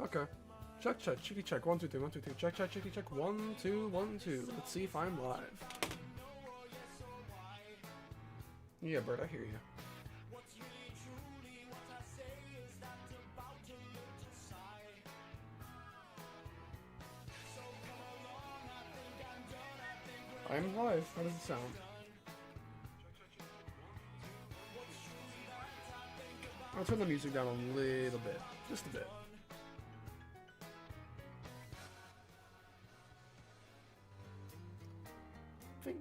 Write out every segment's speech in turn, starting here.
Okay. Check, check, cheeky check. 1, 2, 3, 1, 2, 3. Check, check, cheeky check. 1, 2, 1, 2. Let's see if I'm live. Yeah, Bert, I hear you. I'm live. How does it sound? I'll turn the music down a little bit. Just a bit. I think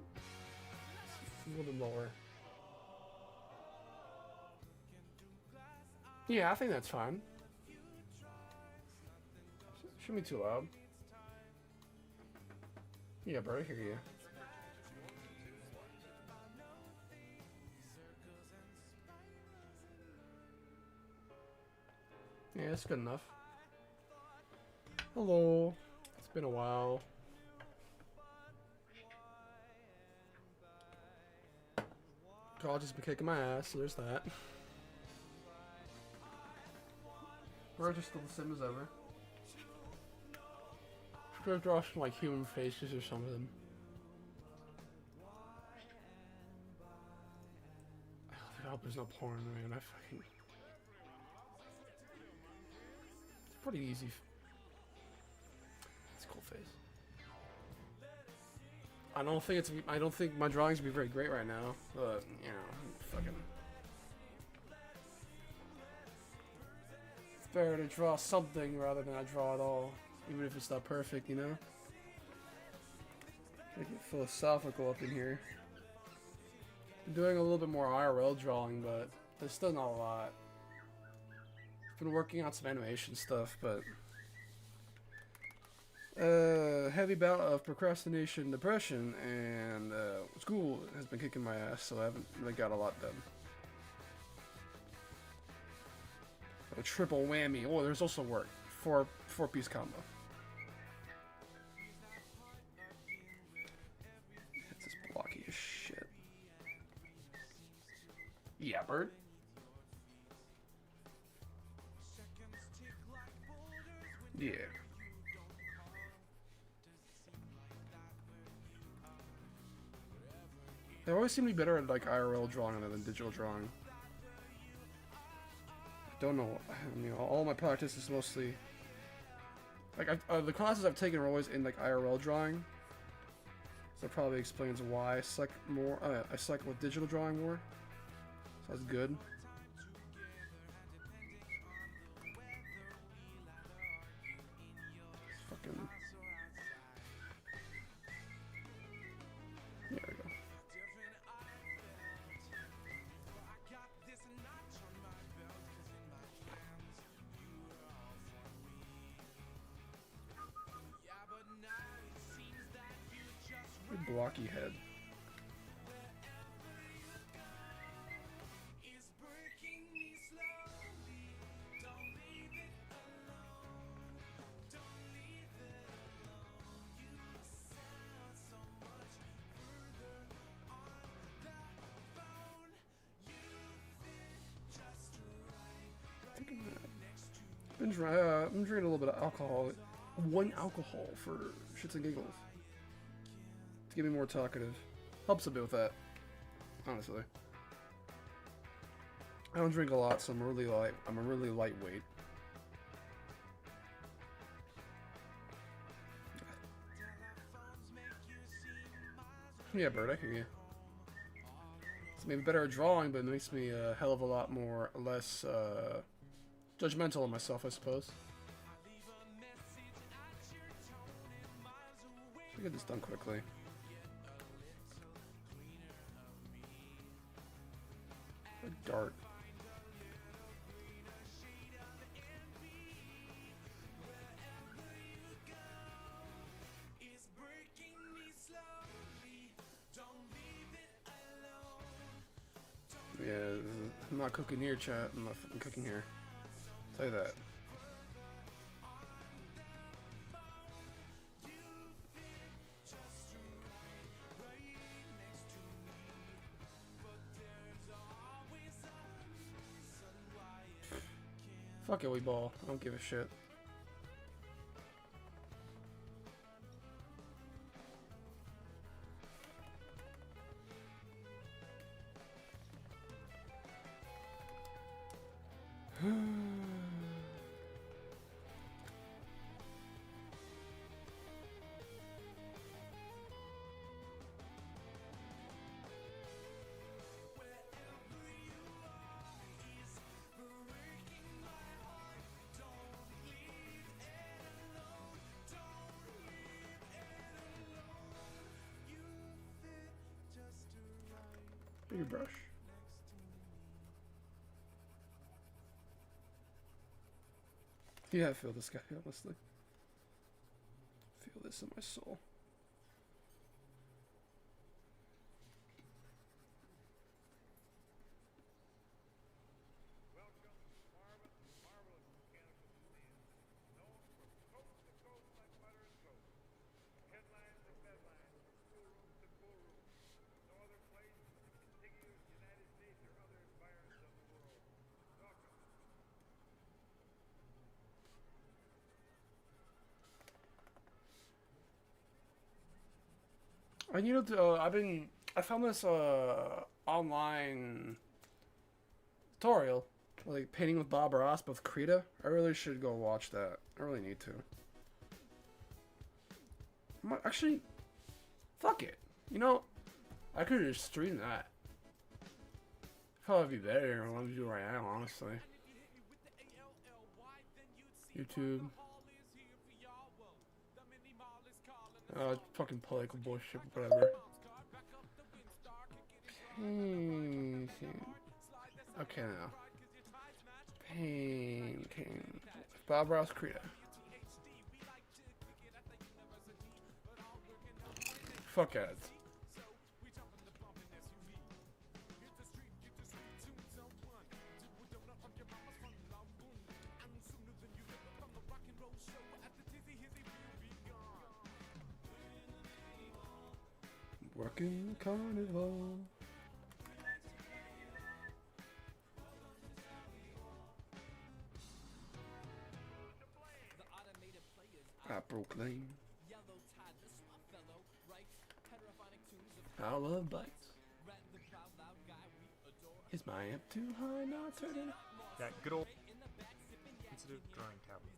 a little bit lower. Yeah, I think that's fine. Shouldn't be too loud. Yeah, bro, I hear you. Yeah, it's good enough. Hello. It's been a while. College has been kicking my ass, so there's that. We're just still the same as ever. Should draw some like human faces or something. I hope there's no porn, man. I fucking. It's pretty easy. It's a cool face. I don't think my drawings would be very great right now, but you know, fucking. It's better to draw something rather than not draw at all, even if it's not perfect, you know. Make it philosophical up in here. I'm doing a little bit more IRL drawing, but there's still not a lot. I've been working on some animation stuff, but heavy bout of procrastination, depression, and school has been kicking my ass, so I haven't really got a lot done. A triple whammy. Oh, there's also work. Four-piece combo. It's just blocky as shit. Yeah, bird. Yeah. They always seem to be better at like IRL drawing than digital drawing. I don't know. I mean, all my practice is mostly like the classes I've taken are always in like IRL drawing. So that probably explains why I suck more. I suck with digital drawing more. So that's good. Fucking. There we go. Your blocky head. I'm drinking a little bit of alcohol. 1 alcohol for shits and giggles. To get me more talkative. Helps a bit with that, honestly. I don't drink a lot, so I'm a really lightweight. Yeah, Bird, I hear you. It's maybe better at drawing, but it makes me a hell of a lot less judgmental of myself, I suppose. Should get this done quickly. A dart. Yeah, I'm not cooking here, chat. I'm not fucking cooking here. I'll tell you that. Fuck it, we ball. I don't give a shit. Big brush. Yeah, I feel this guy, honestly. Feel this in my soul. And you know, I found this online tutorial, like painting with Bob Ross with Krita. I really should go watch that. I really need to. Actually, fuck it. You know, I could just stream that. Probably be better than what I'm doing right now, honestly. YouTube. Fucking political bullshit, whatever. Painting. Okay, now. Painting. Bob Ross Krita. Fuck ads. Working carnival. I proclaim I love bites. Is my amp too high? Not turning. That good old sensitive drawing tablet.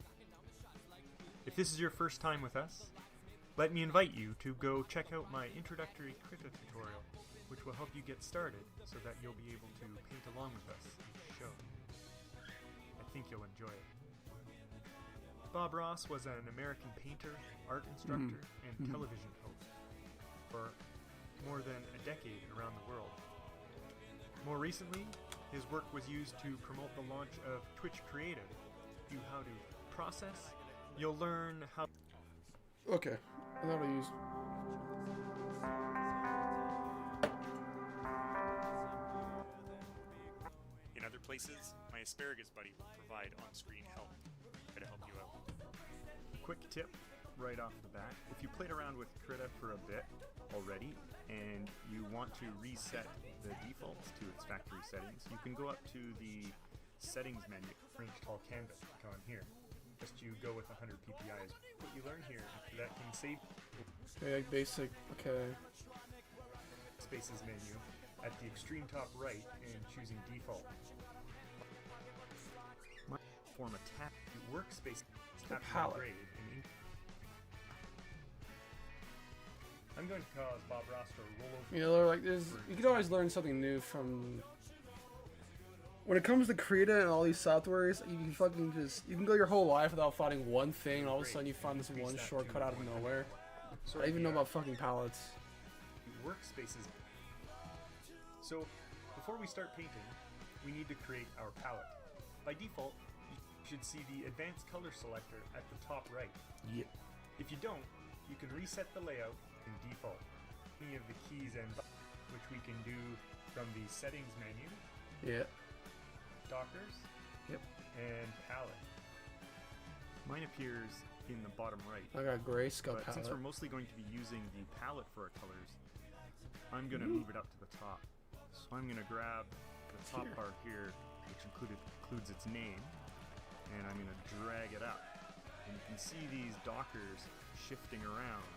If this is your first time with us, let me invite you to go check out my introductory Krita tutorial, which will help you get started so that you'll be able to paint along with us each show. I think you'll enjoy it. Bob Ross was an American painter, art instructor, and television host for more than a decade around the world. More recently, his work was used to promote the launch of Twitch Creative. You how to process. You'll learn how. Okay, I thought I used. In other places, my asparagus buddy will provide on-screen help. Try to help you out. Quick tip right off the bat: if you played around with Krita for a bit already and you want to reset the defaults to its factory settings, you can go up to the settings menu, range tall canvas icon here. Just you go with 100 PPIs. What you learn here that can save. Okay, like basic. Okay. Spaces menu at the extreme top right and choosing default. My form a tap workspace tap upgraded. I'm going to cause Bob Ross to roll over. You know, like there's, you can always learn something new from. When it comes to Krita and all these softwares, you can fucking you can go your whole life without finding one thing, and all of a sudden you find this one shortcut out of nowhere. I even know about fucking palettes. Workspaces. So, before we start painting, we need to create our palette. By default, you should see the advanced color selector at the top right. Yep. If you don't, you can reset the layout in default. Any of the keys and buttons, which we can do from the settings menu. Yeah. Dockers. Yep. And palette. Mine appears in the bottom right. I got grayscale but palette. Since we're mostly going to be using the palette for our colors, I'm going to move it up to the top. So I'm going to grab the top bar here, which includes its name, and I'm going to drag it up. And you can see these dockers shifting around.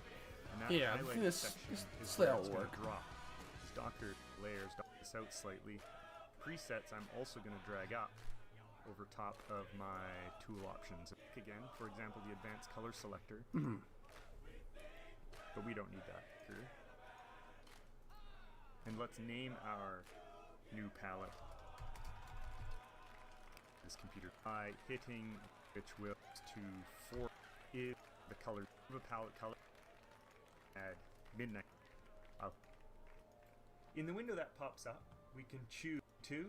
And that highlighted section is where it's going to drop. These docker layers dock this out slightly. Presets I'm also going to drag up over top of my tool options. Again, for example, the advanced color selector. But we don't need that here. And let's name our new palette. This computer by hitting, which will to 4 is the color of a palette color. Add midnight. In the window that pops up, we can choose to.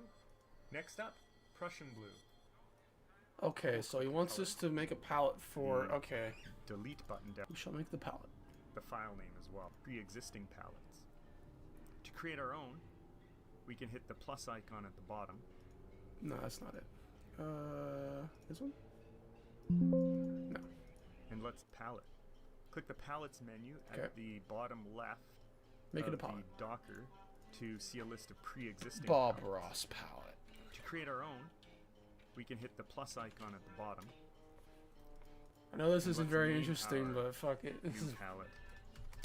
Next up, Prussian blue. Okay, so he wants us to make a palette for. Okay. Delete button down. We shall make the palette. The file name as well. Pre-existing palettes. To create our own, we can hit the plus icon at the bottom. No, that's not it. This one? No. And let's palette. Click the palettes menu at the bottom left. Make it a of palette. the Docker to see a list of pre-existing Bob palettes. Ross palette. To create our own, we can hit the plus icon at the bottom. I know this isn't Let's very name interesting, our but fuck it. This New is palette,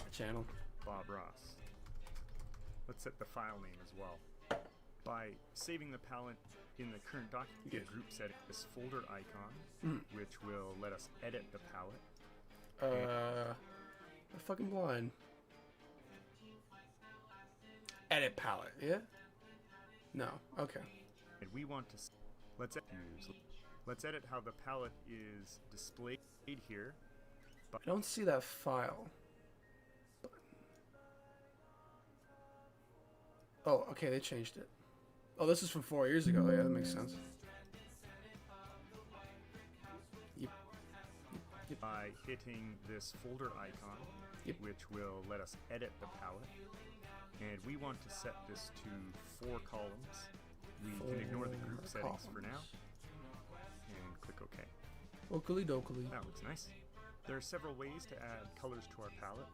a channel. Bob Ross. Let's set the file name as well. By saving the palette in the current document, Yeah. group set this folder icon, which will let us edit the palette. I'm fucking blind. Edit palette, yeah? No, okay. And we want to let's edit how the palette is displayed here. I don't see that file. Oh, okay, they changed it. Oh, this is from 4 years ago. Yeah, that makes sense. Yep. By hitting this folder icon, which will let us edit the palette. And we want to set this to 4 columns. We can ignore the group settings for now. And click OK. Oakley dokley. That looks nice. There are several ways to add colors to our palette.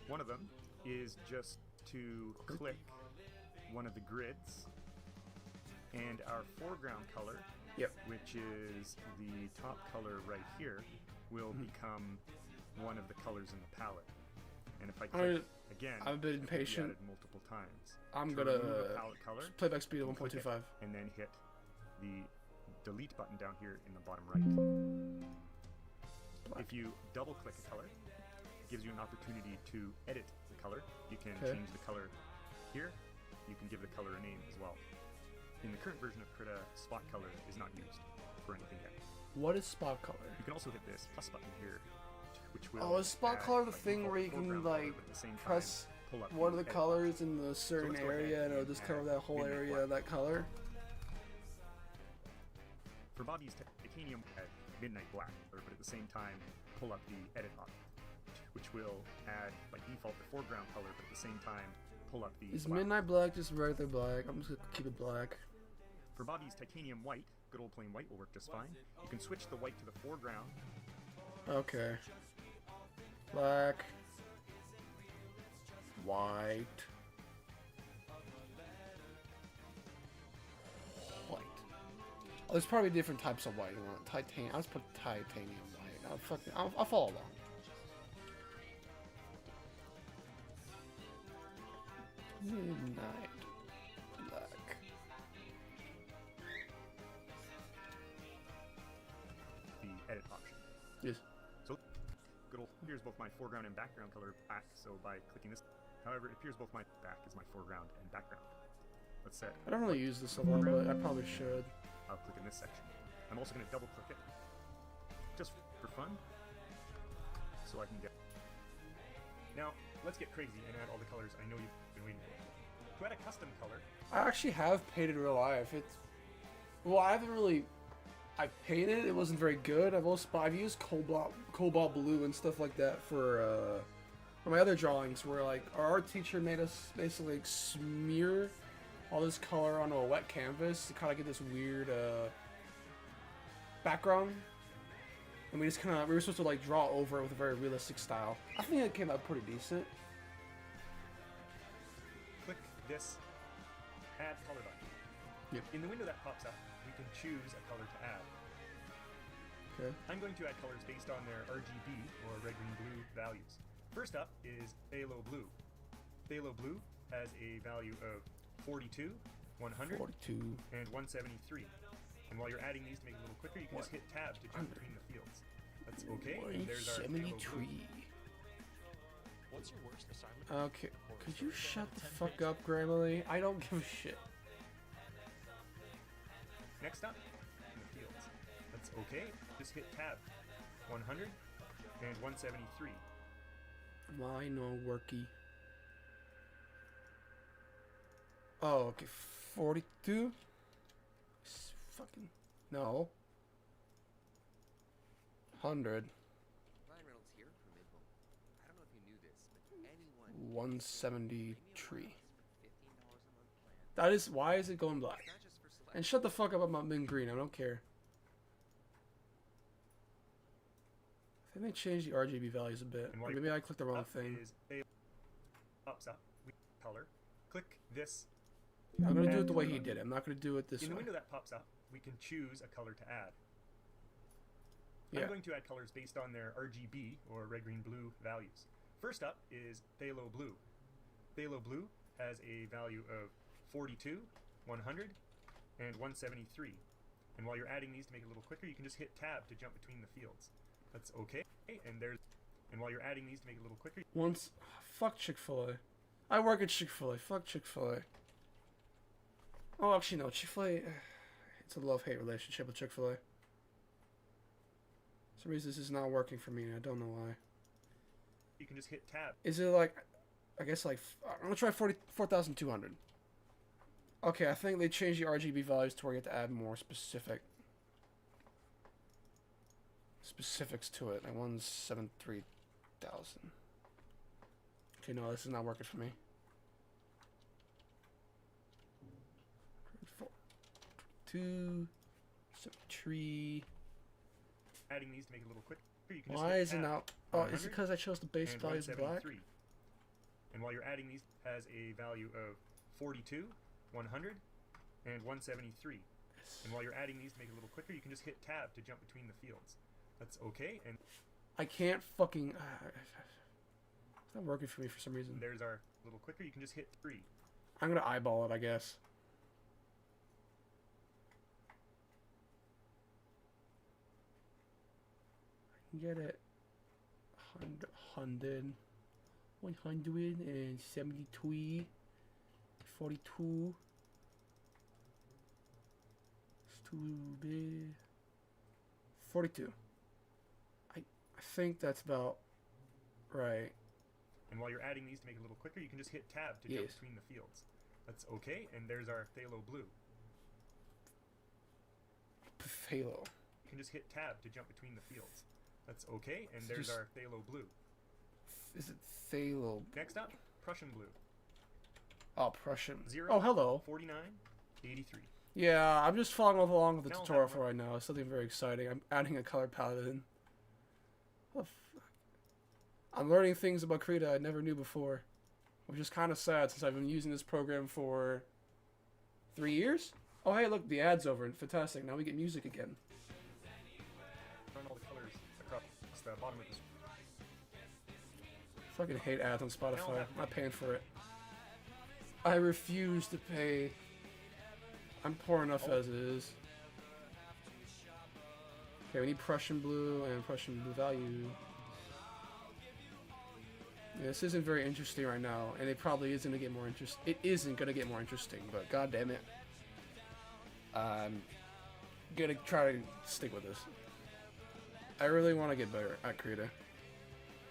One of them is just to click one of the grids, and our foreground color, which is the top color right here, will become one of the colors in the palette. And if I click again, I've been impatient. added multiple times. I'm To gonna remove a palette color, playback speed of you click it 1.25. and then hit the delete button down here in the bottom right. Black. If you double click a color, it gives you an opportunity to edit the color. You can Okay. change the color here. You can give the color a name as well. In the current version of Krita, spot color is not used for anything yet. What is spot color? You can also hit this plus button here, which will Oh, is spot add color the by thing default where you can foreground color, like but at the same time, press pull up one of the edit colors in the certain let's go ahead area and it'll and just cover add that whole midnight area black. of that color? For Bobby's titanium at midnight black, but at the same time pull up the edit option, which will add by default the foreground color, but at the same time pull up the Is black. midnight black just regular black? I'm just gonna keep it black. For Bobby's titanium white, good old plain white will work just fine. You can switch the white to the foreground. Okay. Black. White. White. Oh, there's probably different types of white. You want titanium? I'll just put titanium white. I'll follow along. Midnight black. The edit option. Yes. So, good old, here's both my foreground and background color back, so by clicking this, however, it appears both my back is my foreground and background. Let's set. I don't really use this a lot, but I probably should. I'll click in this section. I'm also going to double click it, just for fun, so I can get. Now, let's get crazy and add all the colors I know you've been waiting for. To add a custom color, I actually have painted real life. Well, I haven't really. I painted. It wasn't very good. I've used cobalt blue and stuff like that for my other drawings. Where like our art teacher made us basically like, smear all this color onto a wet canvas to kind of get this weird background. And we were supposed to like draw over it with a very realistic style. I think it came out pretty decent. click this Add Color button. Yep. In the window that pops up, we can choose a color to add. Okay. I'm going to add colors based on their RGB, or red, green, blue, values. First up is Phthalo Blue. Phthalo Blue has a value of 42, 100, 42. and 173. And while you're adding these to make it a little quicker, you can just hit tab to jump between the fields. That's okay. And there's our Halo Blue. What's your worst assignment? Okay, could you shut the fuck up, Grammarly? I don't give a shit. Next up, in the fields. That's okay. Just hit tab. 100 and 173. Why no worky? Oh, okay, 42? Fucking no. 100. 173. That is, why is it going black? And shut the fuck up about mint green, I don't care. I think they changed the RGB values a bit. Or maybe I clicked the wrong thing. Pops up. Color. Click this. I'm gonna do it the way he did it. I'm not gonna do it this way. In the window that pops up, we can choose a color to add. Yeah. I'm going to add colors based on their RGB, or red, green, blue values. First up is Phthalo Blue. Phthalo Blue has a value of 42, 100, and 173. And while you're adding these to make it a little quicker, you can just hit tab to jump between the fields. That's okay. And while you're adding these to make it a little quicker... Fuck Chick-fil-A. I work at Chick-fil-A. Fuck Chick-fil-A. Oh, actually, no. Chick-fil-A... It's a love-hate relationship with Chick-fil-A. For some reason, this is not working for me, and I don't know why. You can just hit tab. Is it like... I guess like... I'm gonna try 44,200. Okay, I think they changed the RGB values to where you have to add more specifics to it. Like 173,000. Okay, no, this is not working for me. 2, 73. Adding these to make it a little quicker. You can Why is it not? Oh, is it because I chose the base values black? And while you're adding these, has a value of 42, 100, and 173. And while you're adding these to make it a little quicker, you can just hit tab to jump between the fields. That's okay. And I can't fucking... it's not working for me for some reason. There's our little quicker. You can just hit 3. I'm gonna eyeball it, I guess. I can get it. 100, 173, 42. It's too big. 42. I think that's about right. And while you're adding these to make it a little quicker, you can just hit tab to jump between the fields. That's okay. And there's our Phthalo Blue. Phthalo. You can just hit tab to jump between the fields. That's okay. And there's our Phthalo Blue. Is it Phthalo? Next up, Prussian Blue. Oh, Prussian. 0, oh, hello. 49, 83. Yeah, I'm just following along with the tutorial for right now. It's something very exciting. I'm adding a color palette in. Oh, fuck. I'm learning things about Krita I never knew before. Which is kind of sad since I've been using this program for 3 years. Oh, hey, look, the ad's over. Fantastic. Now we get music again. Run all the colors across the bottom of this. I fucking hate ads on Spotify. I'm not paying for it. I refuse to pay. I'm poor enough as it is. Okay, we need Prussian Blue and Prussian Blue value. Yeah, this isn't very interesting right now, and it probably isn't gonna get more interest. It isn't gonna get more interesting, but god damn it, I'm gonna try to stick with this. I really want to get better at Krita,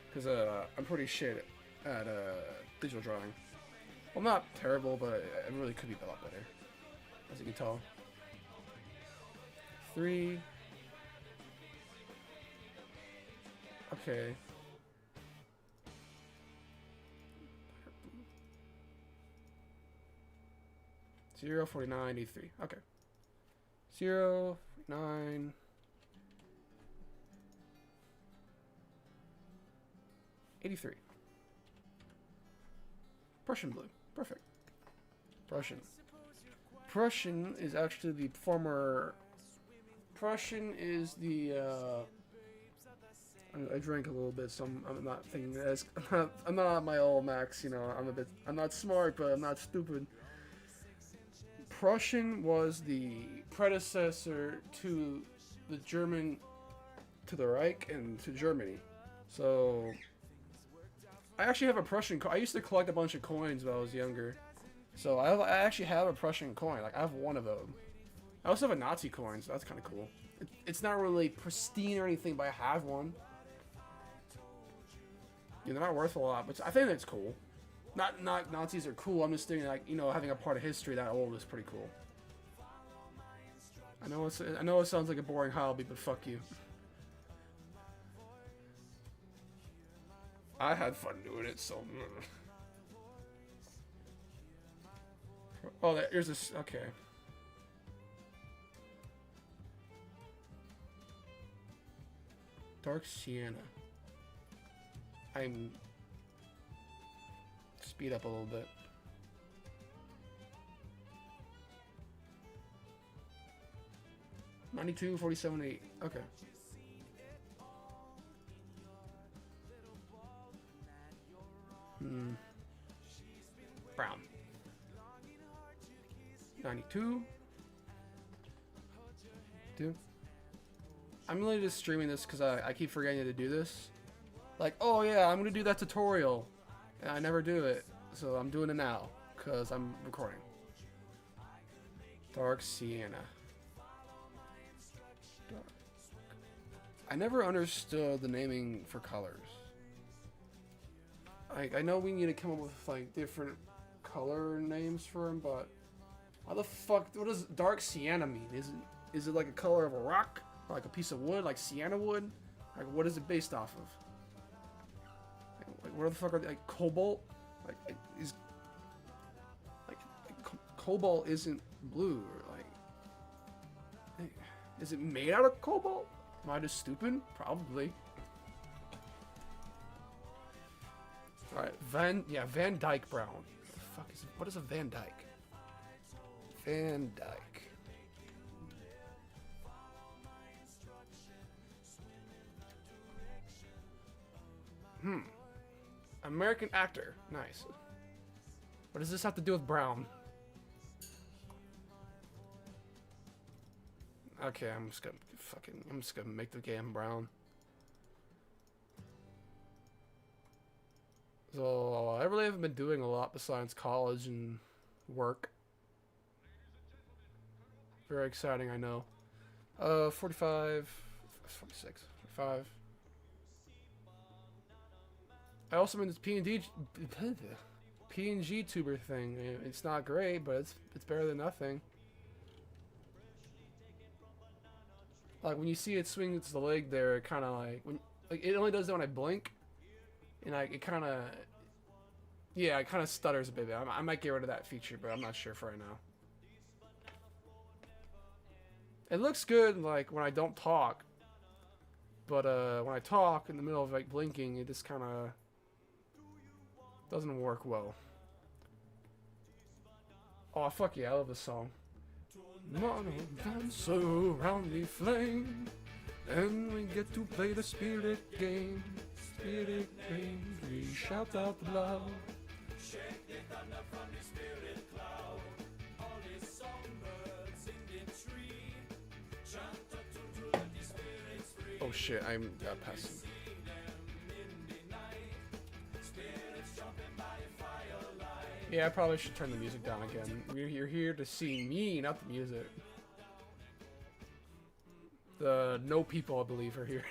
because I'm pretty shit at digital drawing. Well, not terrible, but it really could be a lot better, as you can tell. 3. Okay. 0, 49, 83. Okay. 0, 9. $83. Prussian Blue. Perfect. Prussian. Prussian is actually the former... Prussian is the, I drank a little bit, so I'm not thinking as... I'm not at my old max, you know. I'm not smart, but I'm not stupid. Prussian was the predecessor to the German, to the Reich and to Germany. So I actually have a Prussian. I used to collect a bunch of coins when I was younger. So I actually have a Prussian coin. Like I have one of them. I also have a Nazi coin, so that's kind of cool. It's not really pristine or anything, but I have one. Yeah, they're not worth a lot, but I think that's cool. Not Nazis are cool. I'm just thinking, like, you know, having a part of history that old is pretty cool. I know it sounds like a boring hobby, but fuck you. I had fun doing it, so. Oh, here's this. Okay. Dark Sienna. I'm speed up a little bit. $92, $47, $8. Okay. Brown. 92. Dude. I'm really just streaming this because I keep forgetting to do this. Like, oh yeah, I'm gonna do that tutorial. And I never do it. So I'm doing it now. Because I'm recording. Dark Sienna. Dark. I never understood the naming for colors. I know we need to come up with like different color names for them, but how the fuck? What does dark sienna mean? Is it like a color of a rock, or like a piece of wood, like sienna wood? Like what is it based off of? Like what the fuck are they, like cobalt? Like cobalt isn't blue, or like is it made out of cobalt? Am I just stupid? Probably. Alright, Van Dyke Brown. What the fuck is it? What is a Van Dyke? Van Dyke. American actor. Nice. What does this have to do with Brown? Okay, I'm just gonna make the game brown. So I really haven't been doing a lot besides college and work. Very exciting, I know. 45, 46, 45. I also made this PNG tuber thing. It's not great, but it's better than nothing. Like when you see it swing its the leg there, it kind of like it only does that when I blink. And it kind of, yeah, it kind of stutters a bit. I might get rid of that feature, but I'm not sure for right now. It looks good, like, when I don't talk. But, when I talk in the middle of, like, blinking, it just kind of doesn't work well. Oh, fuck yeah, I love this song. Dance around the flame, and we get to play the spirit game. Spirit game, we shout out love. Shake the thunder from the spirit cloud. All the songbirds in the tree. Chant a tune to the spirit's free. Oh shit, I'm passing. Yeah, I probably should turn the music down again. You're here to see me, not the music. The no people, I believe, are here.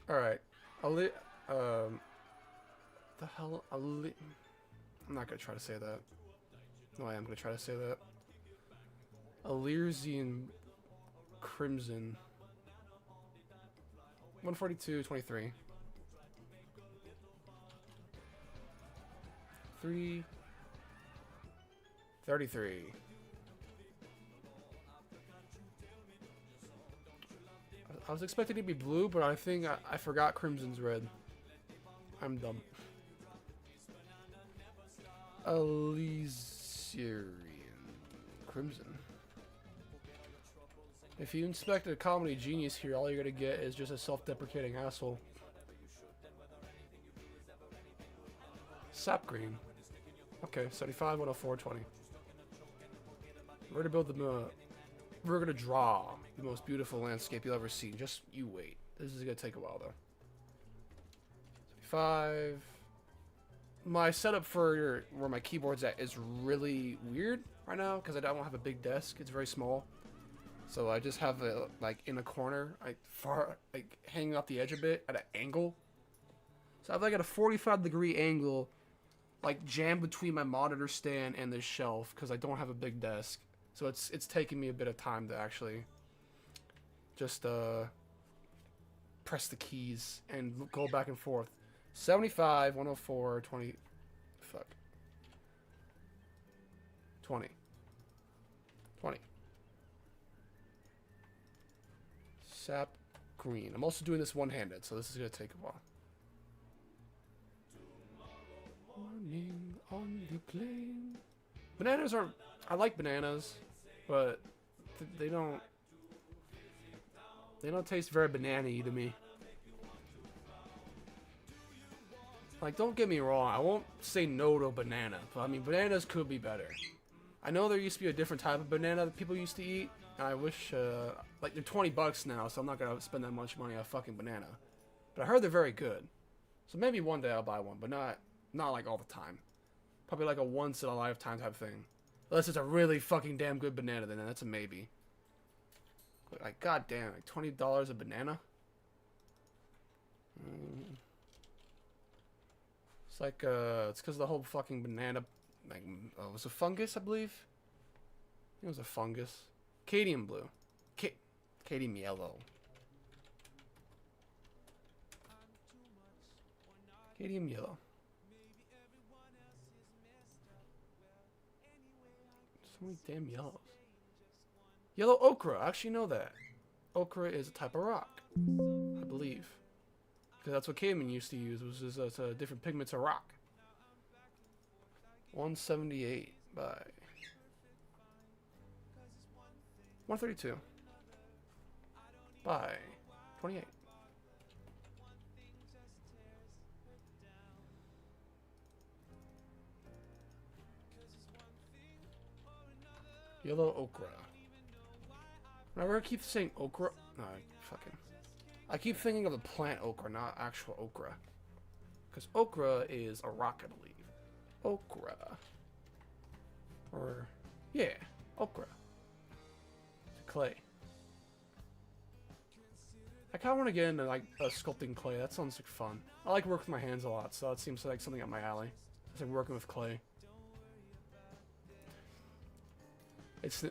Alright. The hell? I'm not gonna try to say that. No, I am gonna try to say that. Illyrian Crimson. 142.23. 3:33. I was expecting it to be blue, but I think I forgot Crimson's red. I'm dumb. Elysian Crimson. If you inspect a comedy genius here, all you're gonna get is just a self-deprecating asshole. Sap green. Okay, 75, 104, 20. We're gonna build the. We're gonna draw the most beautiful landscape you'll ever see. Just you wait. This is gonna take a while though. 75. My setup for where my keyboard's at is really weird right now because I don't have a big desk. It's very small, so I just have it like in a corner, like hanging off the edge a bit at an angle. So I have like at a 45-degree angle, like jammed between my monitor stand and this shelf because I don't have a big desk. So it's taking me a bit of time to actually just press the keys and go back and forth. 75, 104, 20. Fuck. 20. 20. Sap green. I'm also doing this one-handed, so this is going to take a while. Morning on the plane. Bananas are... I like bananas, but they don't taste very banana-y to me. Like, don't get me wrong, I won't say no to a banana, but I mean, bananas could be better. I know there used to be a different type of banana that people used to eat, and I wish, like, they're 20 bucks now, so I'm not gonna spend that much money on a fucking banana. But I heard they're very good. So maybe one day I'll buy one, but not like all the time. Probably like a once in a lifetime type thing. Unless it's a really fucking damn good banana, then that's a maybe. But like, goddamn, like $20 a banana? It's like, it's because the whole fucking banana, like, it was a fungus, I believe? It was a fungus. Cadmium blue. Cadmium yellow. Cadmium yellow. So many damn yellows. Yellow ochre. I actually know that. Ochre is a type of rock, I believe. Because that's what cavemen used to use, was just different pigments of rock. 178 by 132 by 28. Yellow ochre. Whenever I keep saying okra, no, I keep thinking of the plant okra, not actual okra. Because okra is a rock, I believe. Okra. Or, yeah, okra. It's clay. I kind of want to get into, like, sculpting clay. That sounds like fun. I like working with my hands a lot, so that seems like something up my alley. It's like working with clay. It's...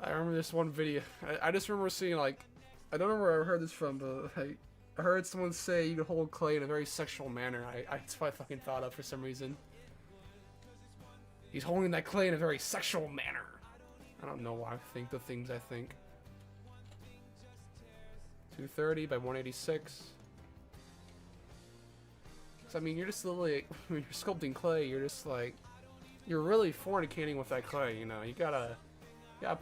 I remember this one video. I just remember seeing, like... I don't know where I heard this from, but I heard someone say you can hold clay in a very sexual manner. That's what I fucking thought of for some reason. He's holding that clay in a very sexual manner. I don't know why I think the things I think. 230 by 186. So, I mean, you're just literally... When you're sculpting clay, you're just like... You're really fornicating with that clay, you know? You gotta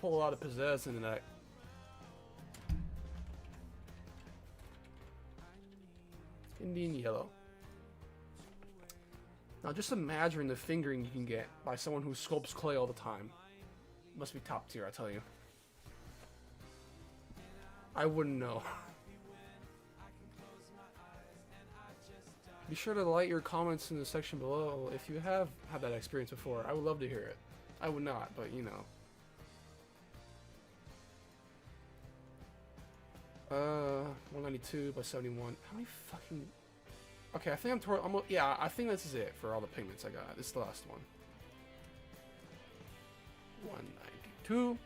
pull a lot of pizzazz into that. Indian yellow. Now just imagine the fingering you can get by someone who sculpts clay all the time. Must be top tier, I tell you. I wouldn't know. Be sure to like your comments in the section below if you have had that experience before. I would love to hear it. I would not, but you know. 192 by 71. How many fucking... Okay, I think I'm almost... Yeah, I think this is it for all the pigments I got. This is the last one. 192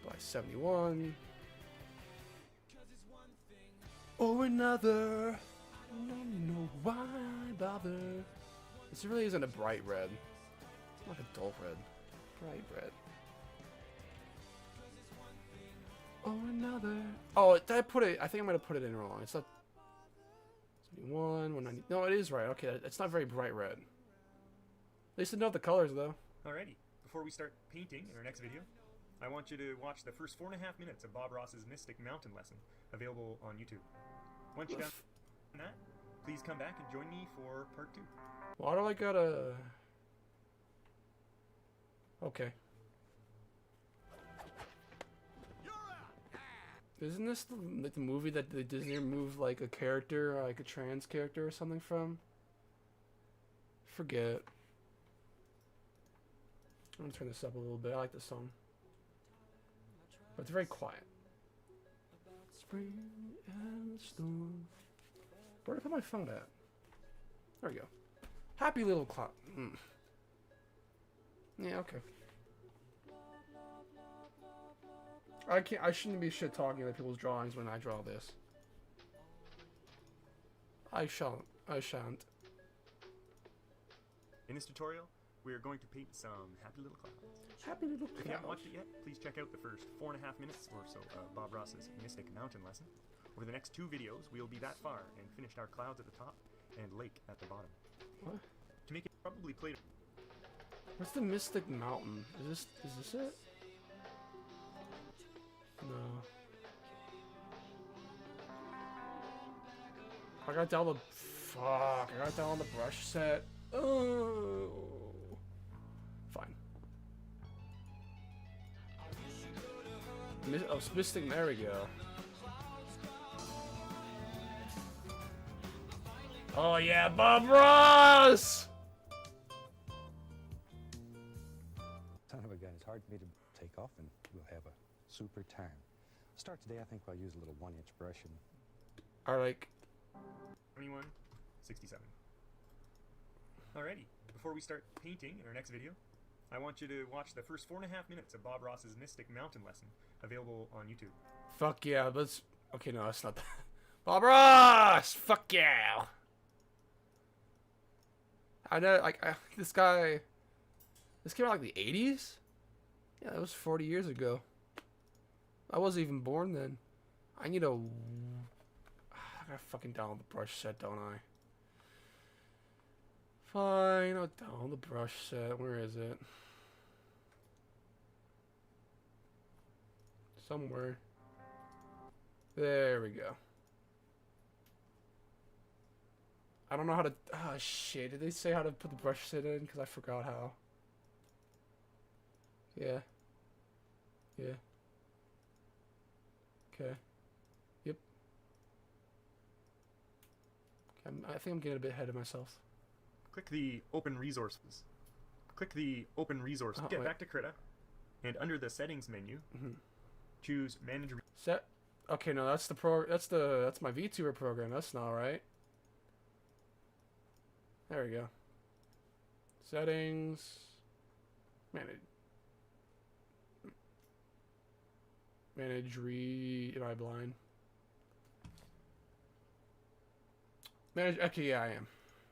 by 71. Oh, another. I don't know why bother. This really isn't a bright red. It's like a dull red. Bright red. Oh, another. Oh, did I put it? I think I might have put it in wrong. It's not 71, 190. No, it is right. Okay, it's not very bright red. At least I know the colors, though. Alrighty. Before we start painting in our next video, I want you to watch the first 4.5 minutes of Bob Ross's Mystic Mountain lesson, available on YouTube. Once you're done that, please come back and join me for part 2. Why do I gotta... Okay. Isn't this like the movie that the Disney removed like a character, like a trans character or something from? Forget. I'm gonna turn this up a little bit. I like this song. But it's very quiet. Spring and storm. Where did I put my phone at? There we go. Happy little cloud. Yeah, okay. I shouldn't be shit talking about people's drawings when I draw this. I shan't. In this tutorial, we are going to paint some happy little clouds. Happy little If you haven't clouds. watched it yet, please check out the first 4.5 minutes or so of Bob Ross's Mystic Mountain lesson. Over the next 2 videos, we'll be that far and finished our clouds at the top and lake at the bottom. What? To make it probably played. What's the Mystic Mountain? Is this it? No. I got down the fuck. I got down the brush set. Oh. Fine. Oh, it's Mystic. There we go. Oh yeah, Bob Ross! Son of a gun, it's hard for me to take off, and we'll have a super time. Start today, I think I'll use a little 1-inch brush and... Or like... 21, 67. Alrighty, before we start painting in our next video, I want you to watch the first 4.5 minutes of Bob Ross's Mystic Mountain lesson, available on YouTube. Fuck yeah, let's... Okay, no, that's not that. Bob Ross! Fuck yeah! I know, like, this guy... This came out like the 80s? Yeah, that was 40 years ago. I wasn't even born then. I need a... I gotta fucking download the brush set, don't I? Fine, I'll download the brush set. Where is it? Somewhere. There we go. I don't know how to... Oh, shit. Did they say how to put the brush set in? Because I forgot how. Yeah. Yeah. Okay. Yep. Okay, I think I'm getting a bit ahead of myself. Click the Open Resources. Click the Open Resource. Get wait. back to Krita, and under the Settings menu, choose Manage. Set. Okay, no, that's the pro. That's my VTuber program. That's not right. There we go. Settings. Manage Am I blind? Manage. Okay, yeah, I am.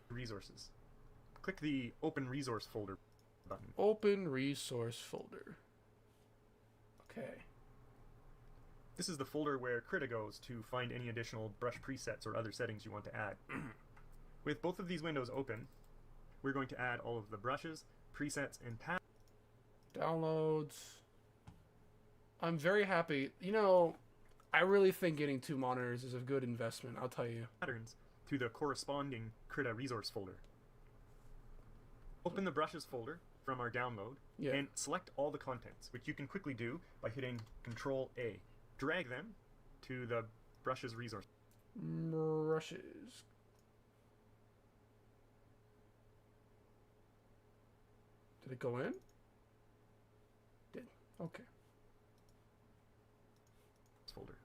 Resources. Click the Open Resource folder button. Open resource folder. Okay. This is the folder where Krita goes to find any additional brush presets or other settings you want to add. With both of these windows open, we're going to add all of the brushes, presets, and Downloads. I'm very happy. You know, I really think getting 2 monitors is a good investment, I'll tell you. patterns through the corresponding Krita resource folder. Open the brushes folder from our download and select all the contents, which you can quickly do by hitting Control A. Drag them to the brushes resource. Brushes. Did it go in? Did. Okay. Folder.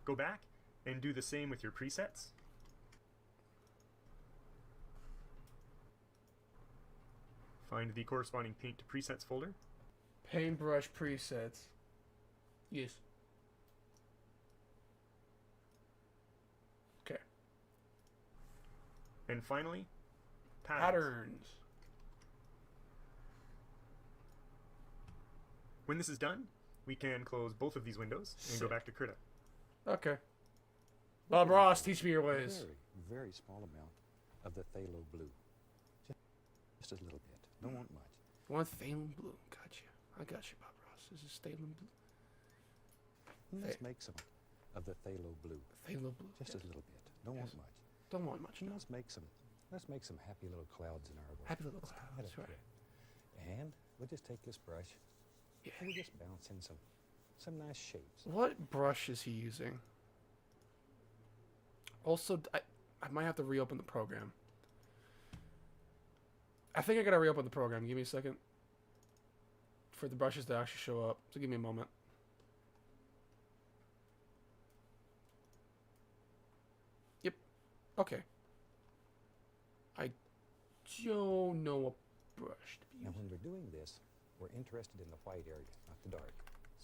Go back and do the same with your presets. Find the corresponding paint to presets folder. Paintbrush presets. Yes. Okay. And finally, patterns. Patterns. When this is done, we can close both of these windows and go back to Krita. Okay. Bob Ross, teach me your ways. Very, very small amount of the phthalo blue. Just a little bit. Don't want much. One Thalen blue. Gotcha. I got you, Bob Ross. This is Thalen blue. Let's make some of the phthalo blue. Thalen blue. Just a little bit. Don't want much. Don't want much. And No. let's make some happy little clouds in our world. Happy little Let's come clouds, right up right. here. And we'll just take this brush Yeah. and we just bounce in some nice shapes. What brush is he using? Also, I might have to reopen the program. I think I gotta reopen the program. Give me a second. For the brushes to actually show up. So give me a moment. Yep. Okay. I don't know what brush to be Now, using. when we're doing this, we're interested in the white area, not the dark.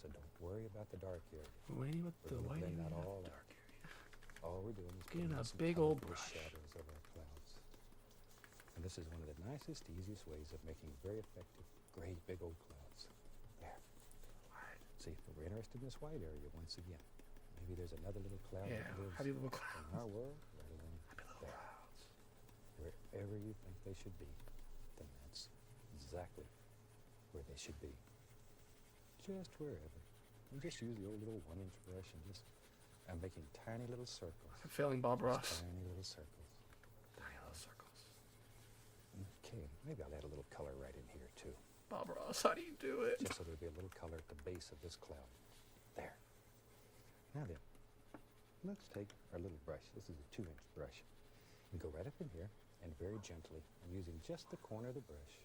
So don't worry about the dark area. Waiting with We're the gonna white blend and that the all dark area. All we're doing is Getting putting a some big old colorful brush. shadows over our clouds. And this is one of the nicest, easiest ways of making very effective, great big old clouds. There. See, we're interested in this white area once again. Maybe there's another little cloud Yeah, that lives happy little in clouds. our world, right along Happy little there. clouds. Wherever you think they should be, then that's exactly where they should be. Just wherever. And just use the old little 1-inch brush and just, I'm making tiny little circles. I'm failing Bob Ross. Tiny little circles. Tiny little circles. Okay, maybe I'll add a little color right in here too. Bob Ross, how do you do it? Just so there'll be a little color at the base of this cloud. There. Now then, let's take our little brush. This is a 2-inch brush. And go right up in here and very gently, and using just the corner of the brush,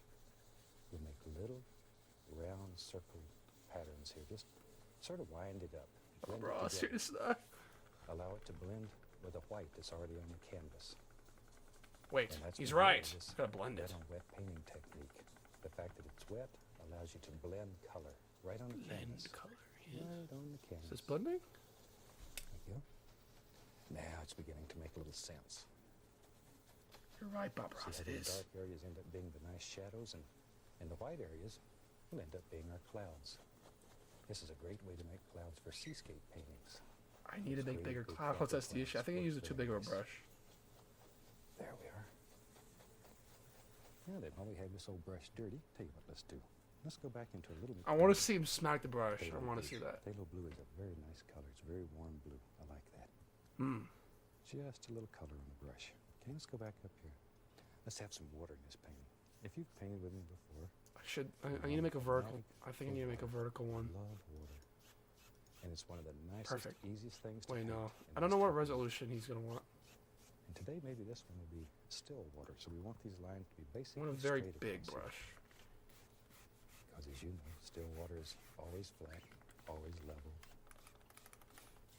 we'll make little round circle patterns here. Just sort of wind it up. Bob Blend it Ross, together. here's that. Allow it to blend with the white that's already on the canvas. Wait, And that's he's when you right. use this Gotta blend it. wet on wet painting technique. The fact that it's wet allows you to blend color right on the Blend canvas. color. Yeah. Right on the canvas. Is this blending? Thank you. Now it's beginning to make a little sense. You're right, Bob See Ross, how it the is. dark areas end up being the nice shadows, and the white areas will end up being our clouds. This is a great way to make clouds for seascape paintings. I need to make Great bigger big clouds. fluffy That's the issue. I think I clouds used work too very big of a nice. brush. There we are. Now then, while we have this old brush dirty, tell you what, let's do. Let's go back into a little. I want to see him smack the brush. I Phthalo want to blue. see that. Phthalo blue is a very nice color. It's a very warm blue. I like that. Hmm. Just a little color on the brush. Okay, let's go back up here. Let's have some water in this painting. If you've painted with me before, I need to make a vertical. I think I need to make a vertical one. love water. And it's one of the nicest, Perfect. easiest things to Wait, paint no. in I don't this know what technique. resolution he's gonna want. And today, maybe this one will be still water. So we want these lines to be I basically want a very straight big across brush. Because as you know, still water is always flat, always level.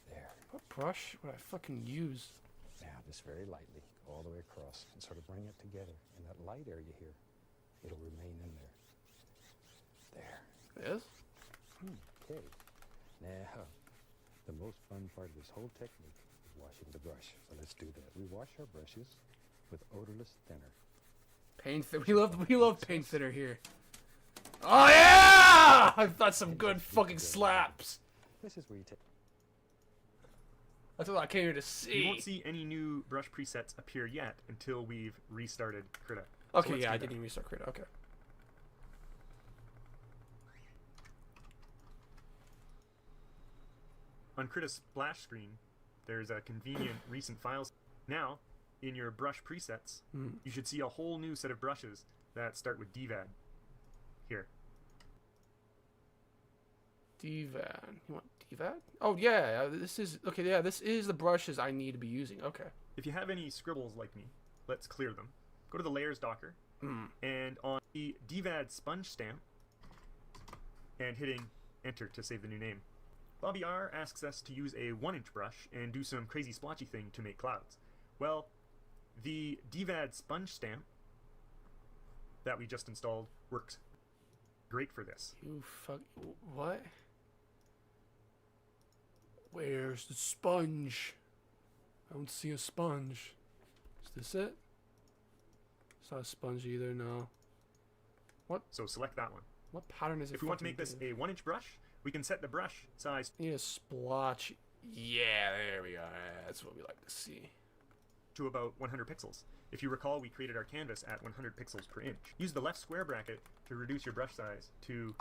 There. What brush would I fucking use? Now, just very lightly, go all the way across and sort of bring it together. And that light area here, it'll remain in there. There. This? Okay. Now, the most fun part of this whole technique is washing the brush. So let's do that. We wash our brushes with odorless thinner. Paint thinner. We love paint thinner here. Oh yeah! I've got some good fucking slaps. This is where you take. That's what I came here to You see. won't see any new brush presets appear yet until we've restarted Krita. Okay, let's yeah, do I that. didn't even restart Krita. Okay. On Krita's splash screen, there's a convenient recent files. Now, in your brush presets, you should see a whole new set of brushes that start with DVAD. Here. DVAD. You want DVAD? Oh yeah, this is okay. Yeah, this is the brushes I need to be using. Okay. If you have any scribbles like me, let's clear them. Go to the Layers Docker, and on the DVAD sponge stamp, and hitting Enter to save the new name. Bobby R asks us to use a 1-inch brush and do some crazy splotchy thing to make clouds. Well, the DVAD sponge stamp that we just installed works great for this. You fuck. What? Where's the sponge? I don't see a sponge. Is this it? It's not a sponge either. No. So select that one. What pattern is it? If we want to fucking make this doing? a 1-inch brush, we can set the brush size I need a splotch. Yeah, there we go. Yeah, that's what we like to see. to about 100 pixels. If you recall, we created our canvas at 100 pixels per inch. Use the left square bracket to reduce your brush size to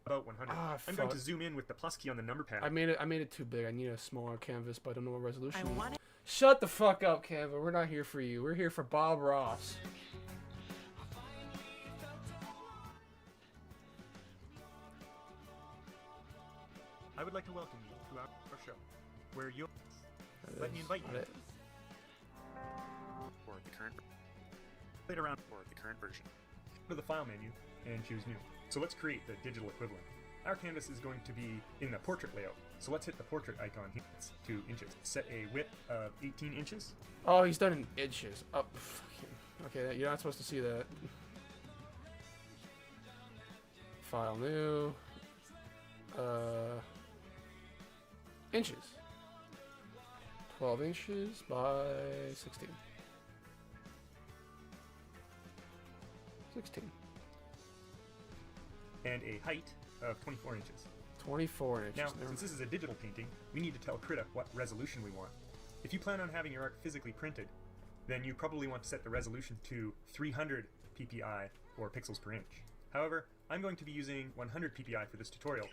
about 100. Ah, I'm going to fuck. zoom in with the plus key on the number pad. I made it too big. I need a smaller canvas, but I don't know what resolution. Shut the fuck up, Canva. We're not here for you. We're here for Bob Ross. I would like to welcome you to our show, where you'll let me invite you For the current play around for the current version. to the file menu and choose new. So let's create the digital equivalent. Our canvas is going to be in the portrait layout. So let's hit the portrait icon here. It's 2 inches. Set a width of 18 inches. Oh, he's done in inches. Oh, fucking. Okay, you're not supposed to see that. File new. Inches. 12 inches by 16. 16. And a height of 24 inches. 24 inches. Now, Never since this is a digital painting, we need to tell Krita what resolution we want. If you plan on having your art physically printed, then you probably want to set the resolution to 300 ppi, or pixels per inch. However, I'm going to be using 100 ppi for this tutorial.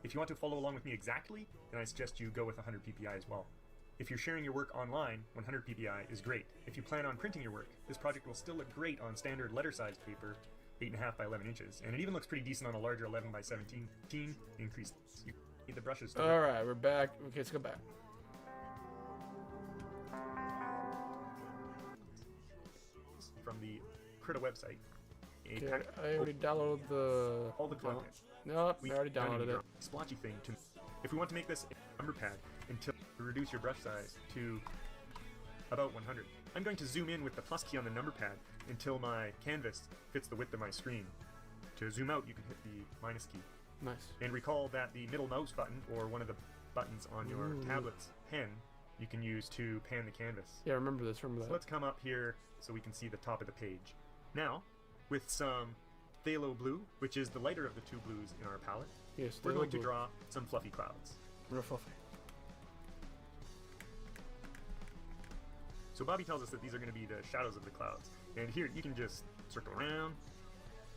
If you want to follow along with me exactly, then I suggest you go with 100 ppi as well. If you're sharing your work online, 100 ppi is great. If you plan on printing your work, this project will still look great on standard letter-sized paper, 8.5 by 11 inches, and it even looks pretty decent on a larger 11 by 17. Increase. You need the brushes. Alright, we're back. Okay, let's go back. From the Krita website. Okay, I already downloaded the... all the content. No, We I already don't need downloaded it. your splotchy thing to. If we want to make this a number pad until you reduce your brush size to about 100, I'm going to zoom in with the plus key on the number pad until my canvas fits the width of my screen. To zoom out, you can hit the minus key. Nice. And recall that the middle mouse button, or one of the buttons on your Ooh. tablet's pen, you can use to pan the canvas. Yeah, remember this, remember So that. let's come up here so we can see the top of the page. Now, with some phthalo blue, which is the lighter of the two blues in our palette, Yes, we're phthalo going to blue. draw some fluffy clouds. Real fluffy. So Bobby tells us that these are going to be the shadows of the clouds. And here, you can just circle around,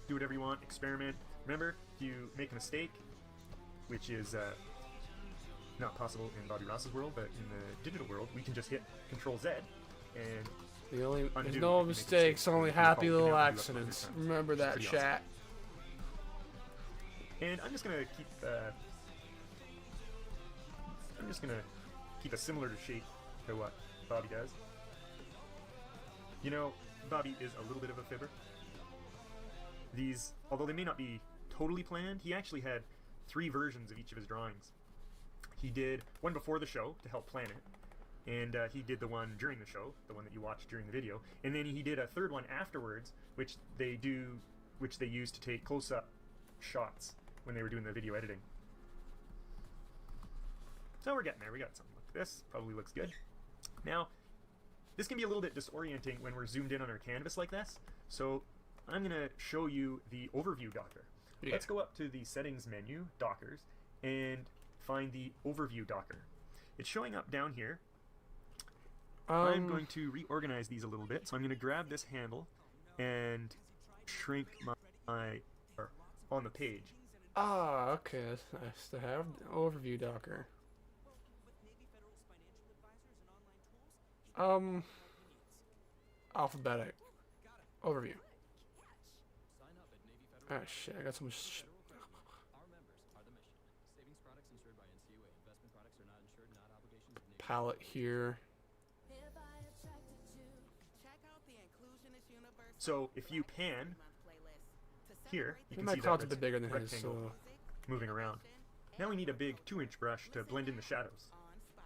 do whatever you want, experiment. Remember, if you make a mistake, which is not possible in Bobby Ross's world, but in the digital world, we can just hit Control Z and The only undo there's if no you make a mistakes, mistake. only We call happy it little never do that accidents. time. Remember Which is that, pretty awesome. chat. And I'm just gonna keep a similar to shape to what Bobby does. You know, Bobby is a little bit of a fibber. These, although they may not be totally planned, he actually had 3 versions of each of his drawings. He did one before the show to help plan it, and he did the one during the show, the one that you watched during the video, and then he did a 3rd one afterwards, which they use to take close-up shots when they were doing the video editing. So we're getting there. We got something like this. Probably looks good. Now, this can be a little bit disorienting when we're zoomed in on our canvas like this, so I'm going to show you the overview docker. Yeah. Let's go up to the settings menu, dockers, and find the overview docker. It's showing up down here. I'm going to reorganize these a little bit, so I'm going to grab this handle and shrink my on the page. Ah, okay, that's nice to have. Overview docker. Alphabetic. Overview. Ah, shit, I got so much palette here. So if you pan here, you can My see cloud's a that bit bigger than his, rectangle so... moving around. Now we need a big 2-inch brush to blend in the shadows.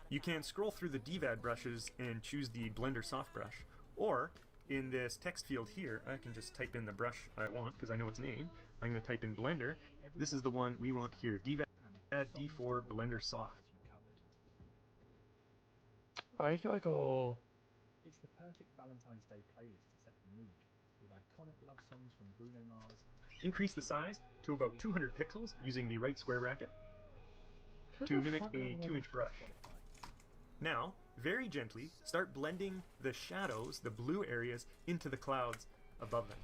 You can scroll through the DVAD brushes and choose the Blender soft brush, or in this text field here, I can just type in the brush I want because I know its name. I'm going to type in Blender. This is the one we want here, DVAD D4 Blender soft. I feel like, oh... It's the perfect Valentine's Day playlist to set the mood, with iconic love songs from Bruno Mars. Increase the size to about 200 pixels using the right square bracket to mimic a 2-inch brush. Now, very gently, start blending the shadows, the blue areas, into the clouds above them.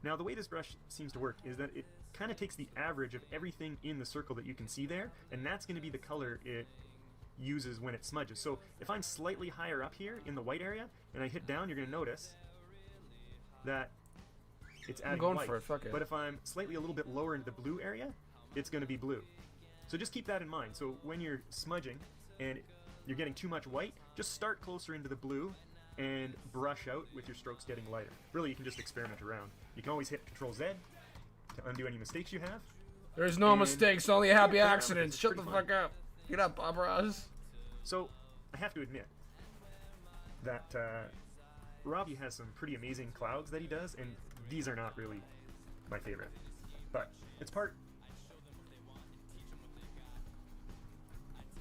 Now, the way this brush seems to work is that it kind of takes the average of everything in the circle that you can see there, and that's going to be the color it uses when it smudges. So if I'm slightly higher up here in the white area and I hit down, you're going to notice that it's adding going white. for it, fuck it. But if I'm slightly a little bit lower into the blue area, it's going to be blue. So just keep that in mind. So when you're smudging and you're getting too much white, just start closer into the blue and brush out with your strokes getting lighter. Really, you can just experiment around. You can always hit Control Z to undo any mistakes you have. There's no And mistakes, only happy play around with it. accidents. It's Shut the pretty fuck fun. up. Get up, Bob Ross. So I have to admit that Robbie has some pretty amazing clouds that he does, and these are not really my favorite. But it's part.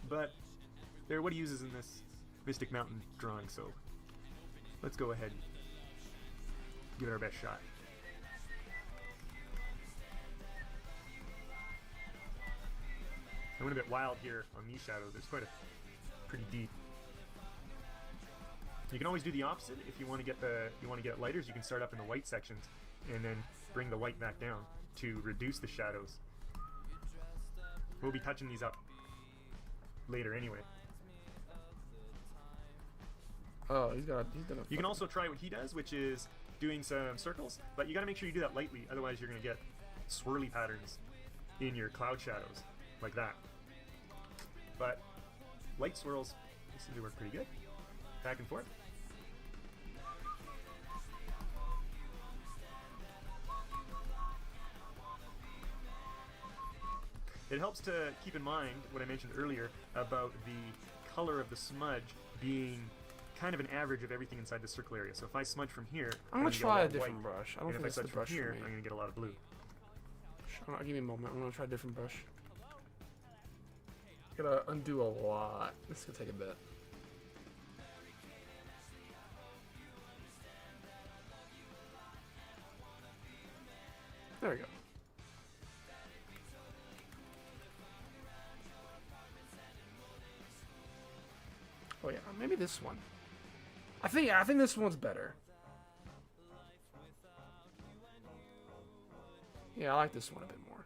But they're what he uses in this Mystic Mountain drawing, so let's go ahead and give it our best shot. I went a bit wild here on these shadows. There's quite a pretty deep. You can always do the opposite if you want to get it lighter. You can start up in the white sections and then bring the white back down to reduce the shadows. We'll be touching these up later anyway. Oh, he's done a You can also try what he does, which is doing some circles, but you got to make sure you do that lightly, otherwise you're going to get swirly patterns in your cloud shadows, like that. But light swirls seem to work pretty good. Back and forth. It helps to keep in mind what I mentioned earlier about the color of the smudge being kind of an average of everything inside the circle area. So if I smudge from here, I'm gonna get try a lot of different white. brush. I don't And if think I it's the smudge from brush here, for I'm me. going to get a lot of blue. Give me a moment. I'm gonna try a different brush. Gotta undo a lot. This is gonna take a bit. There we go. Oh yeah, maybe this one. I think this one's better. Yeah, I like this one a bit more.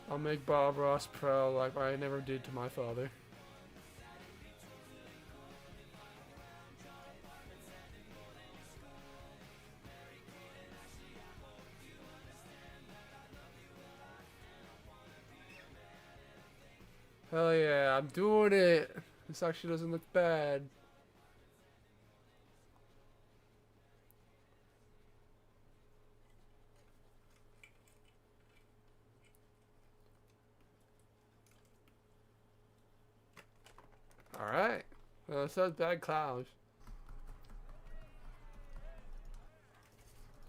I'll make Bob Ross proud like I never did to my father. Hell yeah, I'm doing it. This actually doesn't look bad. Alright. So that's bad clouds.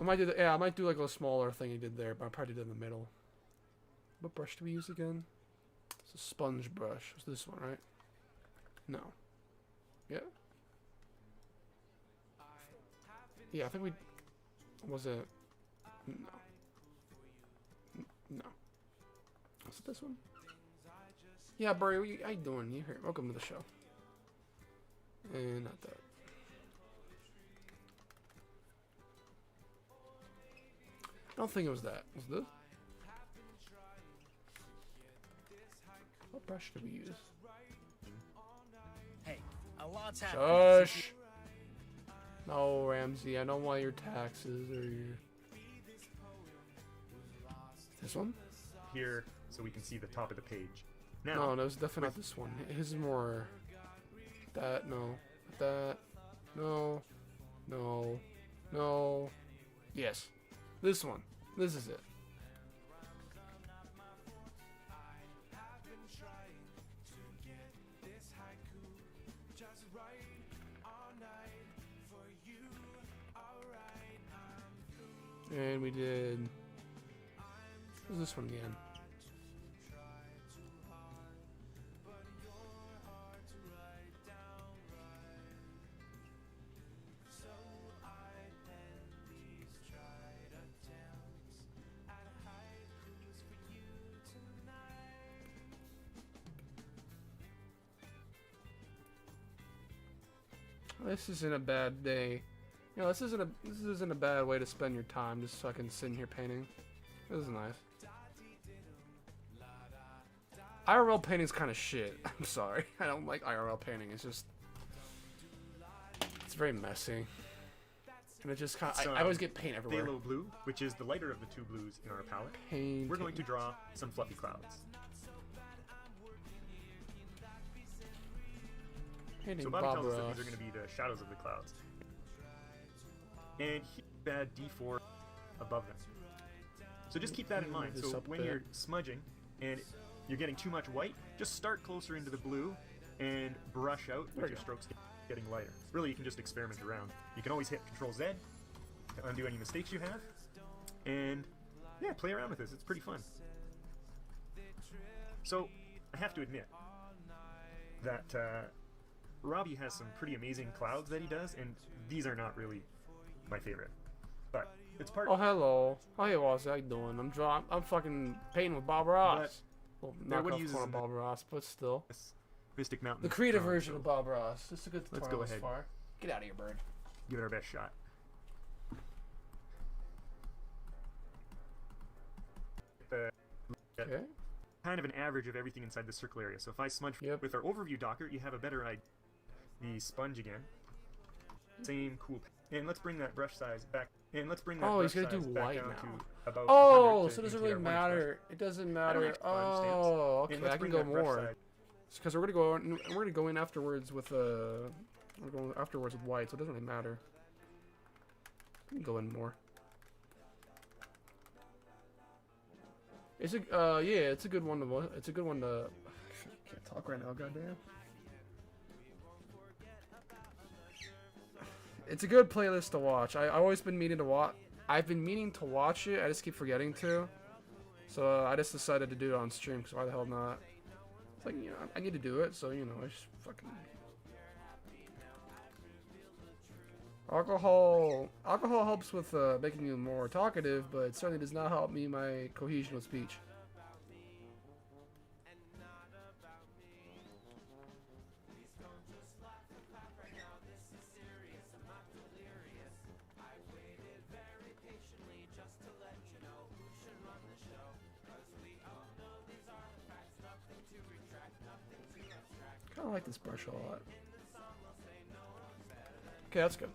I might do I might do like a smaller thing he did there, but I'll probably do it in the middle. What brush do we use again? It's a sponge brush. It's this one, right? No. Yeah? Yeah, I think we... Was it... No. No. Was it this one? Yeah, Barry, how you doing? You here? Welcome to the show. And not that. I don't think it was that. Was this? What brush did we use? Hey, a lot's happening. Shush! No, Ramsey, I don't want your taxes or your... This one? Here, so we can see the top of the page. Now, No, no, it's definitely not this one. His is more... That, no. That. No. No. No. Yes. This one. This is it. And we did... What's this one again? this isn't a bad day. You know, this isn't a bad way to spend your time, just fucking sitting here painting. This is nice. IRL painting's kind of shit. I'm sorry. I don't like IRL painting. It's just... It's very messy. And it just kind of... I always get paint everywhere. Phthalo blue, which is the lighter of the two blues in our palette. Paint. We're going to draw some fluffy clouds. Painting So Bobby Bob tells us that Ross. these are going to be the shadows of the clouds. And add D4 above them. So just keep that in mind. This So up when there. you're smudging and you're getting too much white, just start closer into the blue and brush out There with you your go. strokes getting lighter. Really, you can just experiment around. You can always hit Control Z to undo any mistakes you have. And yeah, play around with this. It's pretty fun. So I have to admit that Robbie has some pretty amazing clouds that he does, and these are not really my favorite. But it's part Oh, hello. Oh, hey, Ross. How you doing? I'm fucking painting with Bob Ross. Well, they're knock what off he uses corner in the- Bob Ross, but still. this Mystic Mountain. The creative drawing, version so of Bob Ross. This is a good Let's tutorial go thus ahead. far. Get out of here, bird. Give it our best shot. The Okay. kind of an average of everything inside the circle area. So if I smudge Yep. with our overview docker, you have a better idea. The sponge again. Same cool. And let's bring that brush size back. And let's bring that Oh, brush he's gonna size do back white down now. to about Oh, 100 so to it doesn't empty really our one brush. matter. It doesn't I don't matter. actually understand. Oh, And okay. let's I can bring go that brush more. size- Because we're gonna go in afterwards with we're going afterwards with white, so it doesn't really matter. We can go in more. It's a yeah, it's a good one to it's a good one to. I can't talk right now, goddamn. It's a good playlist to watch. I've always been meaning to watch. I've been meaning to watch it. I just keep forgetting to. So I just decided to do it on stream. Cause why the hell not? It's like, you know, I need to do it. So you know, I just fucking. Alcohol helps with making you more talkative, but it certainly does not help me my cohesion with speech. I don't like this brush a lot. Okay, that's good.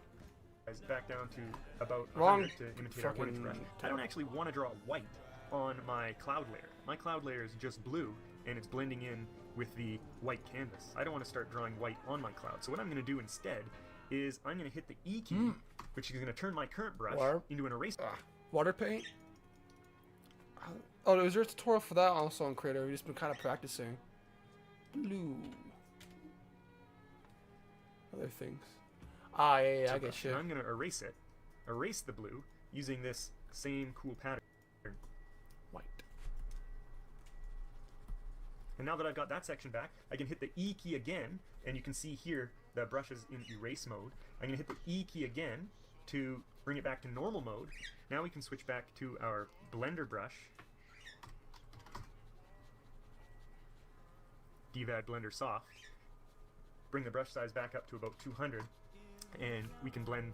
Guys, back down to about Wrong 100 to imitate our 1 inch fucking brush. I don't actually want to draw white on my cloud layer. My cloud layer is just blue, and it's blending in with the white canvas. I don't want to start drawing white on my cloud. So what I'm going to do instead is I'm going to hit the E key, which is going to turn my current brush Water. into an eraser. Water paint? Oh, is there a tutorial for that also on Creator? We've just been kind of practicing. Blue. Other things. Ah, yeah, I get shit. I'm going to erase it. Erase the blue using this same cool pattern. White. And now that I've got that section back, I can hit the E key again, and you can see here the brush is in erase mode. I'm going to hit the E key again to bring it back to normal mode. Now we can switch back to our blender brush. DVAD Blender Soft. Bring the brush size back up to about 200, and we can blend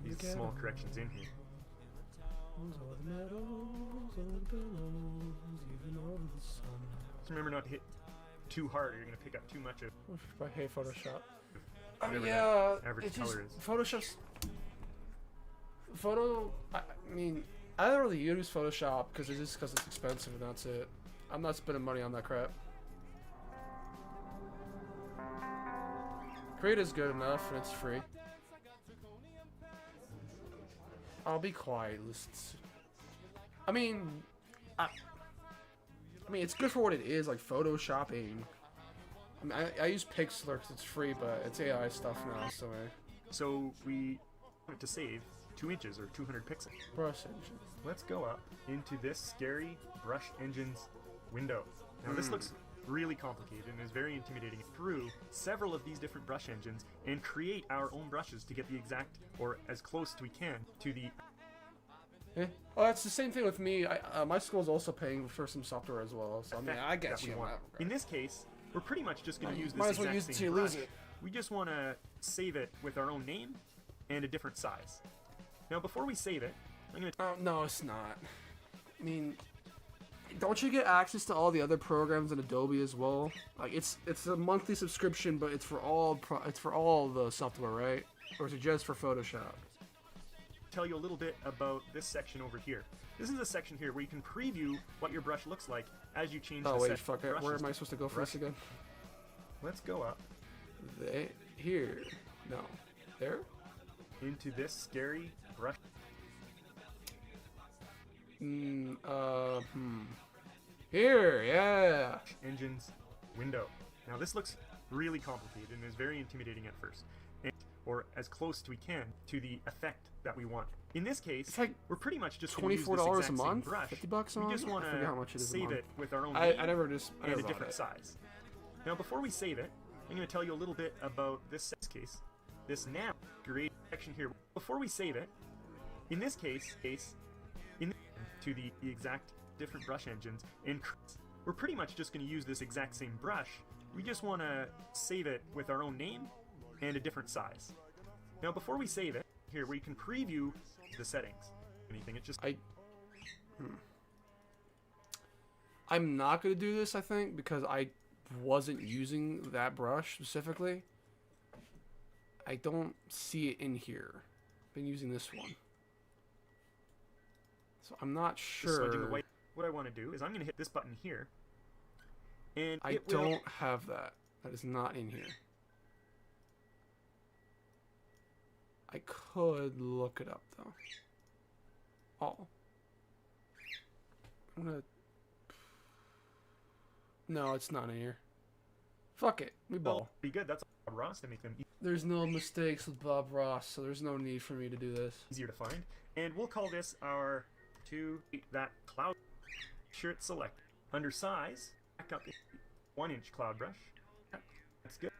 these small corrections in here. Just remember not to hit too hard, or you're going to pick up too much of I hate Photoshop. whatever Yeah, that average it's just color is. Photoshop's I mean, I don't really use Photoshop because it's expensive and that's it. I'm not spending money on that crap. Create is good enough and it's free. I'll be quiet. I mean, it's good for what it is, like photoshopping. I mean, I use Pixlr because it's free, but it's AI stuff now, so So we want it to save 2 inches or 200 pixels. brush engine. Let's go up into this scary brush engines window. Now this looks really complicated and is very intimidating. Through several of these different brush engines and create our own brushes to get the exact, or as close as we can, to the... Oh, that's the same thing with me. My school's also paying for some software as well, so I mean, effect I get that we you. want. In this case, we're pretty much just going to use this Might as well exact use it same till you brush, lose it. we just want to save it with our own name and a different size. Now, before we save it, I'm going to... Oh, no, it's not. I mean, don't you get access to all the other programs in Adobe as well? Like, it's a monthly subscription, but it's for all the software, right? Or is it just for Photoshop? tell you a little bit about this section over here. This is a section here where you can preview what your brush looks like as you change the Oh wait, set fuck of it. brushes. Where am I supposed to go for this again? Let's go up Here. No. There? into this scary brush. Here, yeah. Engines window. Now this looks really complicated and is very intimidating at first, or as close as we can to the effect that we want. In this case, It's like we're pretty much just going to use this $24 exact a same month? brush. $50 a month? We just want I forget how much it to is a save month. it with our own I name never just I and never a bought different it. size. Now before we save it, I'm going to tell you a little bit about this case, this now grade section here. Before we save it, in this case, to the exact different brush engines, and we're pretty much just going to use this exact same brush. We just want to save it with our own name and a different size. Now before we save it, here where you can preview the settings, anything, it just I'm not going to do this, I think, because I wasn't using that brush specifically. I don't see it in here. I've been using this one. So I'm not smudging the sure. white. What I want to do is I'm going to hit this button here, and I it will don't have that. That is not in here. I could look it up, though. Oh. I'm gonna... No, it's not in here. Fuck it. We ball. be good. That's Bob Ross to make them There's no mistakes with Bob Ross, so there's no need for me to do this. easier to find. And we'll call this our that cloud. Sure, it's selected. Under size, back up 1-inch cloud brush. That's good.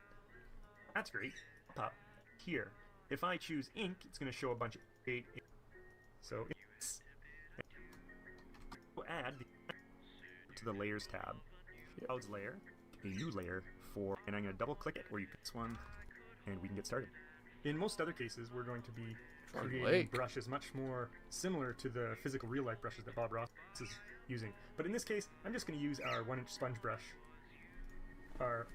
That's great. Up here. If I choose ink, it's going to show a bunch of 8. So it's we'll add to the layers tab. Clouds layer, a new layer for, and I'm going to double click it, or you pick this one, and we can get started. In most other cases, we're going to be creating brushes much more similar to the physical real-life brushes that Bob Ross is using. But in this case, I'm just going to use our 1-inch sponge brush, our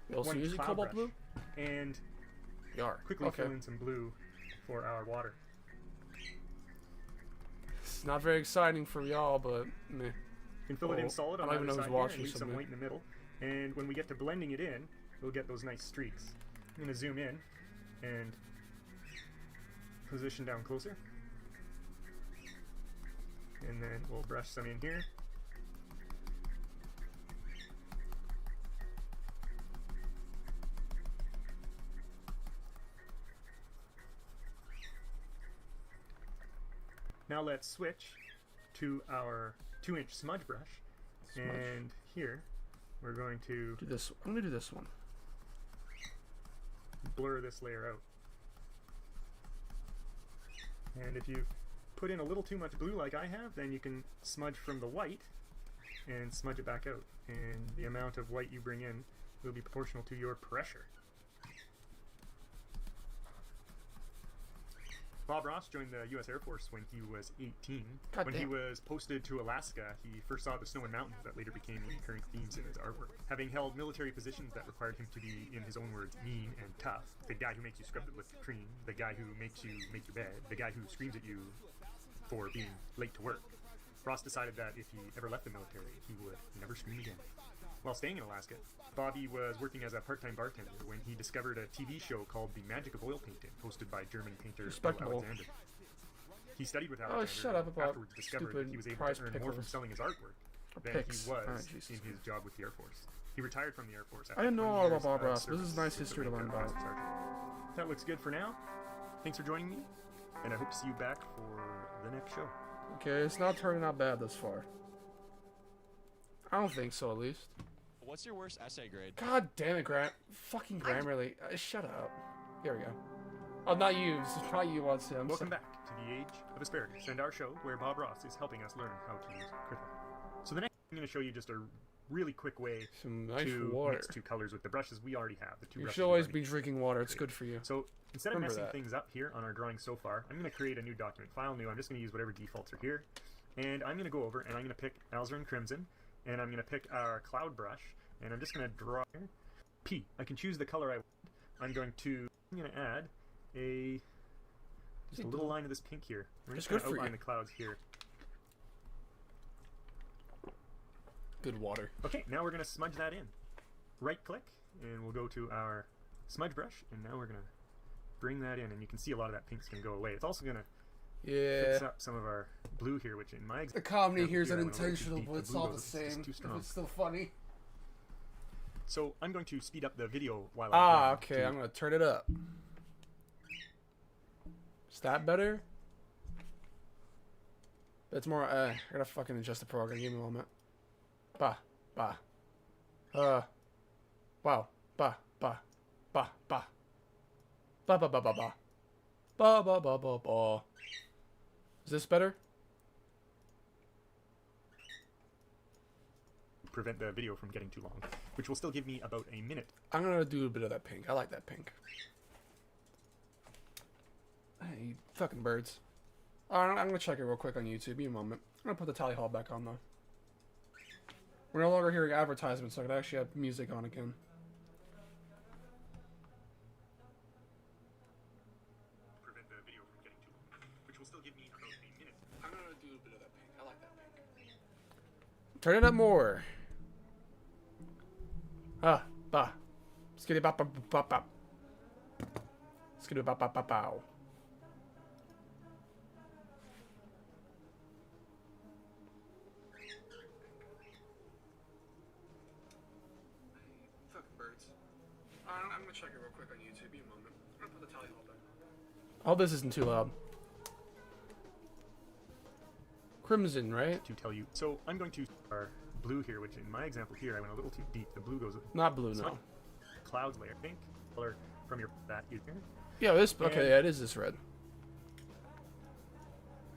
You also 1-inch using cloud cobalt brush, blue? and You are. quickly Okay. fill in some blue for our water. It's not very exciting for y'all, but meh. You can fill it in Oh, solid I on don't even either know side who's here watching and leave some something. white in the middle. And when we get to blending it in, we'll get those nice streaks. I'm going to zoom in and position down closer. And then we'll brush some in here. Now let's switch to our 2-inch smudge brush. And here we're going to Do this. I'm gonna do this one. blur this layer out. And if you put in a little too much blue like I have, then you can smudge from the white and smudge it back out. And the amount of white you bring in will be proportional to your pressure. Bob Ross joined the U.S. Air Force when he was 18. God When he damn. was posted to Alaska, he first saw the snow and mountains that later became recurring themes in his artwork. Having held military positions that required him to be, in his own words, mean and tough, the guy who makes you scrub it with cream, the guy who makes you make your bed, the guy who screams at you for being late to work, Ross decided that if he ever left the military, he would never scream again. While staying in Alaska, Bobby was working as a part-time bartender when he discovered a TV show called The Magic of Oil Painting, hosted by German painter Bill Respectable. Alexander. He studied with Oh, Alexander shut up and about afterwards discovered that stupid he was able prize to earn more from pickles. selling his artwork than Picks. he was Alright, Jesus in his job with the Air Force. He retired from the Air Force after I didn't know 20 all years about Bob of Ross. This is service nice with the history to rank learn of about. Master Sergeant. That looks good for now. Thanks for joining me, and I hope to see you back for the next show. Okay, it's not turning out bad thus far. I don't think so, at least. What's your worst essay grade? God damn it, fucking Grammarly. Shut up. Here we go. Oh, not you. This is not you, what's him. Welcome back to the Age of Asparagus and our show where Bob Ross is helping us learn how to use Crippler. So the next I'm going to show you just a really quick way Some nice to water. mix two colors with the brushes we already have. The two You brushes should we always already be drinking water. It's good for you. So instead of Remember messing that. things up here on our drawing so far, I'm going to create a new document, file new. I'm just going to use whatever defaults are here. And I'm going to go over and I'm going to pick Alizarin Crimson. And I'm going to pick our cloud brush. And I'm just going to draw here. P. I can choose the color I want. I'm going to add just a little line of this pink here. We're just going to outline the clouds here. Good water. Okay, now we're going to smudge that in. Right click, and we'll go to our smudge brush, and now we're going to bring that in, and you can see a lot of that pink's going to go away. It's also going to fix up some of our blue here, which in my The comedy example here is I went a little too unintentional, deep. but it's blue all the goes- same. too strong. It's still funny. So I'm going to speed up the video while Ah, I'm okay. I'm gonna turn it up. Is that better? It's more. I gotta fucking adjust the program. Give me a moment. Bah. Wow. Bah. Ba ba ba ba ba ba ba. Is this better? prevent the video from getting too long, which will still give me about a minute. I'm gonna do a bit of that pink. I like that pink. Hey, you fucking birds. Alright, I'm gonna check it real quick on YouTube. Give me a moment. I'm gonna put the tally hall back on though. We're no longer hearing advertisements, so I could actually have music on again. Prevent the video from getting too long, which will still give me about a minute. I'm gonna do a bit of that pink. I like that pink. Turn it up more. Ba. Skitty bop bop bop bop. Skitty bop bop bop bow. Fucking birds. I'm gonna check it real quick on YouTube. Be a moment. I'm gonna put the tally hall back on. Oh, this isn't too loud. Crimson, right? To tell you, so I'm going to our blue here, which in my example here I went a little too deep. The blue goes Not blue, smudge, no. clouds layer, pink color from your that you here. Yeah, this. And- Okay, yeah, it is this red.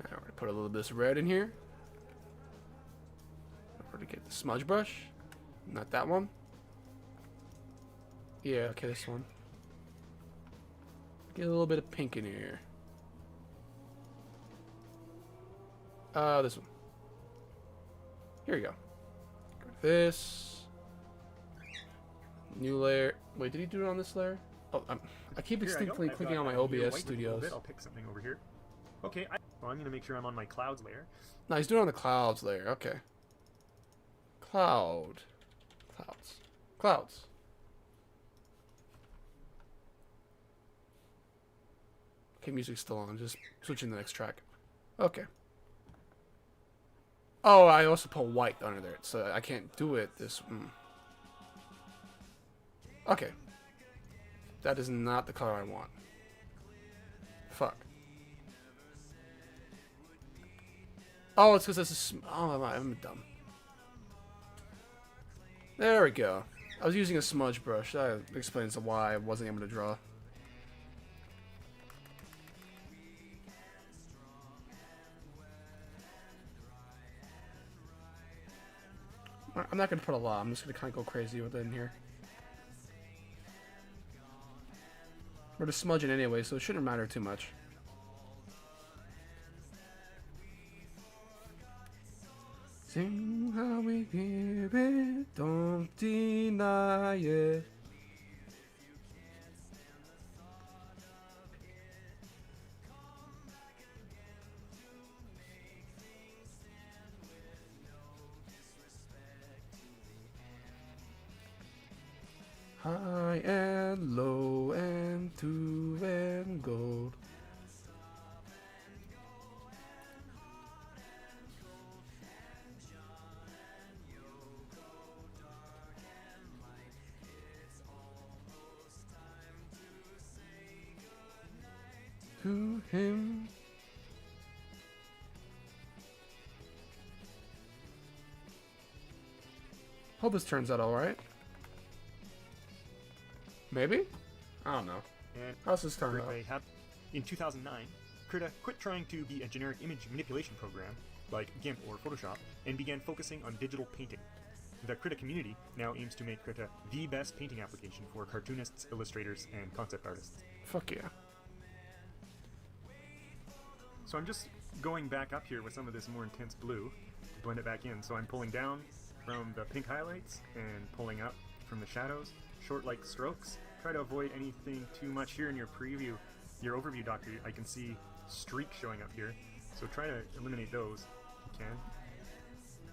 Now we're gonna put a little bit of red in here. We're gonna get the smudge brush. Not that one. Yeah, okay, this one. Get a little bit of pink in here. This one. Here we go. Go to this. New layer. Wait, did he do it on this layer? Oh, I keep Here I go. instinctively I've clicking got on my a little OBS white with a little Studios. bit. I'll pick something over here. Okay, well, I'm going to make sure I'm on my clouds layer. No, he's doing it on the clouds layer. Okay. Clouds. Okay, music's still on. Just switching to the next track. Okay. Oh, I also put white under there, so I can't do it this... Okay. That is not the color I want. Fuck. Oh, it's because this is... Oh, I'm dumb. There we go. I was using a smudge brush. That explains why I wasn't able to draw. I'm not going to put a lot. I'm just going to kind of go crazy with it in here. We're just smudging anyway, so it shouldn't matter too much. Sing how we give it, don't deny it. High and low and two and gold. To him. Hope this turns out alright. Maybe? I don't know. And How's this turn out? in 2009, Krita quit trying to be a generic image manipulation program like GIMP or Photoshop and began focusing on digital painting. the Krita community now aims to make Krita the best painting application for cartoonists, illustrators, and concept artists. Fuck yeah. So I'm just going back up here with some of this more intense blue to blend it back in. So I'm pulling down from the pink highlights and pulling up from the shadows, short like strokes. Try to avoid anything too much here in your preview, your overview doctor. I can see streaks showing up here, so try to eliminate those if you can.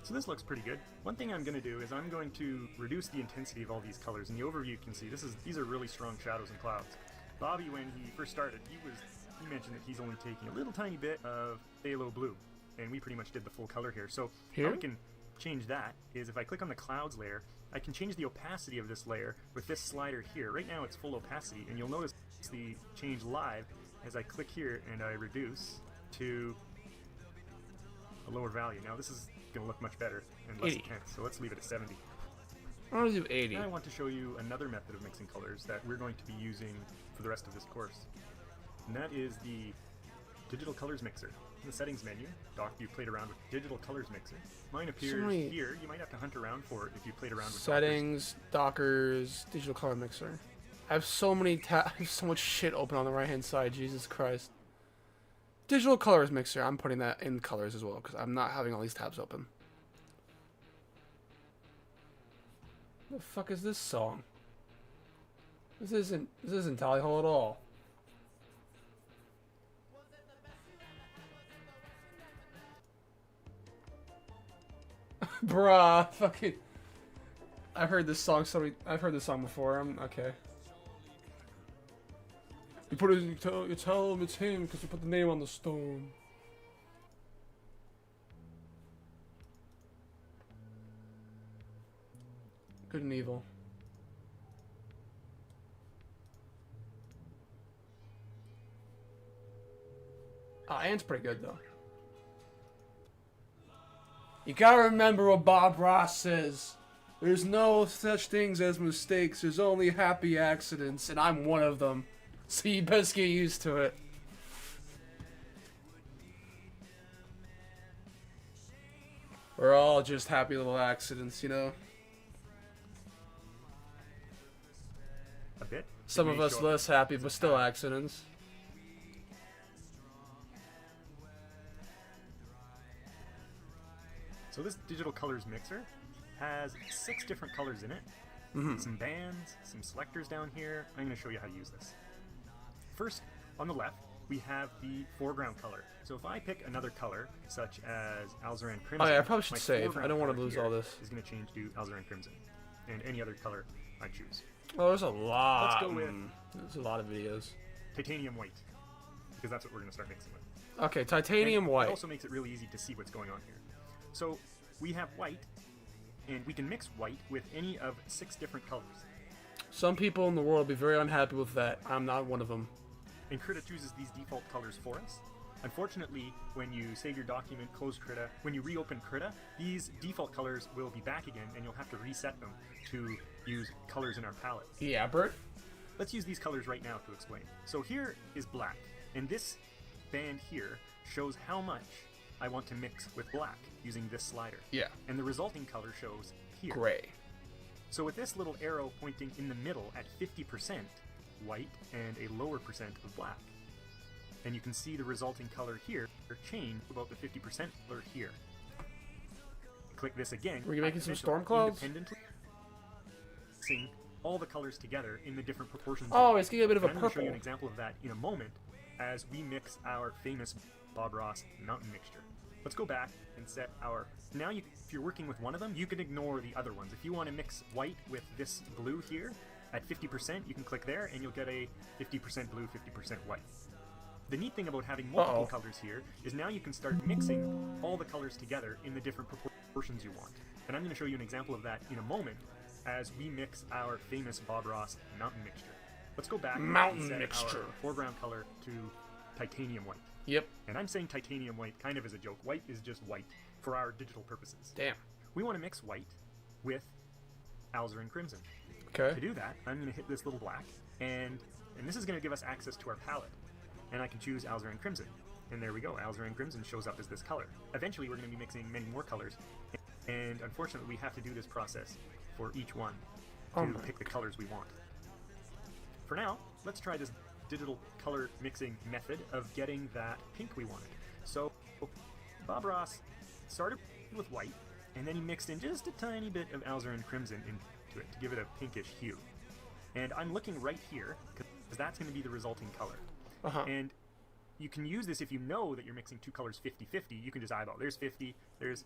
So this looks pretty good. One thing I'm going to do is I'm going to reduce the intensity of all these colors. In the overview you can see these are really strong shadows and clouds. Bobby, when he first started, he mentioned that he's only taking a little tiny bit of phthalo blue, and we pretty much did the full color here. So Here? how we can change that is if I click on the clouds layer, I can change the opacity of this layer with this slider here. Right now it's full opacity, and you'll notice the change live as I click here and I reduce to a lower value. Now this is going to look much better and less 80. intense, so let's leave it at 70. I'm gonna do 80. Now I want to show you another method of mixing colors that we're going to be using for the rest of this course, and that is the digital colors mixer. In the settings menu, you played around with digital colors mixer. Mine appears many- here. You might have to hunt around for it if you played around with Settings, Dockers, digital color mixer. I have so many I have so much shit open on the right hand side. Jesus Christ. Digital colors mixer. I'm putting that in colors as well because I'm not having all these tabs open. The fuck is this song? This isn't Tally Hole at all. Bruh, fucking. I've heard this song I've heard this song before. I'm okay. You put it. You tell him it's him because you put the name on the stone. Good and evil. Ant's pretty good though. You gotta remember what Bob Ross says. There's no such things as mistakes. There's only happy accidents, and I'm one of them. So you best get used to it. We're all just happy little accidents, you know? A bit. Some It of may us show up less happy, but still accidents. So this digital colors mixer has 6 different colors in it. Some bands, some selectors down here. I'm going to show you how to use this. First, on the left, we have the foreground color. So if I pick another color, such as Alizarin Crimson, Oh yeah, I probably should my save. I foreground don't want to color lose here all this. is going to change to Alizarin Crimson, and any other color I choose. Oh, there's a lot. Let's go with There's a lot of videos. titanium white, because that's what we're going to start mixing with. Okay, titanium And white. It also makes it really easy to see what's going on here. So we have white, and we can mix white with any of 6 different colors. Some people in the world will be very unhappy with that. I'm not one of them. And Krita chooses these default colors for us. Unfortunately, when you save your document, close Krita, when you reopen Krita, these default colors will be back again, and you'll have to reset them to use colors in our palette. Yeah, Bert? Let's use these colors right now to explain. So here is black, and this band here shows how much I want to mix with black using this slider. Yeah. And the resulting color shows here. Gray. So with this little arrow pointing in the middle at 50% white and a lower percent of black, and you can see the resulting color here change about the 50% color here. Click this again. Were you making some accidental, storm clouds? Independently mixing all the colors together in the different proportions. Oh, it's getting a bit of a And I'm going to show you purple. an example of that in a moment as we mix our famous Bob Ross mountain mixture. Let's go back and set our... Now, if you're working with one of them, you can ignore the other ones. If you want to mix white with this blue here at 50%, you can click there and you'll get a 50% blue, 50% white. The neat thing about having multiple colors here is now you can start mixing all the colors together in the different proportions you want. And I'm going to show you an example of that in a moment as we mix our famous Bob Ross mountain mixture. Let's go back Mountain and set mixture. our foreground color to titanium white. Yep. And I'm saying titanium white kind of as a joke. White is just white for our digital purposes. Damn. We want to mix white with alizarin crimson. Okay. To do that, I'm going to hit this little black, and this is going to give us access to our palette. And I can choose alizarin crimson. And there we go. Alizarin crimson shows up as this color. Eventually, we're going to be mixing many more colors. And unfortunately, we have to do this process for each one Oh to my pick the colors we want. For now, let's try this digital color mixing method of getting that pink we wanted. So Bob Ross started with white, and then he mixed in just a tiny bit of alizarin crimson into it to give it a pinkish hue. And I'm looking right here, because that's going to be the resulting color. And you can use this if you know that you're mixing two colors 50-50. You can just eyeball. There's 50, there's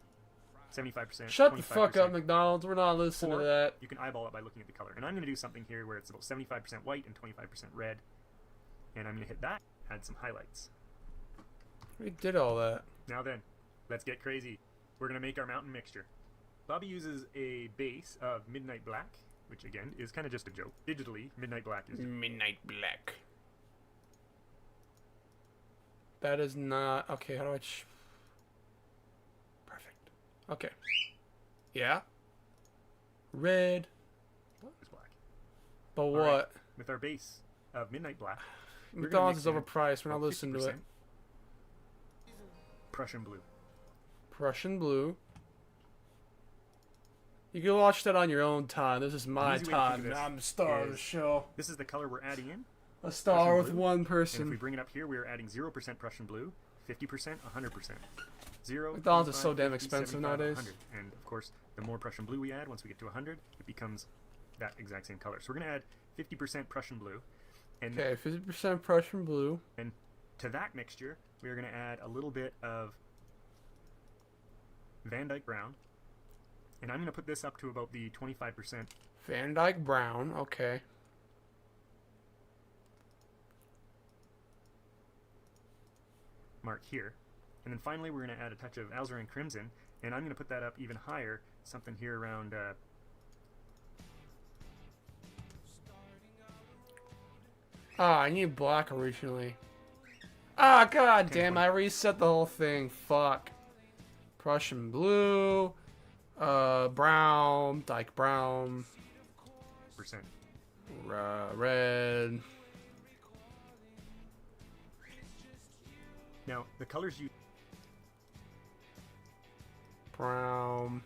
75%. Shut 25%. the fuck up, McDonald's. We're not listening Or to that. you can eyeball it by looking at the color. And I'm going to do something here where it's about 75% white and 25% red. And I'm going to hit that, add some highlights. We did all that. Now then, let's get crazy. We're going to make our mountain mixture. Bobby uses a base of Midnight Black, which again is kind of just a joke. Digitally, Midnight Black is Midnight Black. That is not... Okay, how do I... Perfect. Okay. Yeah. Red. black. But All what? right, with our base of Midnight Black, we're gonna McDonald's is mix in overpriced. We're not about listening to it. 50% Prussian blue. Prussian blue. You can watch that on your own time. This is my Easy way to think time. of this I'm the star of the is- show. This is the color we're adding in. A star Prussian with blue. one And if we person. bring it up here, we're adding 0% Prussian blue, 50%, 100%. 0, McDonald's is so 25, damn 50, expensive 75, nowadays. 100. And of course, the more Prussian blue we add, once we get to 100, it becomes that exact same color. So we're going to add 50% Prussian blue. And Okay, 50% Prussian blue. And to that mixture, we are going to add a little bit of Van Dyke brown. And I'm going to put this up to about the 25%. Van Dyke brown. Okay. Mark here. And then finally, we're going to add a touch of alizarin crimson. And I'm going to put that up even higher, something here around... Ah, I need black originally. Ah, god damn, 10, I reset the whole thing. Fuck. Prussian blue. Brown. Dyke brown. percent. Red. Now, the colors you Brown.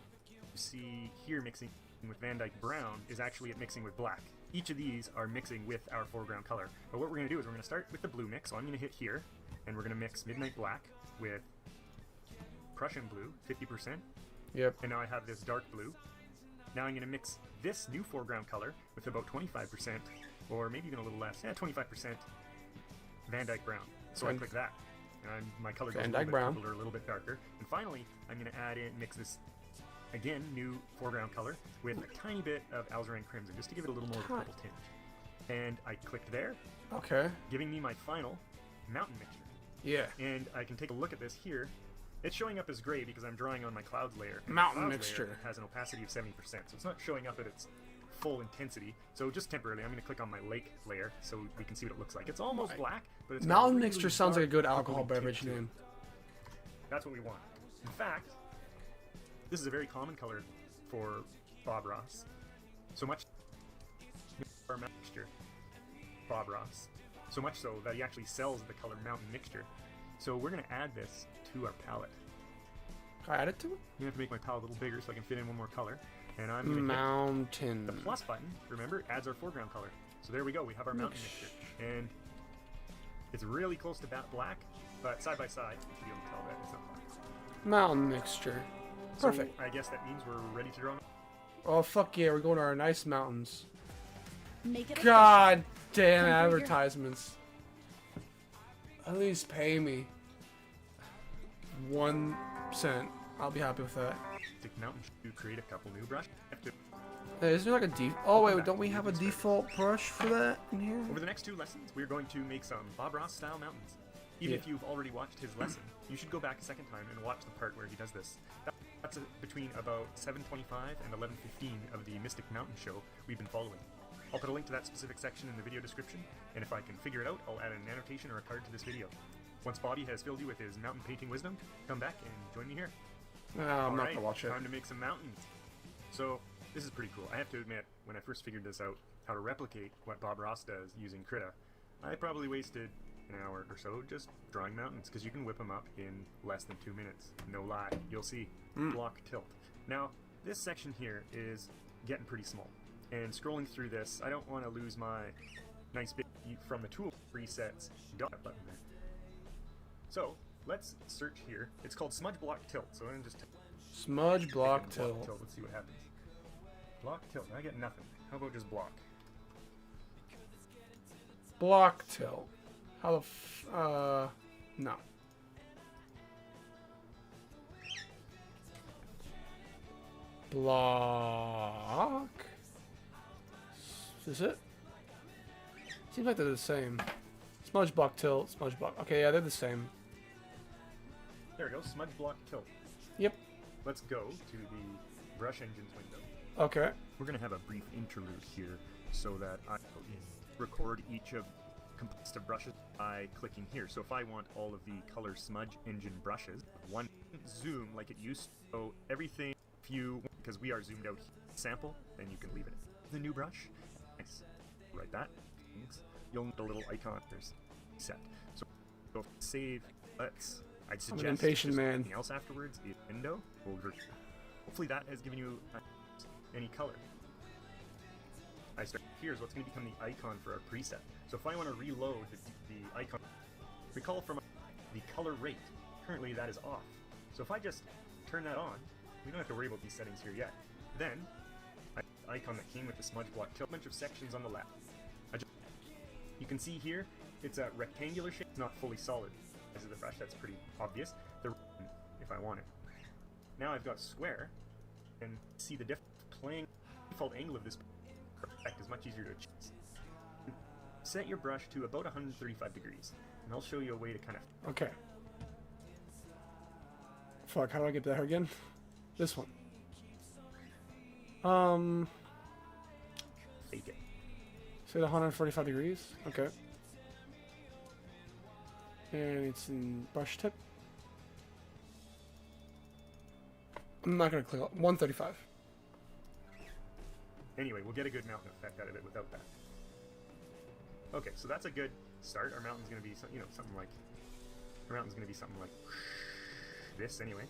see here mixing with Van Dyke brown is actually it mixing with black. Each of these are mixing with our foreground color. But what we're going to do is we're going to start with the blue mix. So I'm going to hit here, and we're going to mix Midnight Black with Prussian blue, 50%. Yep. And now I have this dark blue. Now I'm going to mix this new foreground color with about 25%, or maybe even a little less, 25% Van Dyke brown. So I click that, and my color goes Van a Dyke little bit brown. cooler, a little bit darker. And finally, I'm going to add in, mix this, again, new foreground color with a tiny bit of alizarin crimson, just to give it a little more of a purple tinge. And I clicked there, Okay. giving me my final mountain mixture. Yeah. And I can take a look at this here. It's showing up as gray because I'm drawing on my clouds layer. And Mountain the clouds mixture. layer has an opacity of 70%, so it's not showing up at its full intensity. So just temporarily, I'm going to click on my lake layer so we can see what it looks like. It's almost black, but it's got a Mountain really mixture sounds like a dark good alcohol purpley tint beverage to it. name. That's what we want. In fact, this is a very common color for Bob Ross. So much our mixture, Bob Ross. So much so that he actually sells the color Mountain Mixture. So we're going to add this to our palette. Can I add it to it? I'm going to have to make my palette a little bigger so I can fit in one more color. And I'm going to hit Mountain. the plus button, remember, adds our foreground color. So there we go, we have our Mountain Mixture. And it's really close to black, but side by side, you should be able to tell that it's not black. Mountain mixture. Perfect. So I guess that means we're ready to draw. Oh, fuck yeah, we're going to our nice mountains. Make it God damn Configure. advertisements. At least pay me 1 cent. I'll be happy with that. Stick Mountain to create a couple new brushes. Hey, isn't there like a Oh wait, don't we have a default brush for that in here? Over the next 2 lessons, we're going to make some Bob Ross style mountains. Even Yeah. if you've already watched his lesson, you should go back a second time and watch the part where he does this. That's between about 7:25 and 11:15 of the Mystic Mountain show we've been following. I'll put a link to that specific section in the video description, and if I can figure it out, I'll add an annotation or a card to this video. Once Bobby has filled you with his mountain painting wisdom, come back and join me here. No, I'm not Alright, gonna watch it. time to make some mountains. So, this is pretty cool. I have to admit, when I first figured this out, how to replicate what Bob Ross does using Krita, I probably wasted an hour or so just drawing mountains, because you can whip them up in less than 2 minutes. No lie. You'll see. Block tilt. Now, this section here is getting pretty small, and scrolling through this, I don't want to lose my nice bit from the tool presets dot button there. So, let's search here. It's called Smudge Block Tilt, so I'm going to just Smudge block tilt. Let's see what happens. Block tilt, I get nothing. How about just block? Block tilt. How the no. Block. Is this it? Seems like they're the same. Smudge block tilt, smudge block. Okay, yeah, they're the same. There we go, Smudge Block Tilt. Yep. Let's go to the Brush Engines window. Okay. We're going to have a brief interlude here so that I record each of composite of brushes by clicking here. So if I want all of the color Smudge Engine brushes, one zoom like it used to, so everything, if you, because we are zoomed out sample, then you can leave it. The new brush, nice. Write that. You'll need a little icon. There's set. So save. I'd suggest I'm an impatient just man. anything else afterwards. Window. Hopefully that has given you any color. Here's what's going to become the icon for our preset. So if I want to reload the icon, recall from the color rate. Currently that is off. So if I just turn that on, we don't have to worry about these settings here yet. Then, icon that came with the smudge block tilt, bunch of sections on the left. You can see here, it's a rectangular shape, not fully solid. As of the brush, that's pretty obvious. If I want it. Now I've got square, and see the default angle of this effect is much easier to achieve. Set your brush to about 135 degrees, and I'll show you a way to kind of... Okay. Fuck, how do I get there again? This one. Fake it. Say 145 degrees. Okay. And it's in brush tip. I'm not gonna click 135. Anyway, we'll get a good mountain effect out of it without that. Okay, so that's a good start. Our mountain's gonna be, something like... Our mountain's gonna be something like... this, anyway.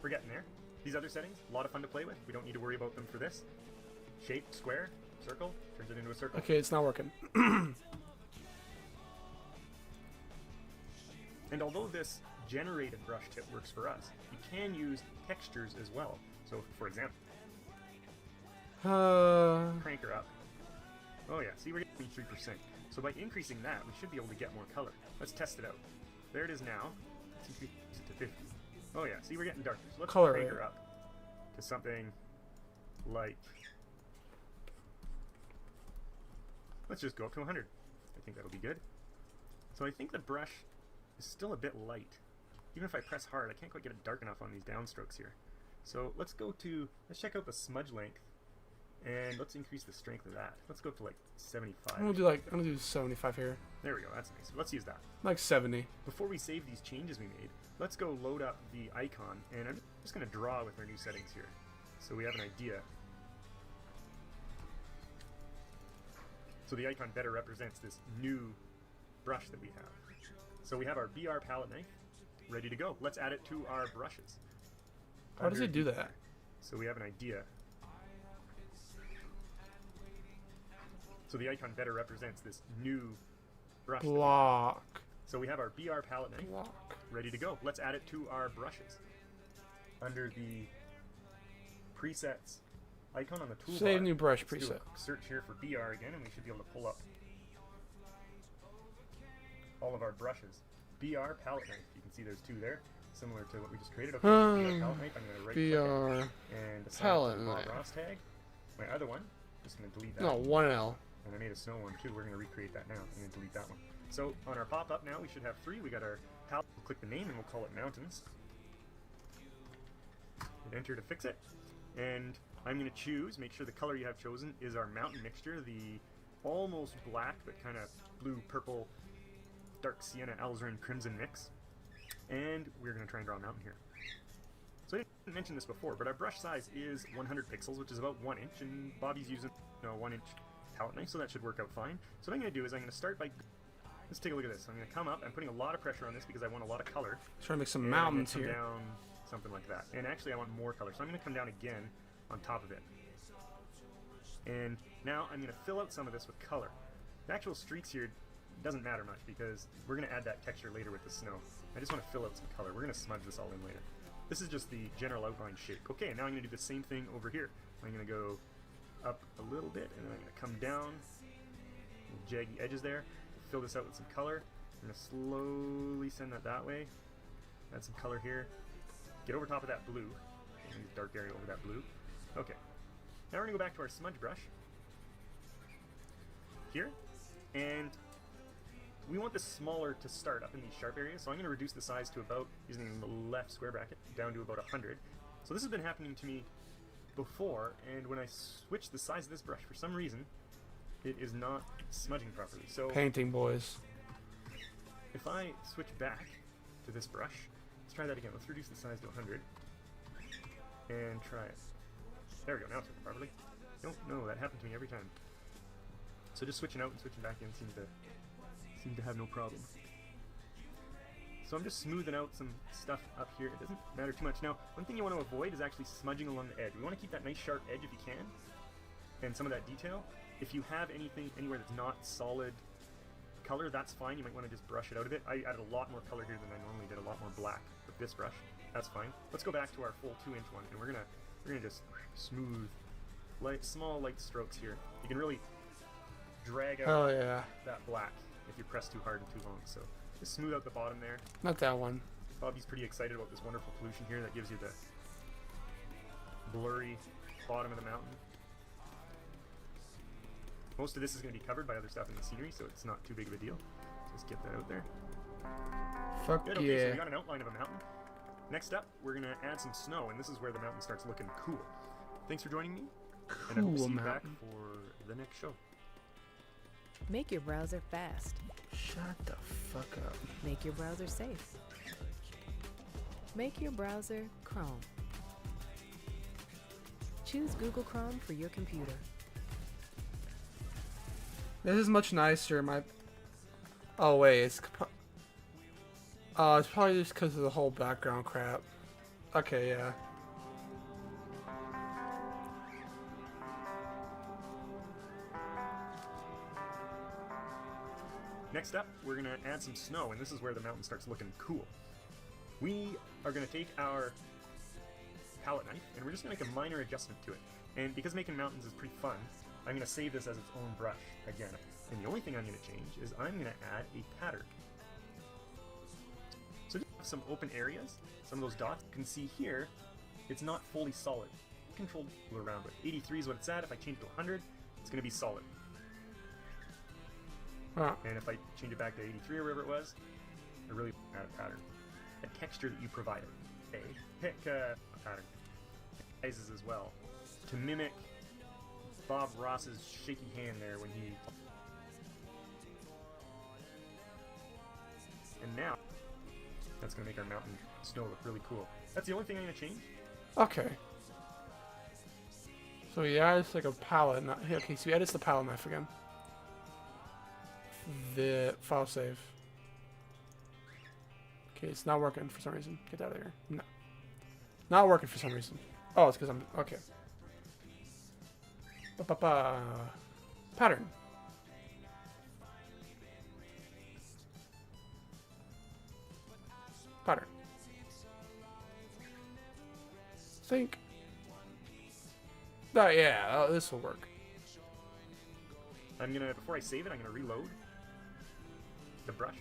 We're getting there. These other settings, a lot of fun to play with. We don't need to worry about them for this. Shape, square, circle, turns it into a circle. Okay, it's not working. And although this generated brush tip works for us, you can use textures as well. So, for example, crank her up. Oh yeah, see, we're getting 3%. So by increasing that, we should be able to get more color. Let's test it out. There it is now. Let's increase it to 50. Oh yeah, see, we're getting darker. So let's Color crank rate her up to something like... Let's just go up to 100. I think that'll be good. So I think the brush is still a bit light. Even if I press hard, I can't quite get it dark enough on these downstrokes here. So let's check out the smudge length, and let's increase the strength of that. Let's go to like 75. I'm gonna do 75 here. There we go, that's nice. Let's use that. Like 70. Before we save these changes we made, let's go load up the icon, and I'm just gonna draw with our new settings here. So we have an idea. So the icon better represents this new brush that we have. So we have our BR palette knife ready to go. Let's add it to our brushes. How does it do that? So we have an idea. So the icon better represents this new brush. Block. So we have our BR palette knife Block. ready to go. Let's add it to our brushes. Under the presets icon on the toolbar. Save new brush let's do preset. a search here for BR again, and we should be able to pull up all of our brushes. BR palette knife. You can see there's two there, similar to what we just created. Okay, BR palette knife. I'm going to right click BR and assign palette it to the Bob knife. Ross tag. My other one, just going to delete that. No, 1L. And I made a snow one too. We're going to recreate that now. I'm going to delete that one. So on our pop-up now, we should have three. We got our palette. We'll click the name and we'll call it Mountains. Hit enter to fix it. And I'm going to choose, make sure the color you have chosen is our mountain mixture, the almost black but kind of blue, purple, dark sienna, alizarin, crimson mix. And we're going to try and draw a mountain here. So I didn't mention this before, but our brush size is 100 pixels, which is about 1 inch, and Bobby's using 1 inch palette knife, so that should work out fine. So what I'm going to do is I'm going to start by... Let's take a look at this. I'm going to come up. I'm putting a lot of pressure on this because I want a lot of color. Trying to make some And I'm gonna mountains come here. down something like that. And actually I want more color, so I'm going to come down again on top of it. And now I'm going to fill out some of this with color. The actual streaks here doesn't matter much because we're going to add that texture later with the snow. I just want to fill out some color. We're going to smudge this all in later. This is just the general outline shape. Okay, now I'm going to do the same thing over here. I'm going to go up a little bit, and then I'm going to come down, jaggy edges there, fill this out with some color. I'm going to slowly send that way, add some color here, get over top of that blue, dark area over that blue. Okay, now we're going to go back to our smudge brush here, and we want this smaller to start up in these sharp areas, so I'm going to reduce the size to about, using the left square bracket, down to about 100. So this has been happening to me before, and when I switch the size of this brush, for some reason, it is not smudging properly. So Painting boys. if I switch back to this brush, let's try that again. Let's reduce the size to 100, and try it. There we go, now it's working properly. No, that happened to me every time. So just switching out and switching back in seems to have no problem. So I'm just smoothing out some stuff up here. It doesn't matter too much. Now, one thing you want to avoid is actually smudging along the edge. We want to keep that nice sharp edge if you can, and some of that detail. If you have anything anywhere that's not solid color, that's fine. You might want to just brush it out a bit. I added a lot more color here than I normally did, a lot more black with this brush. That's fine. Let's go back to our full 2-inch one, and we're gonna just smooth, small light strokes here. You can really drag out that black if you press too hard and too long. So just smooth out the bottom there. Not that one. Bobby's pretty excited about this wonderful pollution here that gives you the blurry bottom of the mountain. Most of this is going to be covered by other stuff in the scenery, so it's not too big of a deal. Just get that out there. Fuck Good, okay, yeah. so we got an outline of a mountain. Next up, we're going to add some snow, and this is where the mountain starts looking cool. Thanks for joining me, and I hope to Cool see you back mountain. for the next show. Make your browser fast. Shut the fuck up. Make your browser safe. Make your browser Chrome. Choose Google Chrome for your computer. This is much nicer. Oh wait, it's probably just because of the whole background crap. Okay, yeah. Next up, we're going to add some snow, and this is where the mountain starts looking cool. We are going to take our palette knife, and we're just going to make a minor adjustment to it. And because making mountains is pretty fun, I'm going to save this as its own brush again. And the only thing I'm going to change is I'm going to add a pattern. So just have some open areas, some of those dots. You can see here, it's not fully solid. Control around it. 83 is what it's at. If I change it to 100, it's going to be solid. Huh. And if I change it back to 83 or wherever it was, I really add a pattern. A texture that you provided. Pick a pattern. Sizes as well. To mimic Bob Ross's shaky hand there when he... And now, that's going to make our mountain snow look really cool. That's the only thing I'm going to change. Okay. So yeah, it's like a palette. Okay, so he edits the palette knife again. The file save. Okay, it's not working for some reason. Get out of here. No. Not working for some reason. Oh, it's because I'm... Okay. Pattern. Pattern. Think. Oh, yeah, this will work. I'm gonna, before I save it, I'm gonna reload the brush,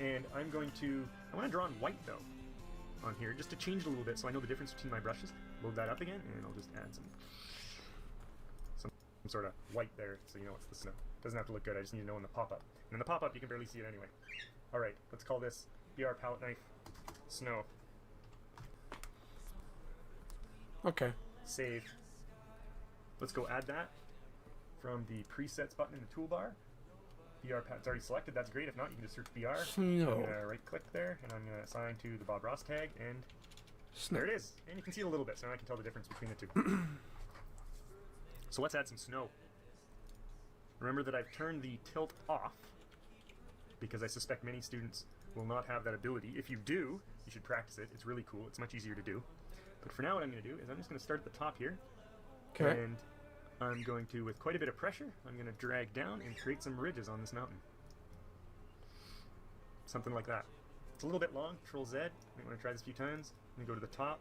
and I want to draw in white though on here just to change it a little bit so I know the difference between my brushes. Load that up again, and I'll just add some sort of white there so you know it's the snow. Doesn't have to look good, I just need to know in the pop-up. And in the pop-up you can barely see it anyway. Alright, let's call this BR palette knife snow. Okay. Save. Let's go add that from the presets button in the toolbar. BR palette already selected, that's great. If not, you can just search BR. Snow. I'm gonna right click there, and I'm gonna assign to the Bob Ross tag, and Snow. there it is. And you can see it a little bit, so now I can tell the difference between the two. So let's add some snow. Remember that I've turned the tilt off because I suspect many students will not have that ability. If you do, you should practice it. It's really cool. It's much easier to do. But for now, what I'm going to do is I'm just going to start at the top here. Okay. And I'm going to, with quite a bit of pressure, I'm going to drag down and create some ridges on this mountain. Something like that. It's a little bit long. Control Z. I want to try this a few times. I'm going to go to the top,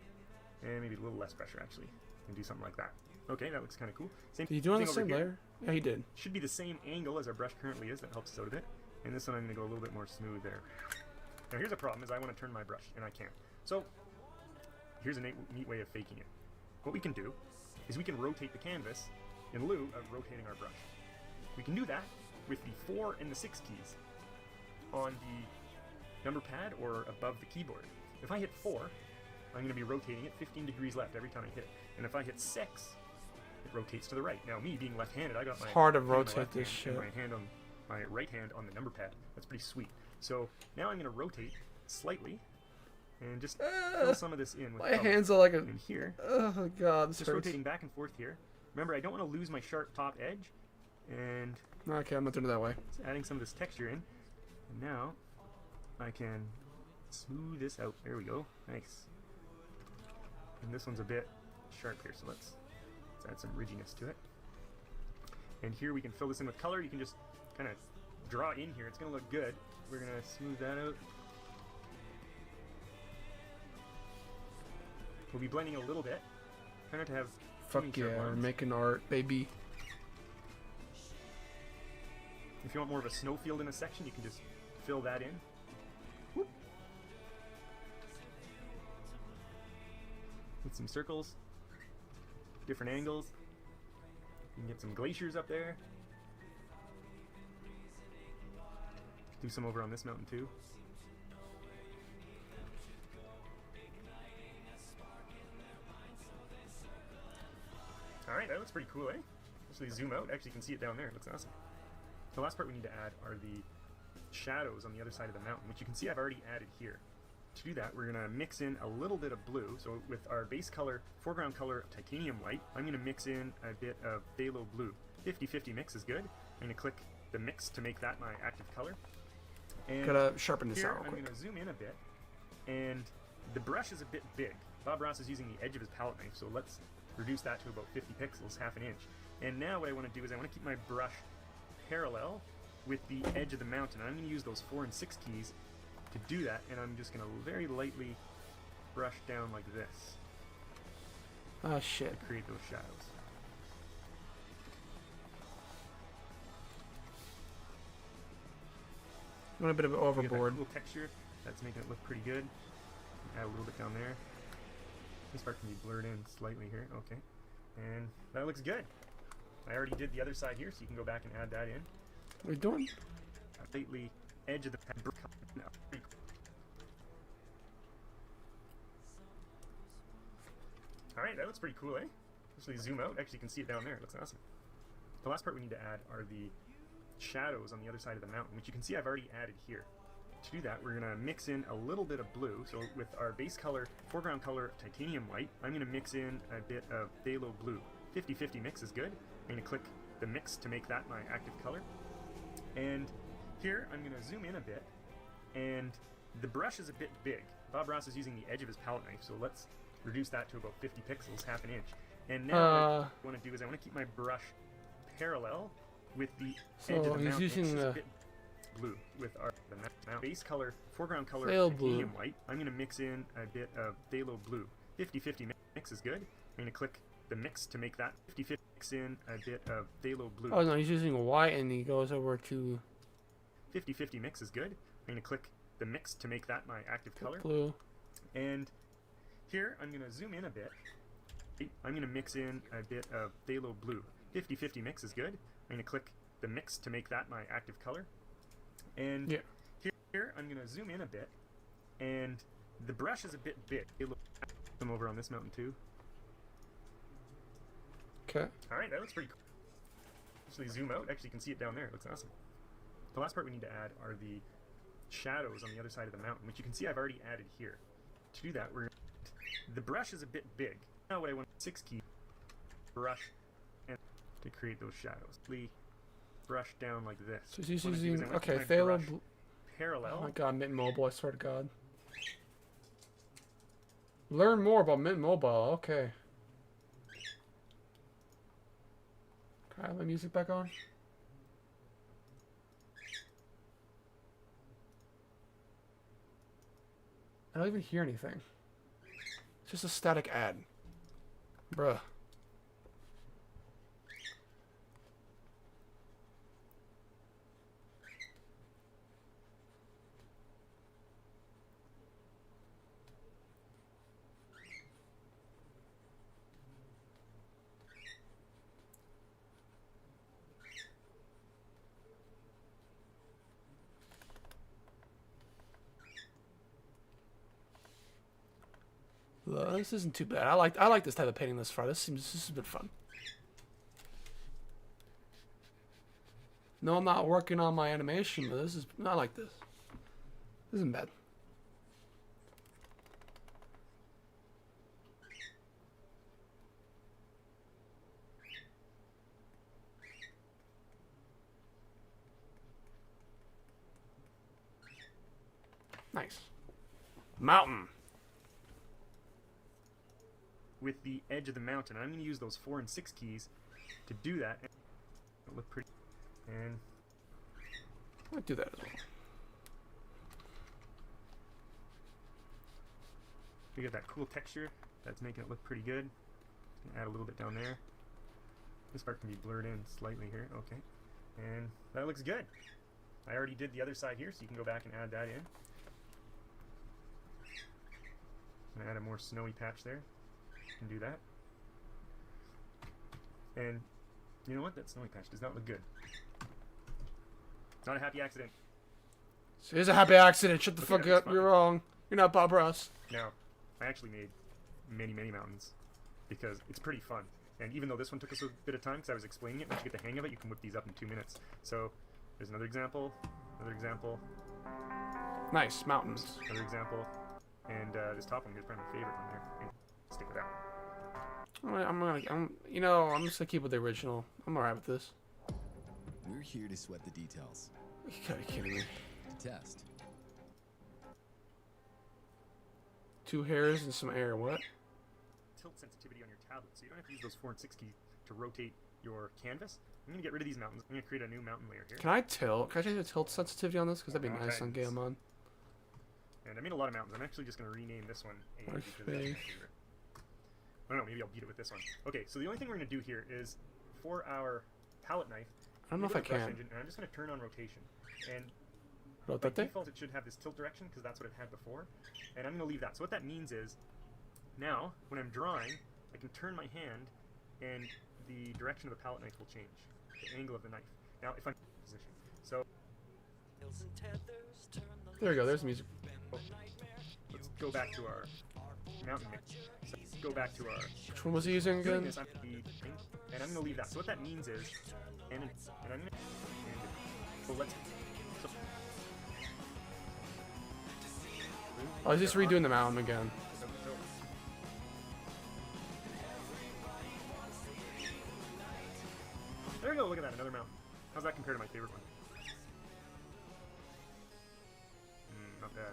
and maybe a little less pressure, actually. And do something like that. Okay, that looks kind of cool. Same Did you do it on thing the over same here. layer? Yeah, he did. Should be the same angle as our brush currently is. That helps us out a bit. And this one I'm going to go a little bit more smooth there. Now here's a problem, is I want to turn my brush, and I can't. So, here's a neat way of faking it. What we can do is we can rotate the canvas in lieu of rotating our brush. We can do that with the 4 and the 6 keys on the number pad or above the keyboard. If I hit 4, I'm going to be rotating it 15 degrees left every time I hit it. And if I hit 6, it rotates to the right. Now, me being left-handed, I got my hard to hand on my rotate left this hand and shit. my hand on my right hand on the number pad. That's pretty sweet. So now I'm going to rotate slightly and just fill some of this in with My color. hands are like a. And here, Oh god, this just hurts. rotating back and forth here. Remember, I don't want to lose my sharp top edge. And Okay, I'm not doing it that way. just adding some of this texture in. And now I can smooth this out. There we go. Nice. And this one's a bit sharp here, so let's add some ridginess to it. And here we can fill this in with color. You can just kind of draw in here. It's going to look good. We're going to smooth that out. We'll be blending a little bit. Try not to have too many Fuck yeah, sharp we're lines. making art, baby. If you want more of a snow field in a section, you can just fill that in. Whoop. With some circles, different angles. You can get some glaciers up there. Do some over on this mountain too. Alright, that looks pretty cool, eh? Actually zoom out, actually you can see it down there, it looks awesome. The last part we need to add are the shadows on the other side of the mountain, which you can see I've already added here. To do that, we're going to mix in a little bit of blue. So with our base color, foreground color of titanium white, I'm going to mix in a bit of phthalo blue. 50-50 mix is good. I'm going to click the mix to make that my active color. And Gotta sharpen this here, out real I'm quick. going to zoom in a bit, and the brush is a bit big. Bob Ross is using the edge of his palette knife, so let's reduce that to about 50 pixels, half an inch. And now what I want to do is I want to keep my brush parallel with the edge of the mountain. I'm going to use those 4 and 6 keys to do that, and I'm just going to very lightly brush down like this Oh shit. to create those shadows. Went a bit of We get that overboard. cool texture that's making it look pretty good. Add a little bit down there. This part can be blurred in slightly here. Okay, and that looks good. I already did the other side here, so you can go back and add that in. What are we doing? Slightly edge of the pen. Alright, that looks pretty cool, eh? Actually zoom out, actually you can see it down there, it looks awesome. The last part we need to add are the shadows on the other side of the mountain, which you can see I've already added here. To do that, we're going to mix in a little bit of blue. So with our base color, foreground color of titanium white, I'm going to mix in a bit of phthalo blue. 50-50 mix is good. I'm going to click the mix to make that my active color. And here, I'm going to zoom in a bit, and the brush is a bit big. Bob Ross is using the edge of his palette knife, so let's reduce that to about 50 pixels, half an inch. And now what I want to do is I want to keep my brush parallel with the edge of So the he's mountain, using which is a the bit blue with our base color, foreground color Phthalo of titanium blue. white. I'm going to mix in a bit of phthalo blue. 50-50 mix is good. I'm going to click the mix to make that 50-50 mix in a bit of phthalo blue. Oh no, he's using white and he goes over to 50-50 mix is good. I'm going to click the mix to make that my active color. blue. And here, I'm going to zoom in a bit. I'm going to mix in a bit of phthalo blue. 50-50 mix is good. I'm going to click the mix to make that my active color. And Yeah. here, I'm going to zoom in a bit. And the brush is a bit big. Come over on this mountain too. Okay. Alright, that looks pretty cool. Actually zoom out. Actually, you can see it down there. It looks awesome. The last part we need to add are the shadows on the other side of the mountain, which you can see I've already added here. To do that, the brush is a bit big. Now what I want, 6 key brush, and to create those shadows. Brush down like this. So he's What I do is using I want to okay, keep my phthalo brush blue. parallel. Oh my god, Mint Mobile, I swear to god. Learn more about Mint Mobile, okay. Can I have my music back on? I don't even hear anything. It's just a static ad. Bruh. This isn't too bad. I like this type of painting thus far. This has been fun. No, I'm not working on my animation, but this is not like this. This isn't bad. Nice. Mountain. With the edge of the mountain. I'm going to use those 4 and 6 keys to do that. It'll look pretty. And I might do that as well. we got that cool texture that's making it look pretty good. Add a little bit down there. This part can be blurred in slightly here. Okay. And that looks good. I already did the other side here, so you can go back and add that in. And add a more snowy patch there. Can do that. And you know what? That snowy patch does not look good. It's not a happy accident. It is a happy accident. Shut the Look fuck at it, it's up. fine. You're wrong. You're not Bob Ross. Now, I actually made many mountains because it's pretty fun. And even though this one took us a bit of time because I was explaining it, once you get the hang of it, you can whip these up in 2 minutes. So there's another example, Nice. Mountains. another example, and this top one is probably my favorite one there. And stick with that one. I'm just gonna keep with the original. I'm alright with this. We're here to sweat the details. You gotta be kidding me. To test. 2 hairs and some air. What? Tilt sensitivity on your tablet, so you don't have to use those 4 and 6 keys to rotate your canvas. I'm gonna get rid of these mountains. I'm gonna create a new mountain layer here. Can I tilt? Can I change the tilt sensitivity on this? Because that'd be nice on Okay. Game On. And I made a lot of mountains. I'm actually just gonna rename this one A because that's my Okay. favorite. I don't know, maybe I'll beat it with this one. Okay, so the only thing we're gonna do here is for our palette knife. I don't know if I go to the brush can. engine, and I'm just gonna turn on rotation. And by Rotate? default, it should have this tilt direction because that's what it had before. And I'm going to leave that. So what that means is, now, when I'm drawing, I can turn my hand, and the direction of the palette knife will change. The angle of the knife. Now, if I'm in position. So, There we go. There's the music. let's go back to our mountain mix. So, let's go back to our... Which one was he using Doing again? this, and I'm going to leave that. So what that means is, and I'm going to... So let's... So, Oh, he's just redoing the mountain again. There we go, look at that, another mountain. How's that compared to my favorite one? Not bad.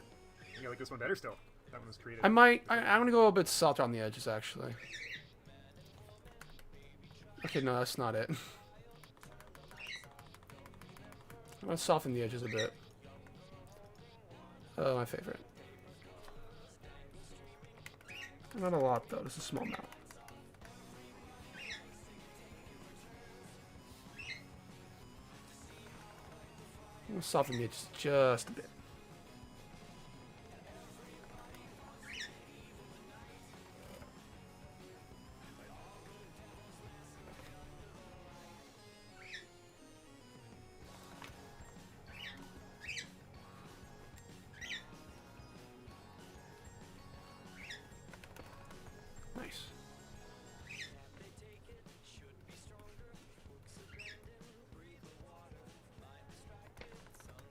I think I like this one better still. That one was creative. I'm gonna go a bit softer on the edges, actually. Okay, no, that's not it. I'm gonna soften the edges a bit. Oh, my favorite. Not a lot, though. Just a small amount. I'm gonna soften the edges just a bit. Nice.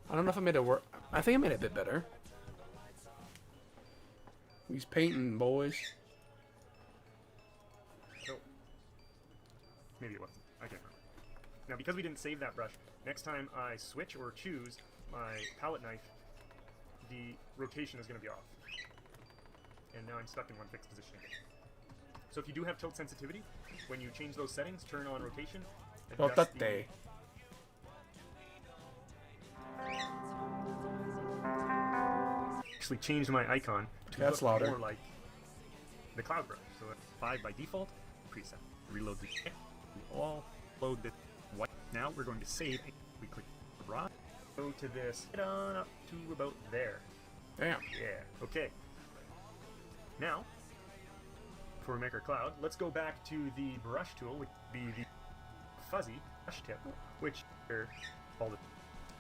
I don't know if I made it work. I think I made it a bit better. He's painting, boys. So, maybe it wasn't. I can't remember. Now, because we didn't save that brush, next time I switch or choose my palette knife the rotation is going to be off. And now I'm stuck in one fixed position again. So if you do have tilt sensitivity, when you change those settings, turn on rotation, adjust the... Actually changed my icon to That's look louder. more like the cloud brush. So it's 5 by default, preset. Reload the we all load the white. Now we're going to save. We click brush. Go to this. Get on up to about there. Damn. Yeah. Okay. Now, before we make our cloud, let's go back to the brush tool, which would be the fuzzy brush tip, which are all the.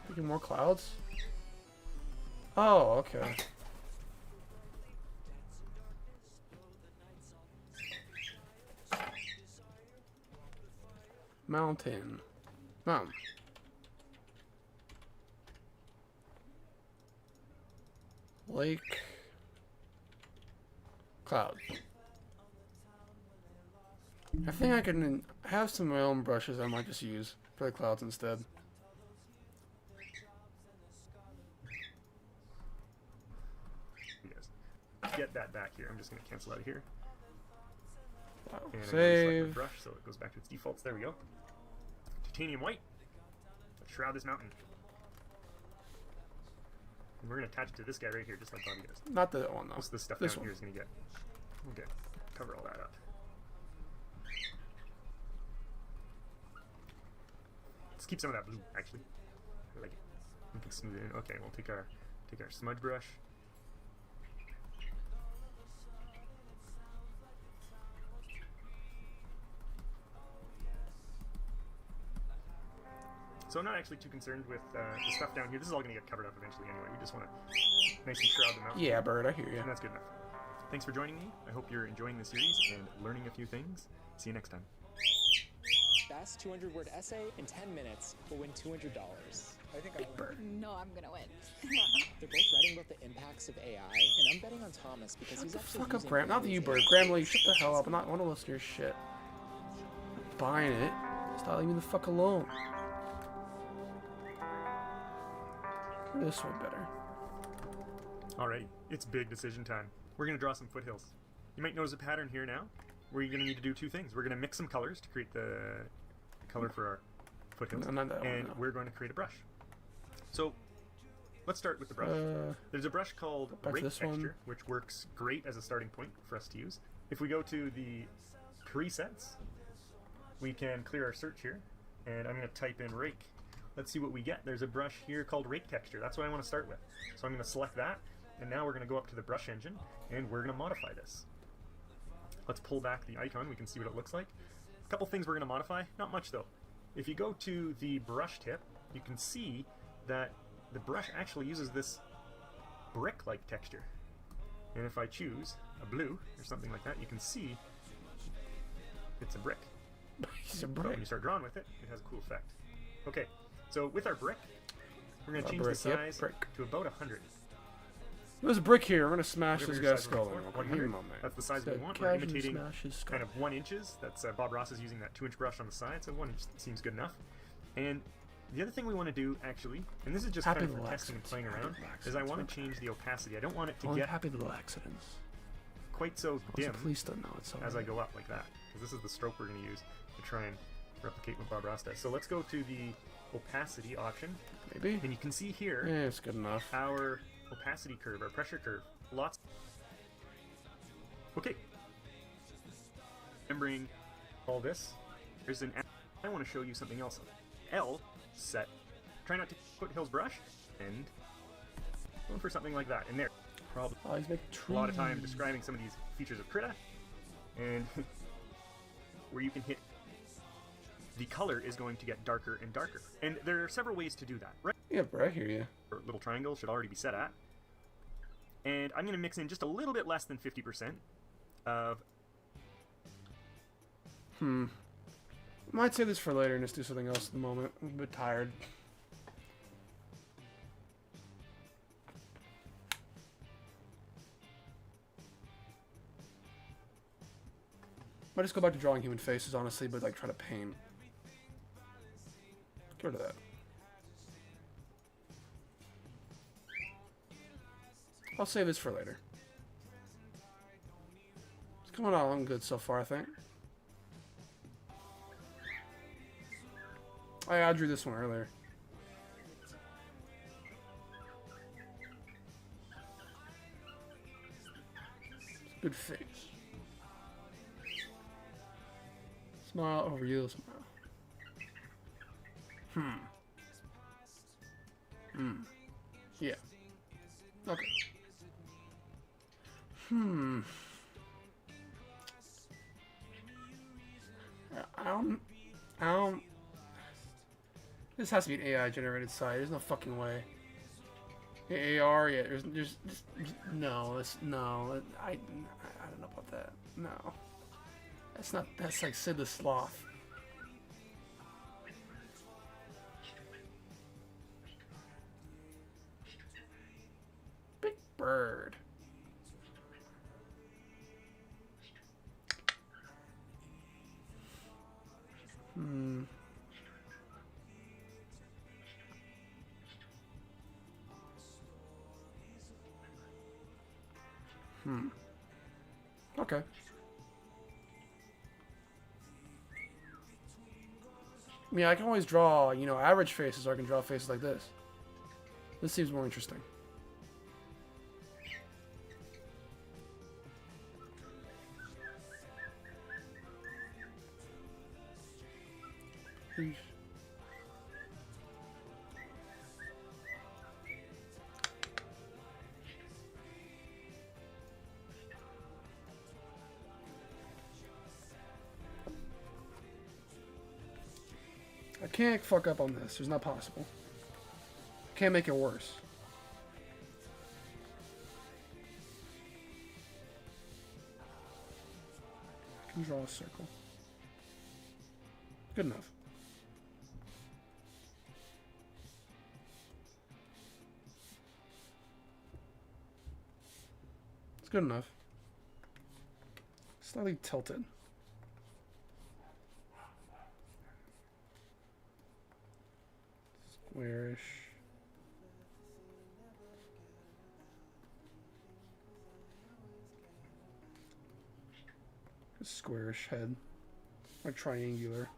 Making more clouds? Oh, okay. Mountain. Mountain. Lake. Cloud. I think I can have some of my own brushes I might just use for the clouds instead. Yes. Get that back here. I'm just going to cancel out of here. Wow. And I'm going to select Save. my brush so it goes back to its defaults. There we go. Titanium white. Let's shroud this mountain. And we're going to attach it to this guy right here, just like Bobby does. Not the one though. Most of this stuff This down one. here is going to get. Okay. Cover all that up. Let's keep some of that blue, actually. I like it. We can smooth it in. Okay, we'll take our smudge brush. So I'm not actually too concerned with the stuff down here. This is all going to get covered up eventually anyway. We just want to nice and shroud them out. Yeah, Bird, I hear you. And that's good enough. Thanks for joining me. I hope you're enjoying the series and learning a few things. See you next time. Best 200-word essay in 10 minutes will win $200. I think I win. No, I'm gonna win. They're both writing about the impacts of AI, and I'm betting on Thomas because Shut he's the actually fuck up, using Graham. Not the you, AI. Bird. Grammarly, shut the hell up. I want to listen to your shit. I'm buying it. Stop leaving me the fuck alone. This one better. Alright, it's big decision time. We're going to draw some foothills. You might notice a pattern here now where you're going to need to do two things. We're going to mix some colors to create the color for our foothills. No, not that one, and no. we're going to create a brush. So, let's start with the brush. There's a brush called back to Rake this one. Texture, which works great as a starting point for us to use. If we go to the presets, we can clear our search here, and I'm going to type in Rake. Let's see what we get. There's a brush here called Rake Texture. That's what I want to start with. So I'm going to select that, and now we're going to go up to the brush engine, and we're going to modify this. Let's pull back the icon. We can see what it looks like. A couple things we're going to modify. Not much, though. If you go to the brush tip, you can see that the brush actually uses this brick-like texture. And if I choose a blue or something like that, you can see it's a brick. He's a But brick. when you start drawing with it, it has a cool effect. Okay, so with our brick, we're going to A change brick, the yep, size brick. to about 100. There's a brick here. I'm gonna smash Whatever this your guy's size we're skull in. going for, Give me a 100. moment. That's the size we Said want. We're casually imitating smash his skull. kind of 1 inch. That's Bob Ross is using that 2-inch brush on the side, so 1 inch seems good enough. And the other thing we want to do, actually, and this is just Happy kind of for little testing and accidents. playing Happy around, little is I accidents. want to change the opacity. I don't want it to Only get happy little accidents. quite so dim Please don't know it's all as I go up like that, because this is the stroke we're going to use to try and replicate what Bob Ross does. So let's go to the opacity option, Maybe. and you can see here Yeah, it's good enough. our opacity curve, our pressure curve. Lots. Okay. Remembering all this, there's an. I want to show you something else. L set. Try not to foothills brush, and going for something like that. And there, probably Oh, he's making trees. a lot of time describing some of these features of Krita, and where you can hit. The color is going to get darker and darker, and there are several ways to do that. Right. Yeah, bro, I hear you. Our little triangle should already be set at. And I'm going to mix in just a little bit less than 50% of... Might save this for later and just do something else at the moment. I'm a bit tired. Might just go back to drawing human faces, honestly, but like try to paint. Get rid of that. I'll save this for later. It's coming along good so far, I think. Oh, yeah, I drew this one earlier. Good face. Smile over you, smile. Yeah. Okay. I don't. This has to be an AI generated site. There's no fucking way. AR, yeah. There's no. No. I don't know about that. No. That's not. That's like Sid the Sloth. Big bird. Okay. I mean, I can always draw, you know, average faces, or I can draw faces like this. This seems more interesting. Eesh. I can't fuck up on this. It's not possible. I can't make it worse. I can draw a circle. Good enough. It's good enough. Slightly tilted. Squarish. A squarish head. Like triangular.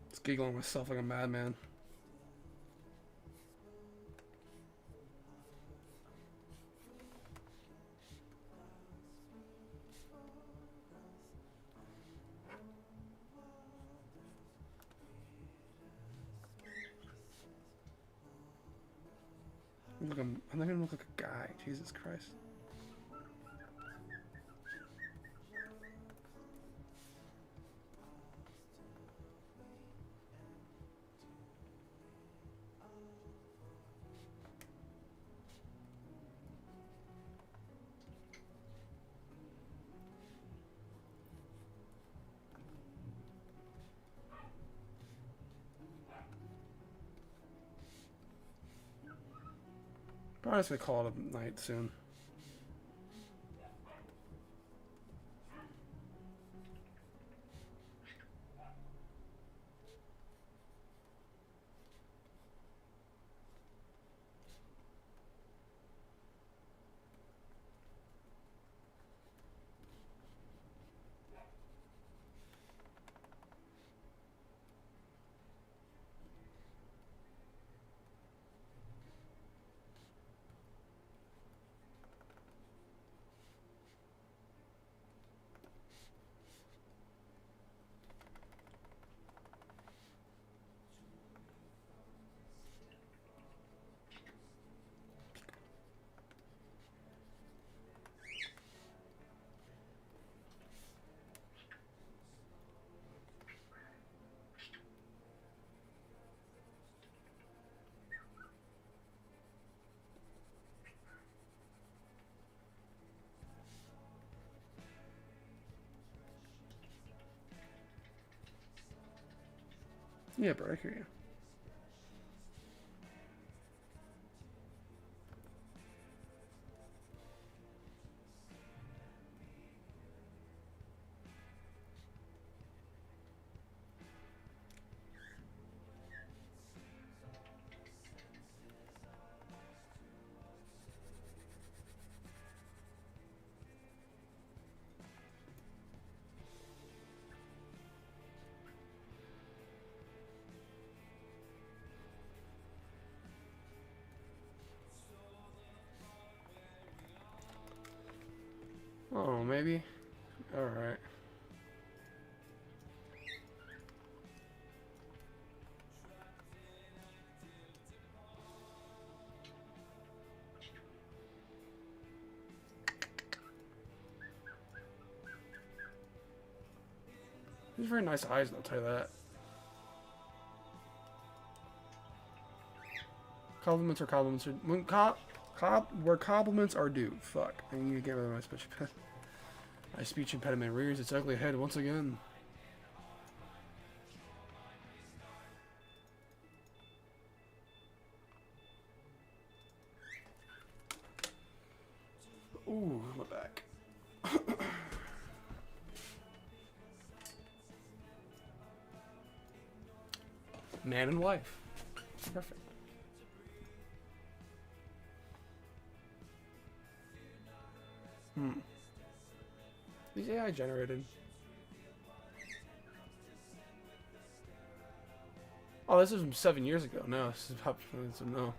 Just giggling myself like a madman. I'm not gonna look like a guy. Jesus Christ. Probably just gonna call it a night soon. Yeah, bro, I hear you. Oh, maybe. All right. These are very nice eyes, I'll tell you that. Compliments are compliments are when where compliments are due. Fuck. I need to get rid of my speech impediment. My speech impediment rears its ugly head once again. Ooh, my back. Man and wife. Perfect. These AI generated. Oh, this is from 7 years ago. No, this is about no.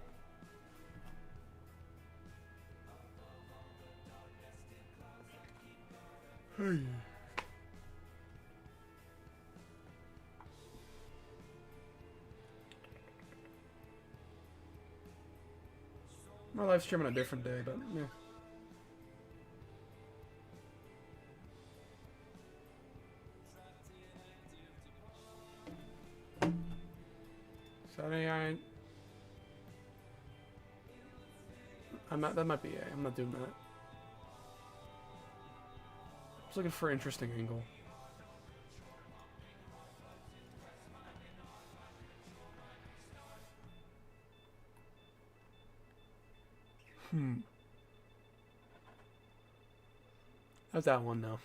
Hey. My live stream on a different day, but yeah. Saturday, I'm not. That might be A. I'm not doing that. Just looking for an interesting angle. How's that one though?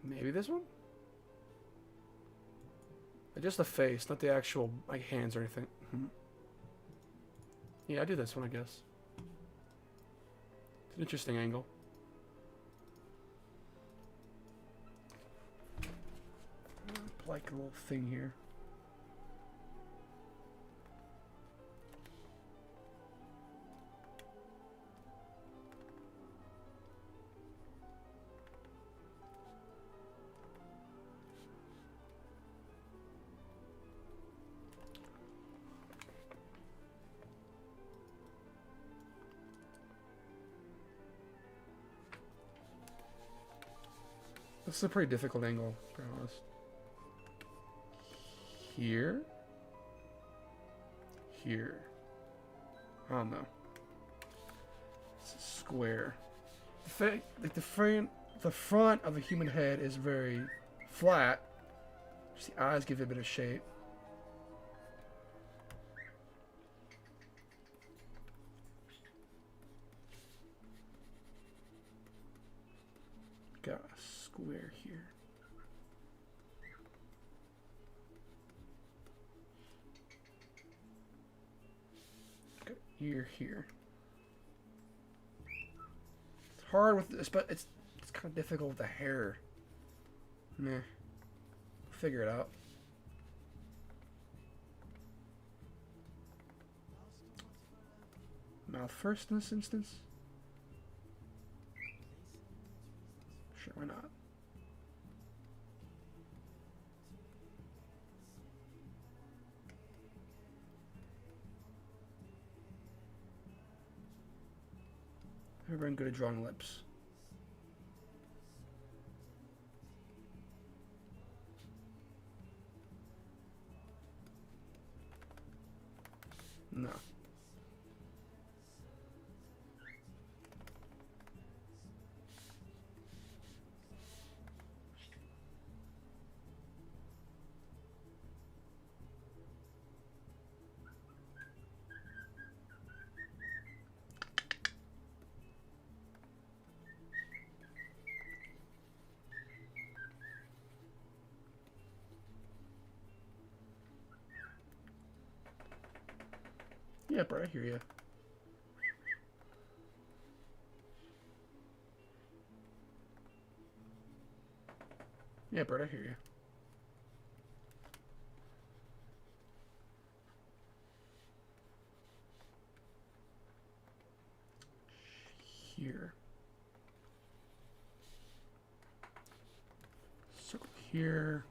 Maybe this one? Just the face, not the actual like hands or anything. Yeah, I do this one, I guess. It's an interesting angle. Like a little thing here. This is a pretty difficult angle, to be honest. Here? here. I don't know. It's a square. The front of the human head is very flat. Just the eyes give it a bit of shape. Got a square here. Got an ear here. It's hard with this, but it's kind of difficult with the hair. Meh. Figure it out. Mouth first in this instance. Sure, why not? I've been good at drawing lips. No. Yeah, bro, I hear you. Yeah, Bert, I hear you. Here. Circle here.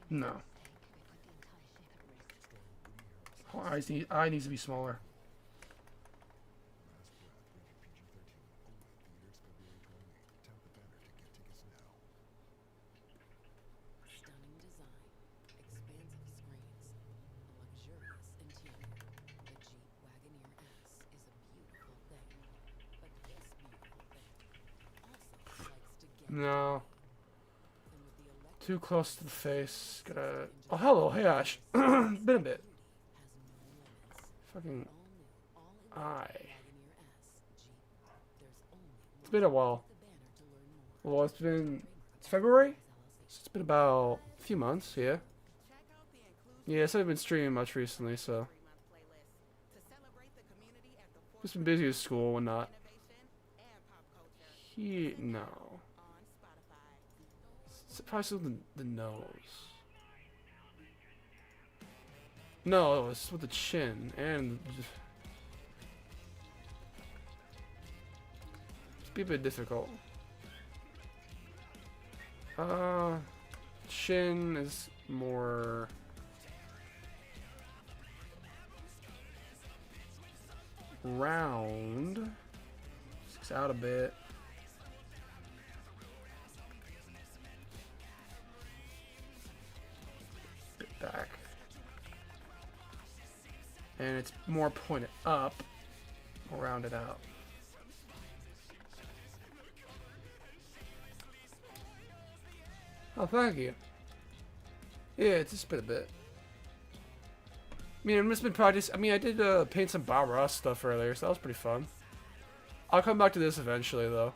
No. Oh, eye needs to be smaller. Stunning design, expansive screens, a luxurious interior. The Jeep Wagoneer S is a beautiful thing, but this beautiful thing also likes to get No. and with the electric Too close to the face. Gotta. Oh, hello. Hey, Ash. Been a bit. has no limits. Fucking All new, all eye. Wagoneer S Jeep. There's only It's been a while. the banner to learn more. Well, it's been. It's February? So it's been about a few months, yeah. Yeah, so I've been streaming much recently, so. Just been busy with school and whatnot. No. It's probably still the nose. No, it's with the chin and. It's be a bit difficult. Chin is more. Round. Sticks out a bit. Bit back. And it's more pointed up. More rounded out. Oh, thank you. Yeah, it's just been a bit. I mean, I've just been practicing. I mean, I did paint some Bob Ross stuff earlier, so that was pretty fun. I'll come back to this eventually, though.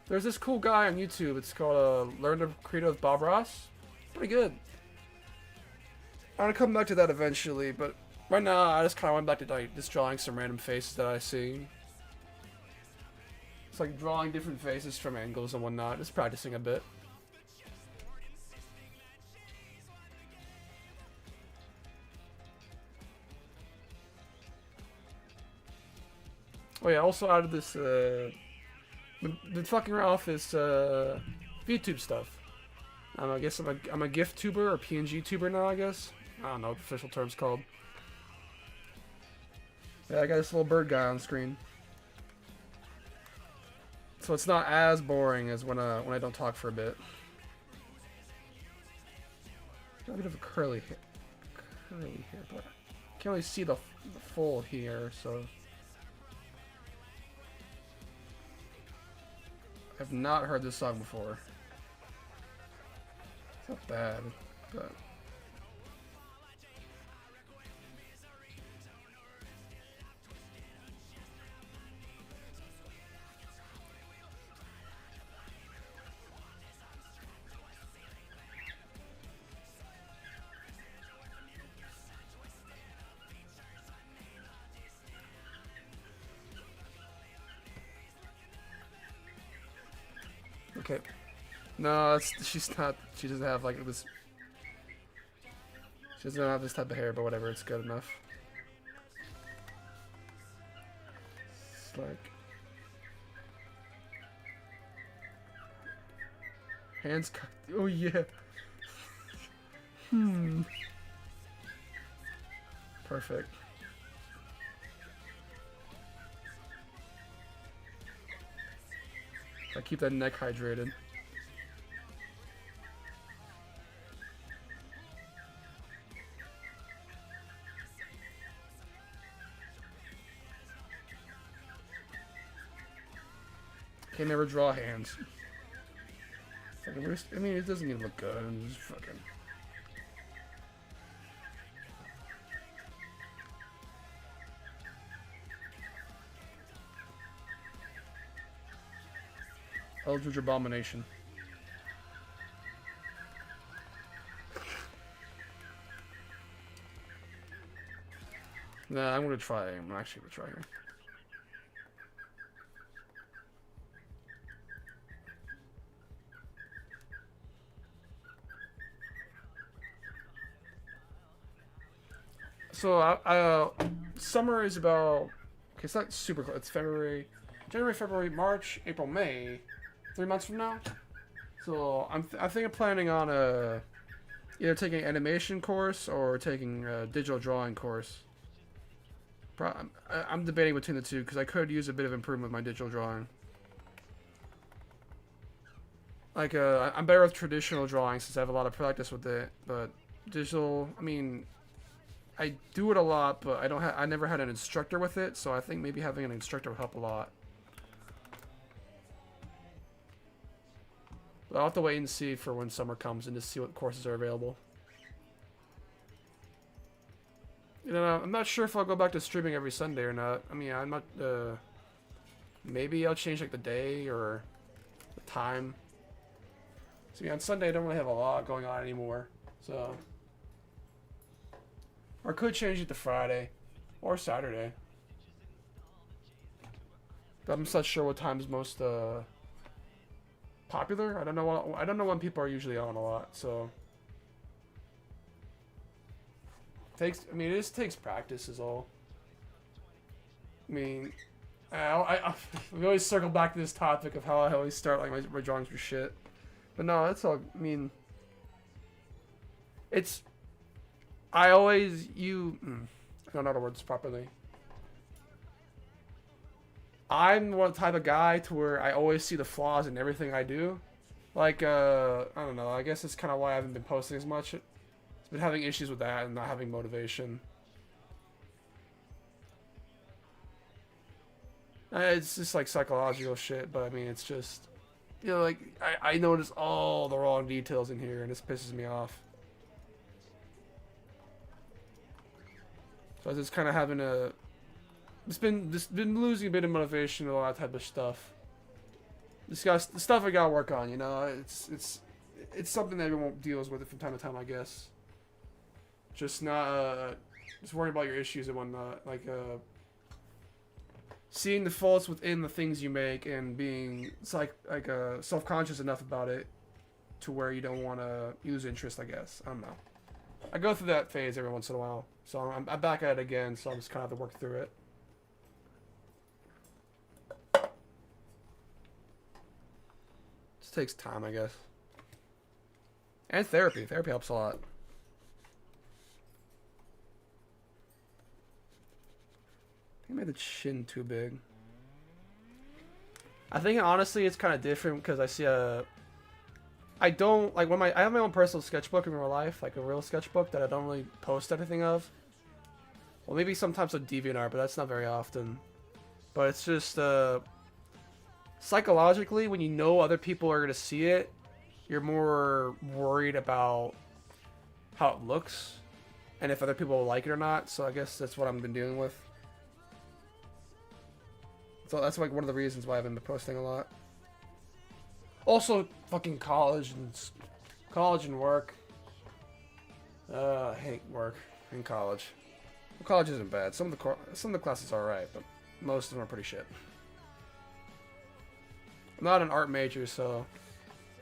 There's this cool guy on YouTube. It's called Learn to Create with Bob Ross. Pretty good. I'm gonna come back to that eventually, but right now I just kind of went back to like just drawing some random faces that I see. It's like drawing different faces from angles and whatnot. Just practicing a bit. Oh yeah, also out of this, been fucking around with this, VTube stuff. I guess I'm a GIF tuber or PNG tuber now, I guess. I don't know what the official term's called. Yeah, I got this little bird guy on screen. So it's not as boring as when I don't talk for a bit. Got a bit of a curly hair, but I can't really see the full hair, so I've not heard this song before. It's not bad, but okay. No, she's not. She doesn't have like this. She doesn't have this type of hair, but whatever. It's good enough. It's like hands. Oh yeah. Perfect. I keep that neck hydrated. Can never draw hands. I mean, it doesn't even look good. I'm just fucking. Eldritch Abomination. Nah, I'm gonna try. I'm actually gonna try here. So, summer is about. Okay, it's not super close. It's February, January, February, March, April, May. 3 months from now. So I think I'm planning on either taking an animation course or taking a digital drawing course. I'm debating between the two because I could use a bit of improvement with my digital drawing. Like I'm better with traditional drawing since I have a lot of practice with it, but digital, I mean, I do it a lot, but I never had an instructor with it, so I think maybe having an instructor would help a lot. But I'll have to wait and see for when summer comes and to see what courses are available. You know, I'm not sure if I'll go back to streaming every Sunday or not. I mean, I'm not, maybe I'll change like the day or the time. See, on Sunday I don't really have a lot going on anymore, so. Or I could change it to Friday or Saturday. But I'm just not sure what time is most, popular. I don't know when people are usually on a lot, so I mean, it just takes practice is all. I mean, we always circle back to this topic of how I always start like my drawings were shit, but no, that's all. I mean, I don't know the words properly. I'm one type of guy to where I always see the flaws in everything I do. Like, I don't know, I guess it's kind of why I haven't been posting as much. It's been having issues with that and not having motivation. It's just like psychological shit, but I mean, it's just, you know, like, I notice all the wrong details in here and this pisses me off. So I was just kind of having a... It's been losing a bit of motivation and all that type of stuff. The stuff I gotta work on, you know. It's something that everyone deals with from time to time, I guess. Just not just worrying about your issues and whatnot. Like seeing the faults within the things you make and being self-conscious enough about it to where you don't want to lose interest, I guess. I don't know. I go through that phase every once in a while, so I'm back at it again. So I'm just kind of have to work through it. Takes time, I guess. And therapy. Therapy helps a lot. made the chin too big. I think honestly it's kind of different because I see I don't like I have my own personal sketchbook in real life, like a real sketchbook that I don't really post anything of. Well, maybe sometimes on DeviantArt, but that's not very often. But it's just psychologically, when you know other people are gonna see it, you're more worried about how it looks and if other people will like it or not. So I guess that's what I've been dealing with. So that's like one of the reasons why I haven't been posting a lot. Also, fucking college and work. I hate work and college. Well, college isn't bad. Some of the classes are alright, but most of them are pretty shit. I'm not an art major, so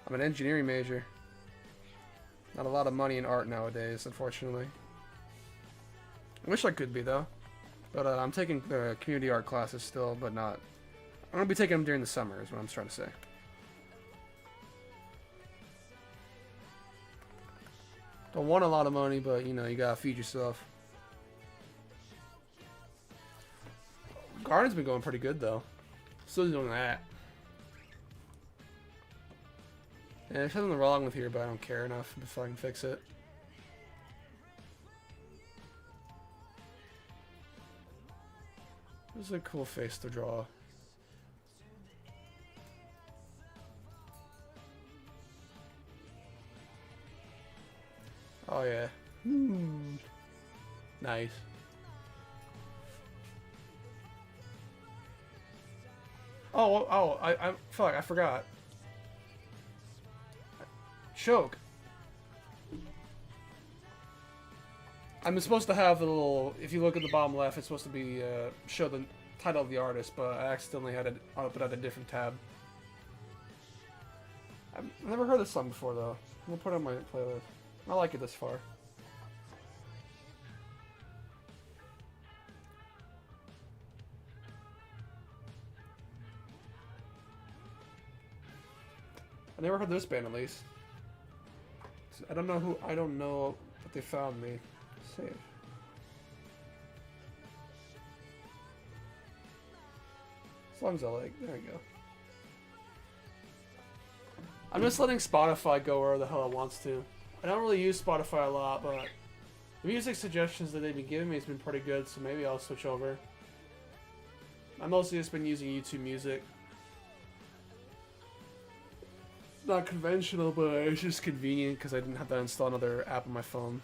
I'm an engineering major. Not a lot of money in art nowadays, unfortunately. I wish I could be though, but I'm taking community art classes still, but not. I'm gonna be taking them during the summer, is what I'm trying to say. Don't want a lot of money, but you know, you gotta feed yourself. Garden's been going pretty good though. Still doing that. Yeah, there's something wrong with here, but I don't care enough before I can fix it. This is a cool face to draw. Oh yeah. Nice. I fuck, I forgot. Choke. I'm supposed to have the little, if you look at the bottom left, it's supposed to be, show the title of the artist, but I accidentally had it open at a different tab. I've never heard this song before, though. I'm gonna put it on my playlist. I like it this far. I never heard this band, at least. I don't know what they found me. Save. Songs I like. There you go. I'm just letting Spotify go where the hell it wants to. I don't really use Spotify a lot, but the music suggestions that they've been giving me has been pretty good, so maybe I'll switch over. I've mostly just been using YouTube Music. Not conventional, but it's just convenient because I didn't have to install another app on my phone.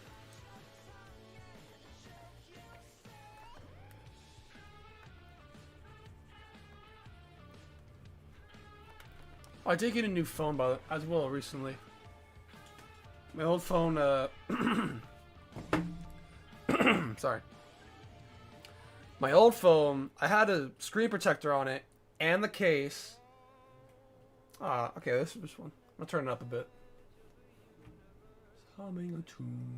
I did get a new phone as well recently. My old phone, sorry. My old phone, I had a screen protector on it and the case. Okay, this is one. I'm gonna turn it up a bit. Humming a tune.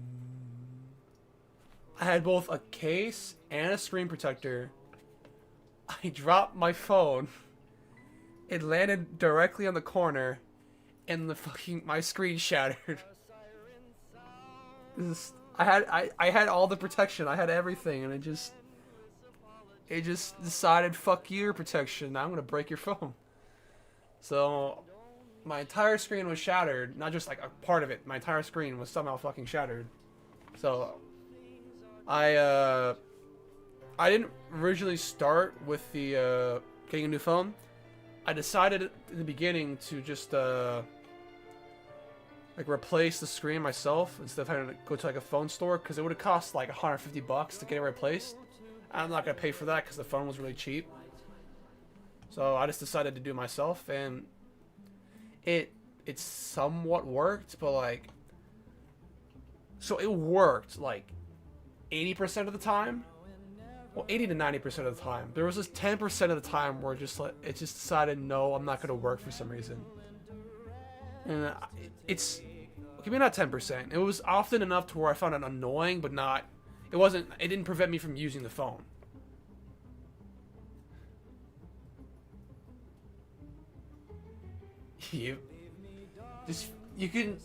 I had both a case and a screen protector. I dropped my phone. It landed directly on the corner, and my screen shattered. I had all the protection. I had everything, and it just decided, fuck your protection. Now I'm gonna break your phone. So my entire screen was shattered. Not just like a part of it. My entire screen was somehow fucking shattered. So I didn't originally start with the getting a new phone. I decided in the beginning to just like replace the screen myself instead of having to go to like a phone store, because it would have cost like $150 to get it replaced. I'm not gonna pay for that because the phone was really cheap. So I just decided to do it myself, and it somewhat worked, but like, so it worked like 80% of the time. Well, 80 to 90% of the time. There was just 10% of the time where it just decided, no, I'm not gonna work for some reason. And it's, maybe not 10%. It was often enough to where I found it annoying, but not. It didn't prevent me from using the phone. You can.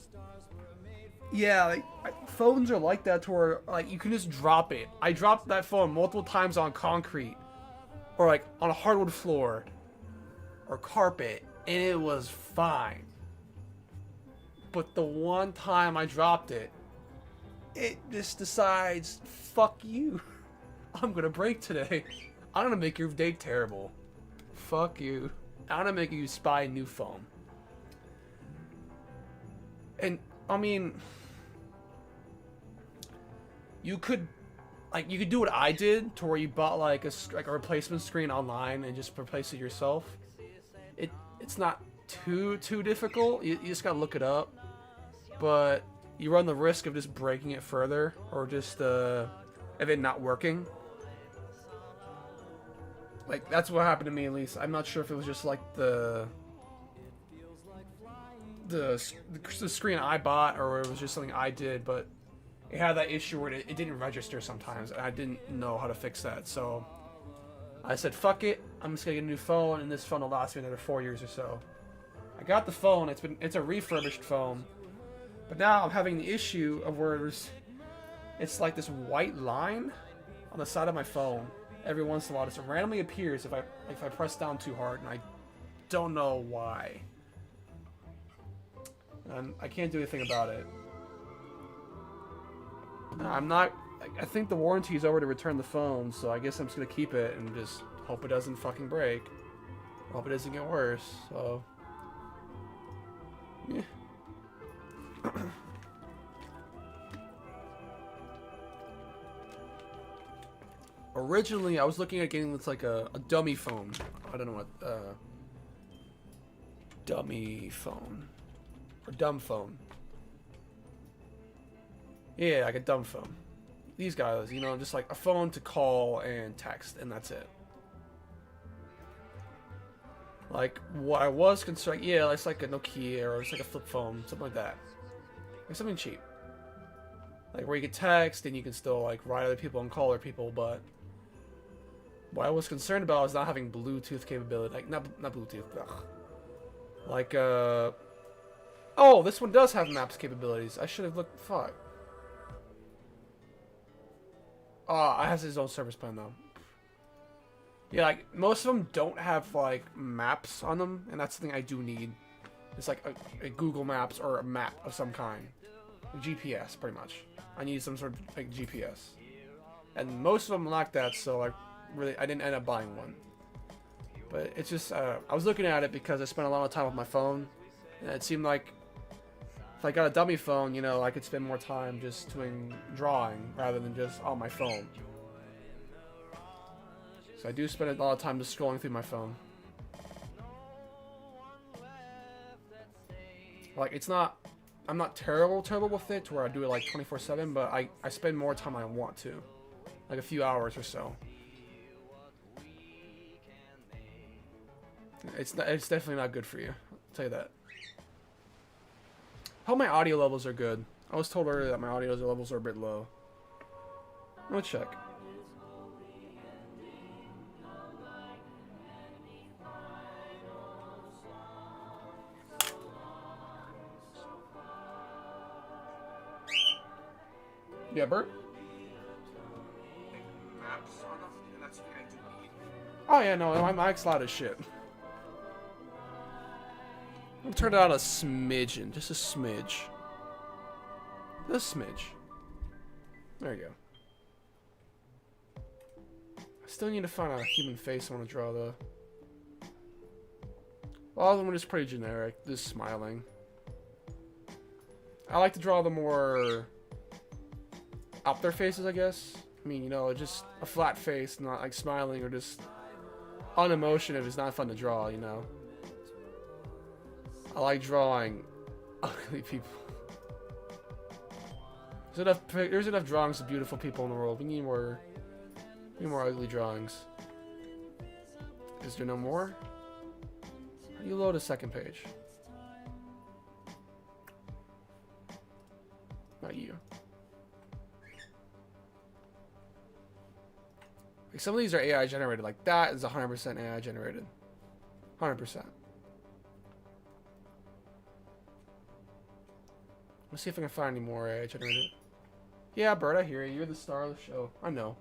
Yeah, like phones are like that to where like you can just drop it. I dropped that phone multiple times on concrete, or like on a hardwood floor or carpet, and it was fine. But the one time I dropped it, it just decides, fuck you. I'm gonna break today. I'm gonna make your day terrible. Fuck you. I'm gonna make you buy new phone. And I mean, you could do what I did, to where you bought like a replacement screen online and just replace it yourself. It's not too difficult. You just gotta look it up, but you run the risk of just breaking it further, or just of it not working. Like, that's what happened to me, at least. I'm not sure if it was just like the screen I bought, or it was just something I did, but it had that issue where it didn't register sometimes, and I didn't know how to fix that. So I said, fuck it, I'm just gonna get a new phone, and this phone will last me another 4 years or so. I got the phone. It's a refurbished phone, but now I'm having the issue of where it's like this white line on the side of my phone. Every once in a while, it randomly appears if I press down too hard, and I don't know why. And I can't do anything about it. I think the warranty is over to return the phone, so I guess I'm just gonna keep it and just hope it doesn't fucking break. Hope it doesn't get worse. So, yeah. Originally, I was looking at getting this like a dummy phone. I don't know what dummy phone or dumb phone. Yeah, like a dumb phone. These guys, you know, just like a phone to call and text, and that's it. Like, what I was concerned, yeah, it's like a Nokia, or it's like a flip phone, something like that. Like something cheap. Like where you can text and you can still like write other people and call other people, but what I was concerned about was not having Bluetooth capability. Like, not Bluetooth, ugh. Like, oh, this one does have maps capabilities. I should have looked, fuck. Oh, it has its own service plan, though. Yeah, like, most of them don't have, like, maps on them, and that's something I do need. It's like a Google Maps or a map of some kind. A GPS, pretty much. I need some sort of, like, GPS. And most of them lack that, so, like, really, I didn't end up buying one. But it's just, I was looking at it because I spent a lot of time with my phone, and it seemed like if I got a dummy phone, you know, I could spend more time just doing drawing rather than just on my phone. So I do spend a lot of time just scrolling through my phone. Like, it's not, I'm not terrible with it to where I do it like 24/7, but I spend more time than I want to. Like a few hours or so. It's definitely not good for you. I'll tell you that. Hope my audio levels are good. I was told earlier that my audio levels are a bit low. Let's check. Yeah, Bert? Oh yeah, no, my mic's loud as shit. I'm gonna turn it out a smidgen, just a smidge. A smidge. There you go. I still need to find a human face I want to draw though. All of them are just pretty generic, just smiling. I like to draw the more out there faces, I guess. I mean, you know, just a flat face, not like smiling or just unemotional. It's not fun to draw, you know. I like drawing ugly people. There's enough drawings of beautiful people in the world. We need more ugly drawings. Is there no more? How do you load a second page? Not you. Like some of these are AI generated. Like that is 100% AI generated. 100%. Let's see if I can find any more AI generated. Yeah, Bert, I hear you. You're the star of the show. I know.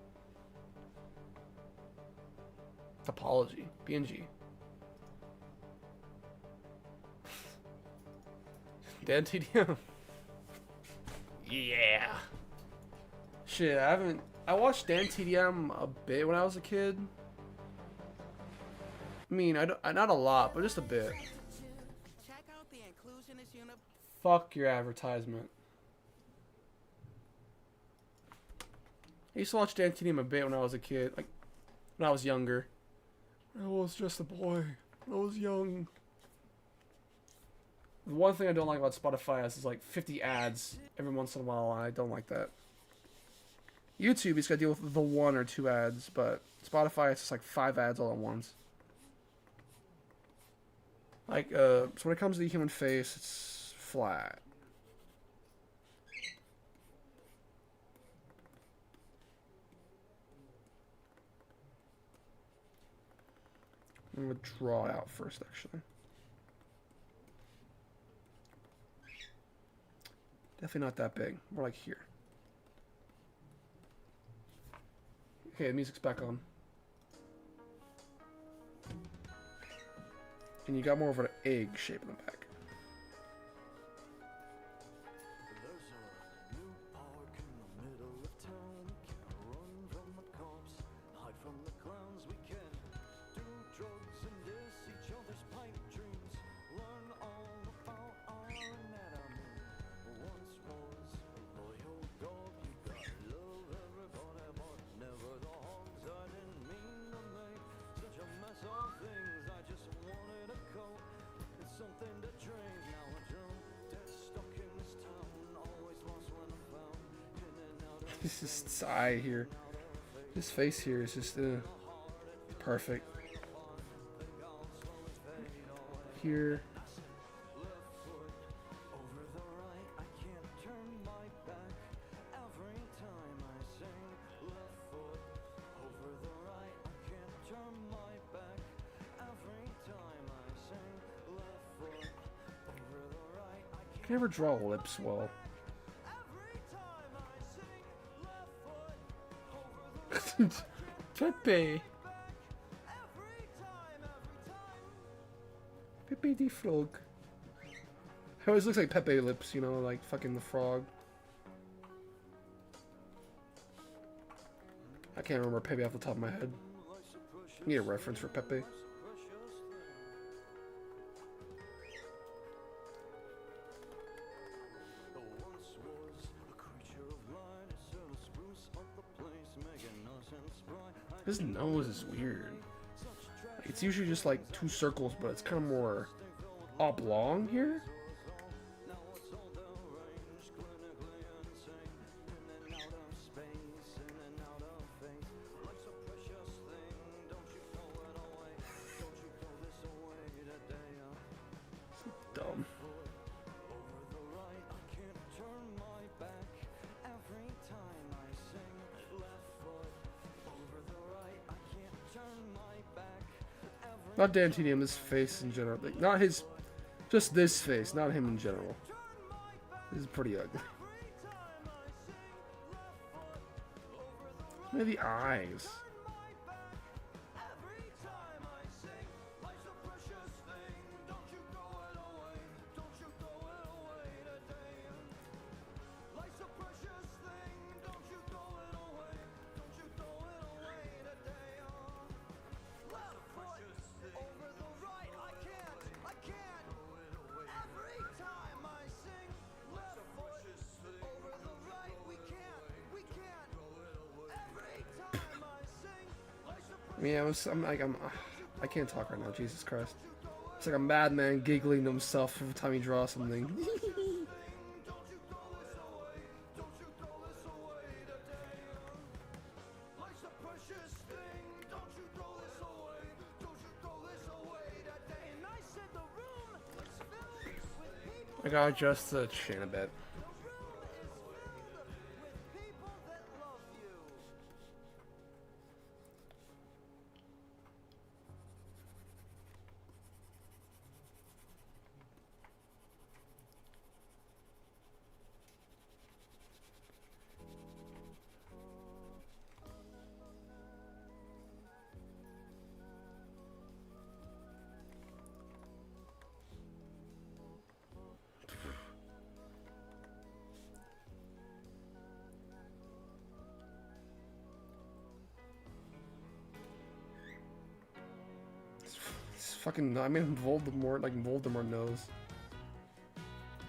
Topology. PNG. Dan TDM. Yeah. Shit, I watched Dan TDM a bit when I was a kid. I mean, not a lot, but just a bit. Fuck your advertisement. I used to watch Dan TDM a bit when I was a kid, like when I was younger. I was just a boy. I was young. The one thing I don't like about Spotify is like 50 ads every once in a while, and I don't like that. YouTube, he's got to deal with the 1 or 2 ads, but Spotify, it's just like 5 ads all at once. Like, so when it comes to the human face, it's flat. I'm going to draw it out first, actually. Definitely not that big. More like here. Okay, the music's back on. And you got more of an egg shape in the back. This is eye here. This face here is just perfect. Here. I can never draw lips well. Pepe. Pepe the Frog. It always looks like Pepe lips, you know, like fucking the frog. I can't remember Pepe off the top of my head. I need a reference for Pepe. His nose is weird. It's usually just like 2 circles, but it's kind of more oblong here. Dumb. Not Dan TDM, his face in general. Like, not his... Just this face, not him in general. This is pretty ugly. Maybe eyes. Yeah, I can't talk right now, Jesus Christ. It's like a madman giggling to himself every time he draws something. I gotta adjust the chin a bit. It's fucking. I made him Voldemort, like Voldemort nose.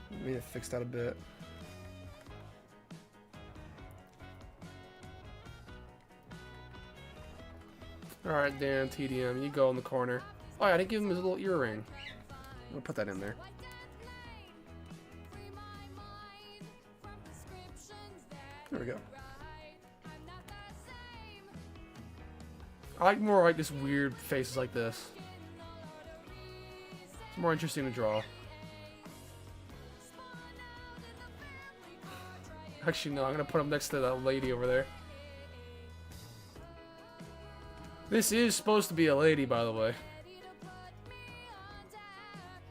I need to fix that a bit. Alright, Dan, TDM, you go in the corner. Oh, yeah, I didn't give him his little earring. I'm gonna put that in there. There we go. I like more like this weird faces like this. It's more interesting to draw. Actually, no, I'm gonna put him next to that lady over there. This is supposed to be a lady, by the way.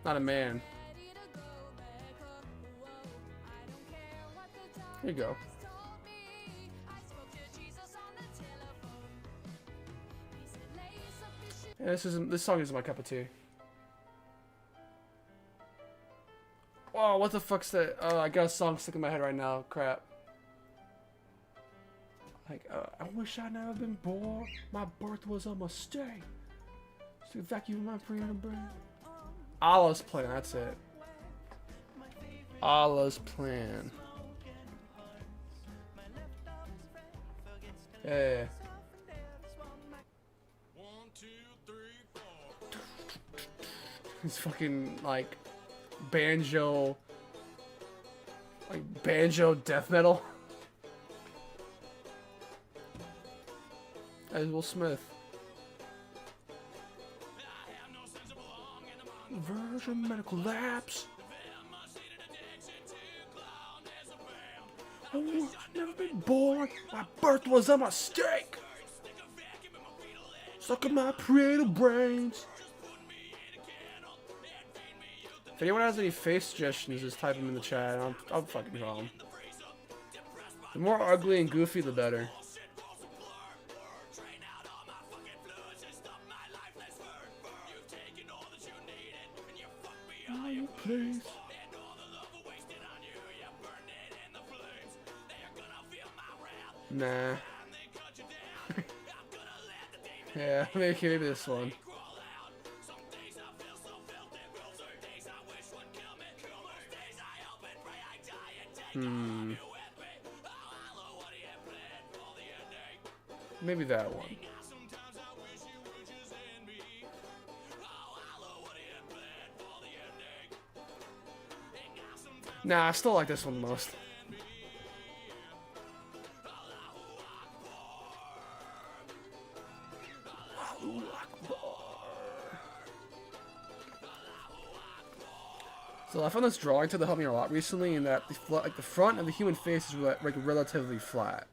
Not a man. Here you go. Yeah, this song is my cup of tea. Oh, what the fuck's that? I got a song stuck in my head right now. Crap. Like, I wish I'd never been born. My birth was a mistake. So vacuum my brain. Allah's plan, that's it. Allah's plan. Yeah. 1, 2, 3, 4. It's fucking like banjo, death metal. As Will Smith. Virgin medical lapse. Oh, I've never been born. My birth was a mistake. Stuck in my creative brains. If anyone has any face suggestions, just type them in the chat. I'll fucking call them. The more ugly and goofy, the better. Please. Nah. Yeah, maybe this one. Maybe that one. Nah, I still like this one the most. So I found this drawing tool that helped me a lot recently, in that the front of the human face is like relatively flat.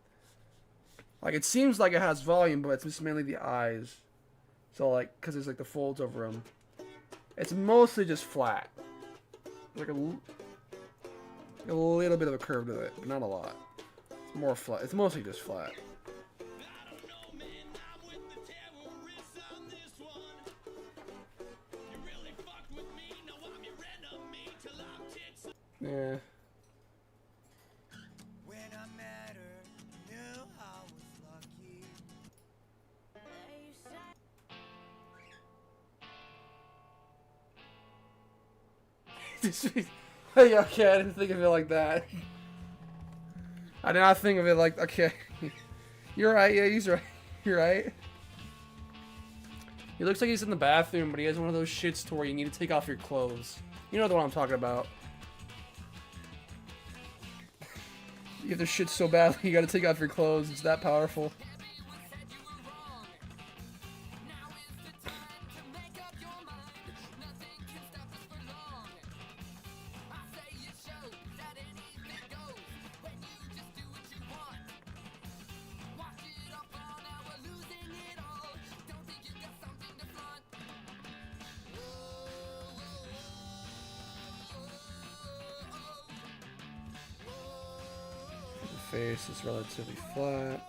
Like it seems like it has volume, but it's just mainly the eyes. So like, cause there's like the folds over them. It's mostly just flat. Like a little bit of a curve to it, but not a lot. It's more flat. It's mostly just flat. Yeah. Hey, okay, I didn't think of it like that. I did not think of it like, okay. You're right, yeah, he's right. You're right. He looks like he's in the bathroom, but he has one of those shits to where you need to take off your clothes. You know the one I'm talking about. You have to shit so badly, you gotta take off your clothes. It's that powerful. Face is relatively flat.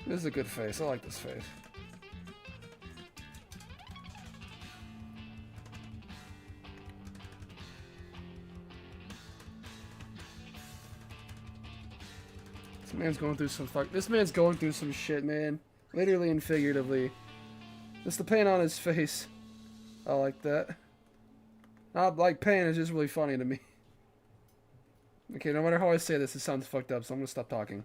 This is a good face. I like this face. This man's going through some This man's going through some shit, man. Literally and figuratively. Just the paint on his face. I like that. Not like pain, it's just really funny to me. Okay, no matter how I say this, it sounds fucked up, so I'm gonna stop talking.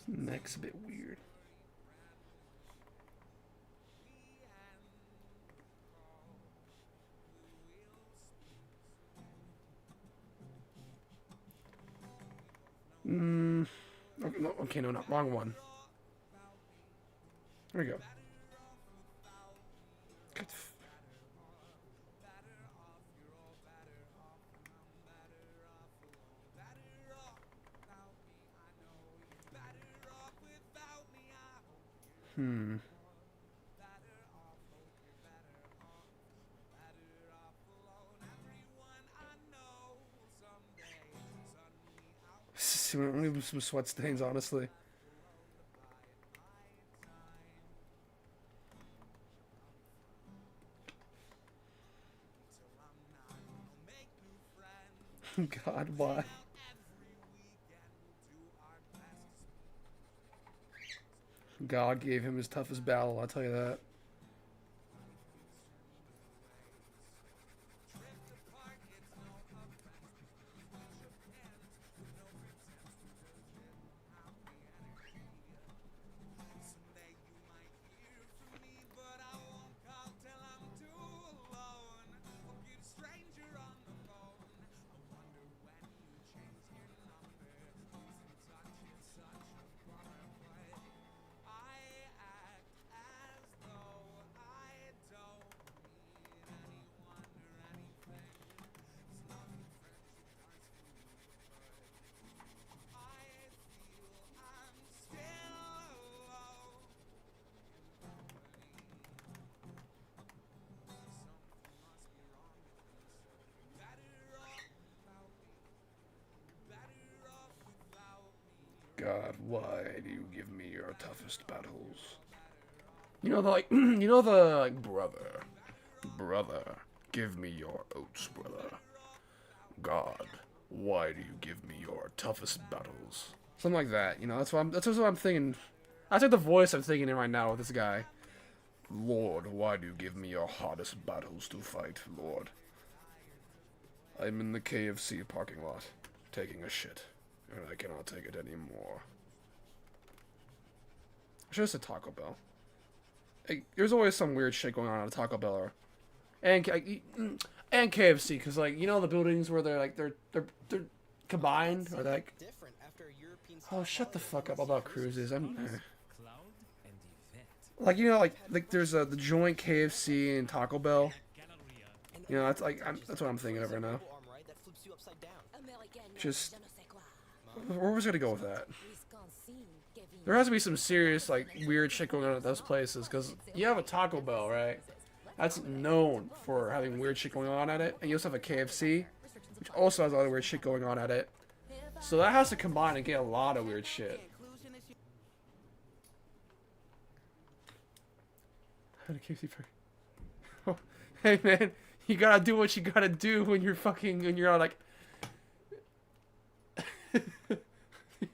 Neck's a bit weird. Okay, no, not wrong one. There we go. Maybe some sweat stains, honestly. God, why? God gave him his toughest battle, I'll tell you that. God, why do you give me your toughest battles? You know the like, brother, give me your oats, brother. God, why do you give me your toughest battles? Something like that, you know, that's what I'm thinking. That's like the voice I'm thinking in right now with this guy. Lord, why do you give me your hardest battles to fight, Lord? I'm in the KFC parking lot, taking a shit. And I cannot take it anymore. I should have said Taco Bell. Like, there's always some weird shit going on at a Taco Bell and KFC, because like, you know, the buildings where they're like they're combined, or like, oh, shut the fuck up about cruises. Like, you know, like there's the joint KFC and Taco Bell. You know, that's like that's what I'm thinking of right now. Just, where was I gonna go with that? There has to be some serious, like, weird shit going on at those places, because you have a Taco Bell, right? That's known for having weird shit going on at it, and you also have a KFC, which also has a lot of weird shit going on at it. So that has to combine and get a lot of weird shit. Hey man, you gotta do what you gotta do when you're fucking, when you're all like...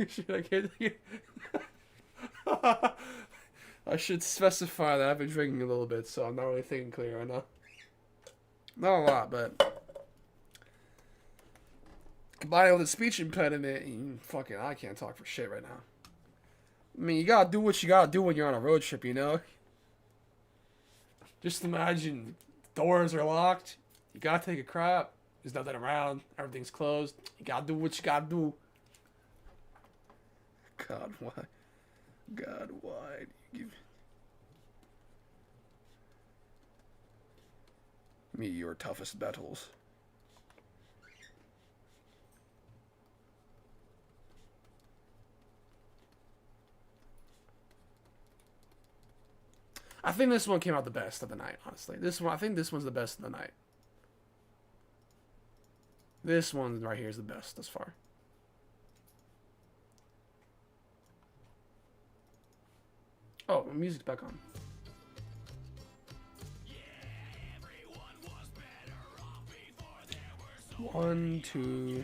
Should I get I should specify that I've been drinking a little bit, so I'm not really thinking clear right now. Not a lot, but combined with a speech impediment, fucking, I can't talk for shit right now. I mean, you gotta do what you gotta do when you're on a road trip, you know? Just imagine, doors are locked, you gotta take a crap, there's nothing around, everything's closed, you gotta do what you gotta do. God, why? God, why do you give me your toughest battles? I think this one came out the best of the night, honestly. I think this one's the best of the night. This one right here is the best thus far. Oh, music's back on. One, two,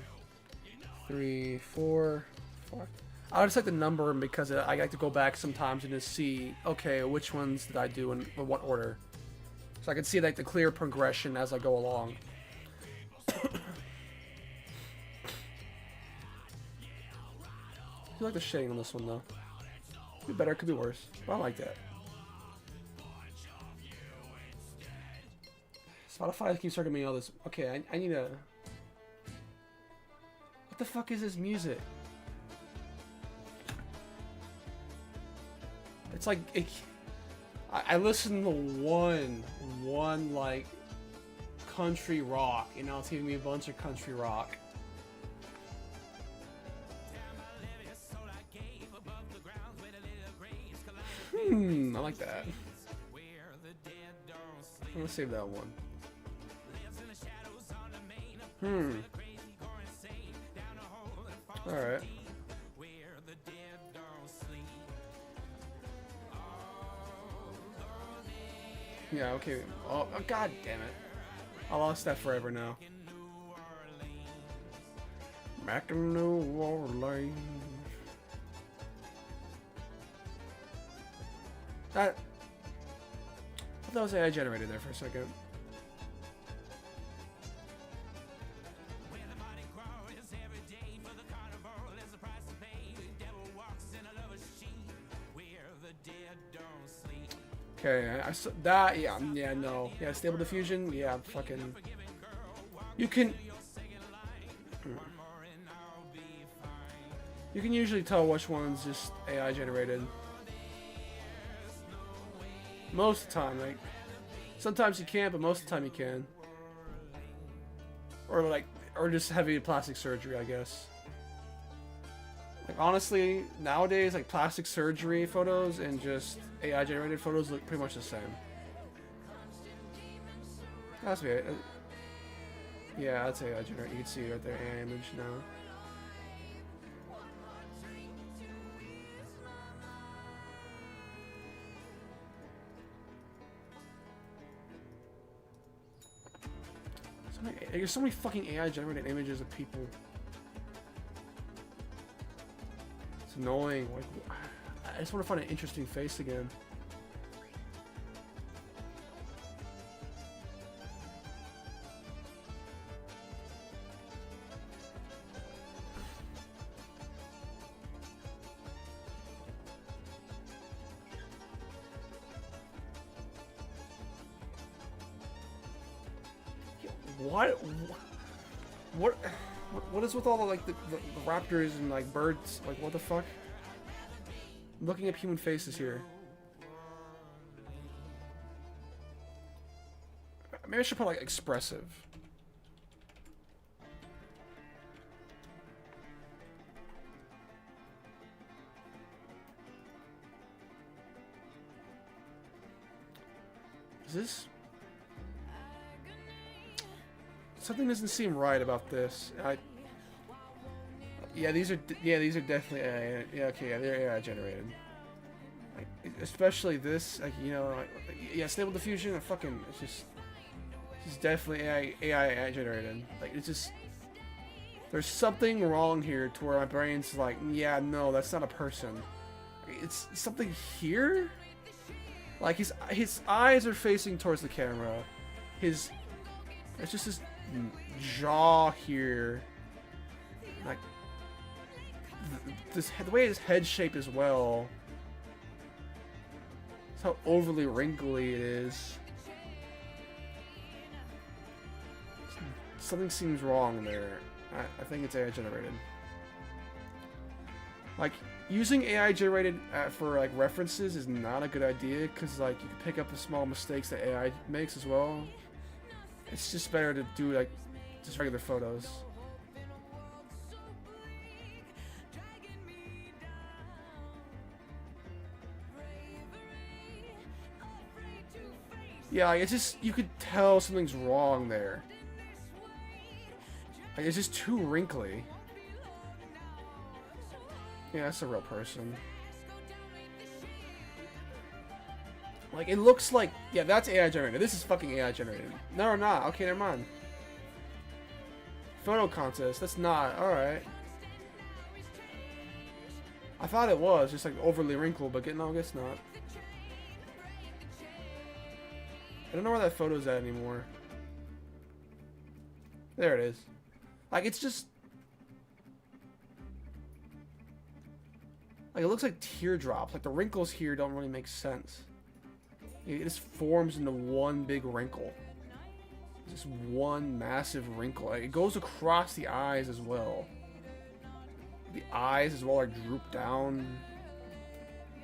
three, four, five. I just like the number because I like to go back sometimes and just see, okay, which ones did I do in what order, so I can see like the clear progression as I go along. I feel like the shading on this one though. Could be better, could be worse. But I like that. Spotify keeps talking to me all this. Okay, I need a. What the fuck is this music? It's like I listen to one like country rock, and now it's giving me a bunch of country rock. I like that. I'm gonna save that one. Alright. Yeah, okay. Oh, god damn it. I lost that forever now. Back in New Orleans. I thought that was AI generated there for a second. Okay, I saw that. Yeah, no. Yeah, stable diffusion. Yeah, fucking. You can. You can usually tell which one's just AI generated. Most of the time, like, sometimes you can't, but most of the time you can. Or just heavy plastic surgery, I guess. Like, honestly, nowadays, like, plastic surgery photos and just AI generated photos look pretty much the same. That's weird. Yeah, that's AI generated. You can see it right there, AI image now. There's so many fucking AI generated images of people. It's annoying. Like, I just want to find an interesting face again. What is with all the like the raptors and like birds? Like, what the fuck? I'm looking at human faces here. Maybe I should put like expressive. Is this? Something doesn't seem right about this. Yeah, these are definitely AI. Yeah, okay, yeah, they're AI generated. Like, especially this, like, you know, yeah, stable diffusion. It's just definitely AI generated. Like, it's just There's something wrong here to where my brain's like, yeah, no, that's not a person. It's something here? Like, his eyes are facing towards the camera. It's just his jaw here. Like, the way his head shape as well. It's how overly wrinkly it is. Something seems wrong there. I think it's AI generated. Like, using AI generated for like references is not a good idea because like you can pick up the small mistakes that AI makes as well. It's just better to do like just regular photos. Yeah, like, it's just, you could tell something's wrong there. Like, it's just too wrinkly. Yeah, that's a real person. Like, it looks like... Yeah, that's AI generated. This is fucking AI generated. No, or not. Okay, never mind. Photo contest. That's not. Alright. I thought it was. Just, like, overly wrinkled, but no, I guess not. I don't know where that photo's at anymore. There it is. Like, it's just... Like, it looks like teardrops. Like, the wrinkles here don't really make sense. It just forms into one big wrinkle. Just one massive wrinkle. Like, it goes across the eyes as well. The eyes as well are drooped down.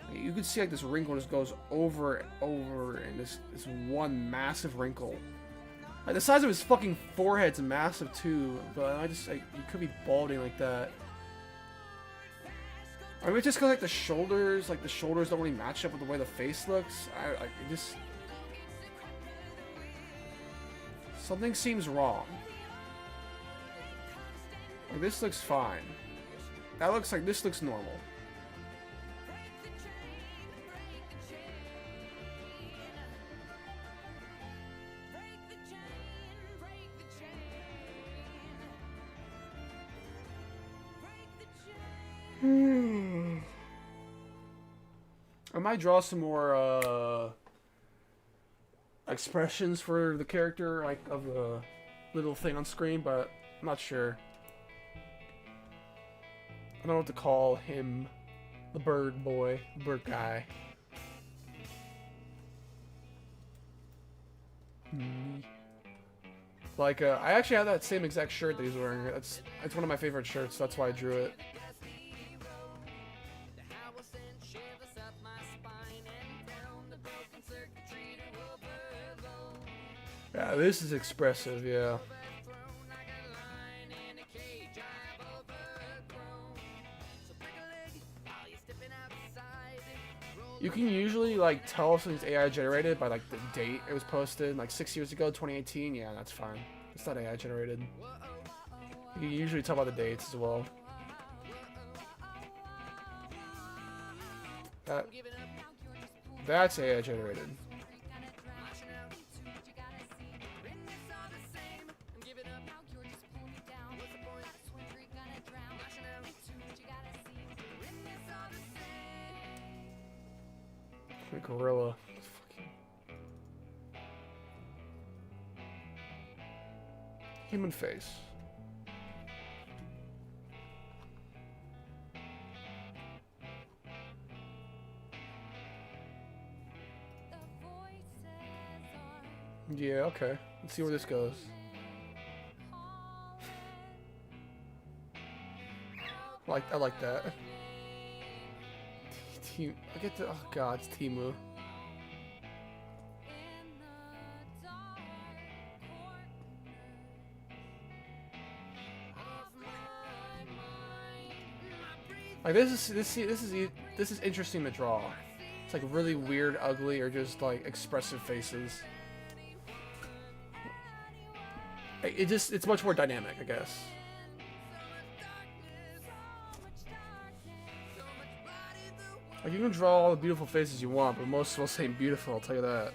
Like, you can see, like, this wrinkle just goes over and over, and this one massive wrinkle. Like, the size of his fucking forehead's massive too, but I just, like, you could be balding like that. I mean, it's just because, like, the shoulders don't really match up with the way the face looks. It just... Something seems wrong. Like, this looks fine. That looks like, this looks normal. I might draw some more expressions for the character, like of the little thing on screen, but I'm not sure. I don't know what to call him. The bird boy, bird guy. Like, I actually have that same exact shirt that he's wearing. It's one of my favorite shirts. That's why I drew it. Yeah, this is expressive, yeah. You can usually, like, tell if something's AI generated by, like, the date it was posted, like 6 years ago, 2018. Yeah, that's fine. It's not AI generated. You can usually tell by the dates as well. That's AI generated. Gorilla. Human face. Yeah, okay. Let's see where this goes. I like that. Look at the, oh god, it's Timu. Like, this is interesting to draw. It's like really weird, ugly, or just like expressive faces. It's much more dynamic, I guess. Like, you can draw all the beautiful faces you want, but most will say beautiful, I'll tell you that.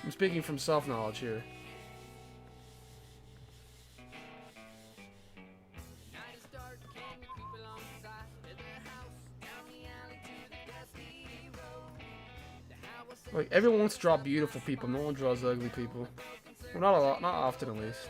I'm speaking from self-knowledge here. Like, everyone wants to draw beautiful people. No one draws ugly people. Well, not a lot. Not often, at least.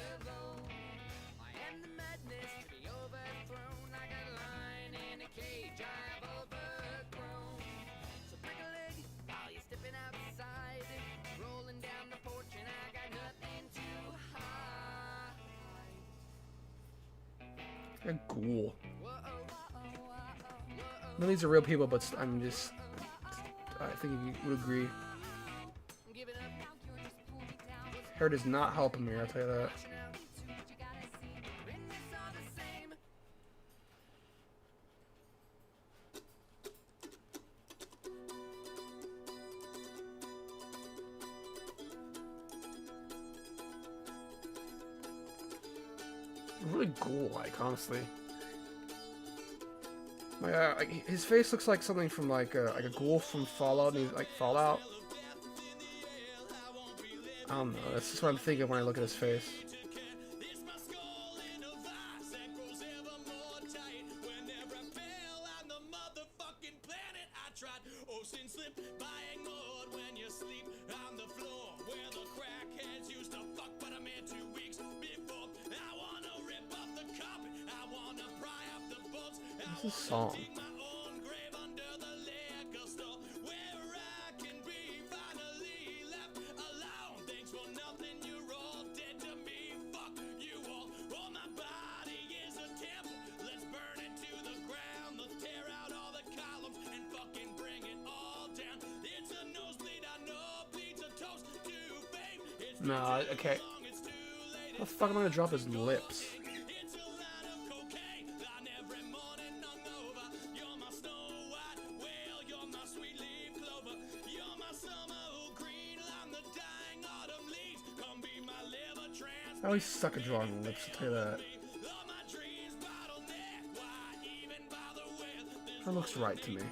A ghoul. None of these are real people, but I'm just... I think you would agree. Hair does not help him here, I'll tell you that. Really ghoul-like, honestly. Like, his face looks like something from like a ghoul from Fallout. And he's like Fallout. I don't know. That's just what I'm thinking when I look at his face. What's this song? No, okay. How the fuck am I gonna drop his lips? I always suck at drawing lips, I'll tell you that. That looks right to me.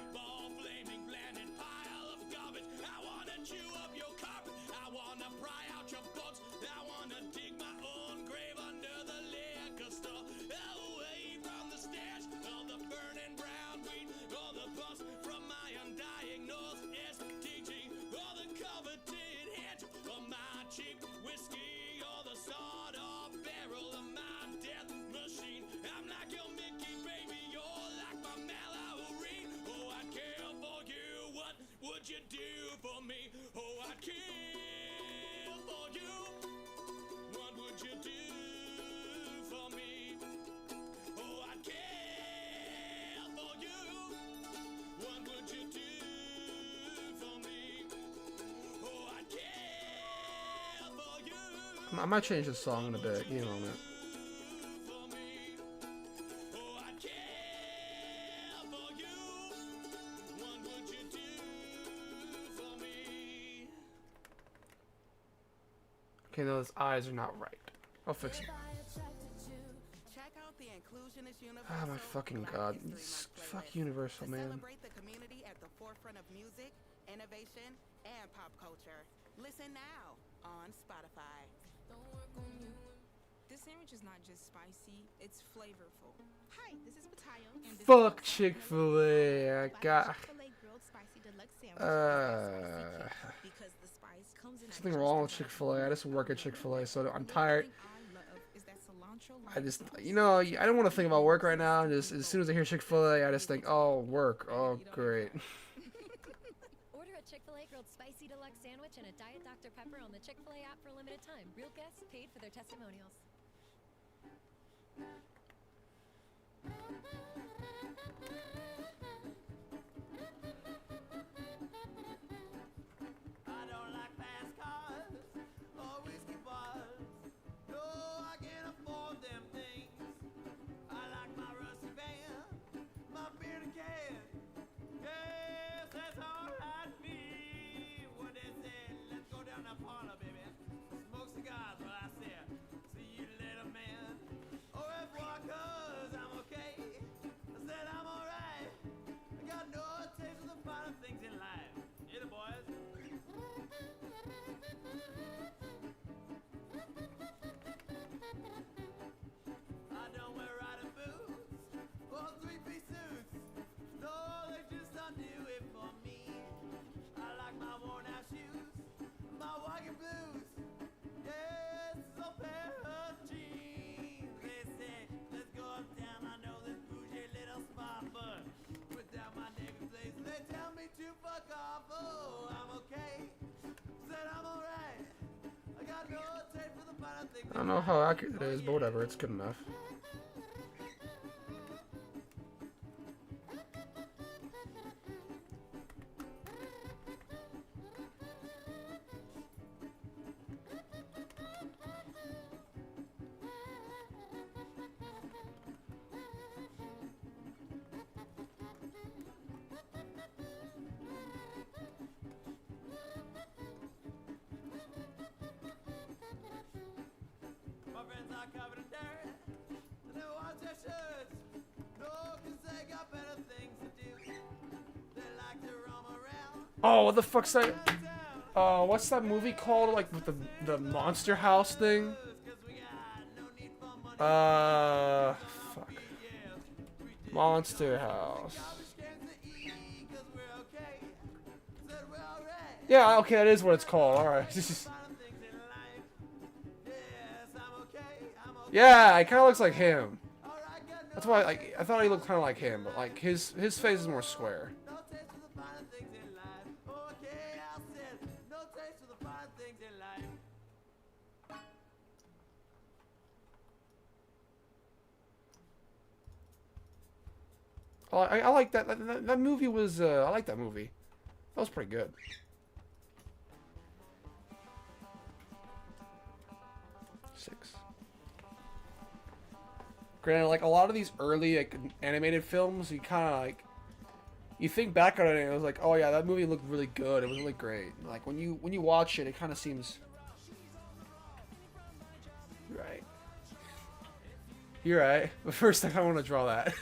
I might change this song in a bit. Give me a moment. Okay, no, his eyes are not right. I'll fix it. Ah, my fucking god. Fuck Universal, man. Celebrate the community at the forefront of music, innovation, and pop culture. Listen now on Spotify. This sandwich is not just spicy, it's flavorful. Hi, this is Matayo. And this Fuck Chick-fil-A. I got... Something wrong with Chick-fil-A. I just work at Chick-fil-A, so I'm tired. I just, you know, I don't want to think about work right now. Just as soon as I hear Chick-fil-A, I just think, oh, work. Oh, great. Order a Chick-fil-A grilled spicy deluxe sandwich and a Diet Dr. Pepper on the Chick-fil-A app for a limited time. Real guests paid for their testimonials. I don't like fast cars or whiskey bars. No, I can't afford them things. I like my rusty van, my bearded can. Yes, that's all I need. What they said, let's go down that parlor, baby. Smoke cigars while I said, see you later, man. Au revoir. I don't know how accurate it is, but whatever, it's good enough. My friends are covered in dirt. They wash their shirts. No, 'cause they got better things to do. They like to roam around. Oh, what the fuck's that? What's that movie called? Like with the Monster House thing? Fuck. Monster House. Yeah, okay, that is what it's called. All right. Yeah, it kind of looks like him. That's why, like, I thought he looked kind of like him, but like his face is more square. Oh, I like that. That movie was. I like that movie. That was pretty good. Six. Granted, like a lot of these early like animated films, you kind of like you think back on it and it was like, oh yeah, that movie looked really good. It was really great. Like when you watch it, it kind of seems right. You're right. But first, I kind of want to draw that.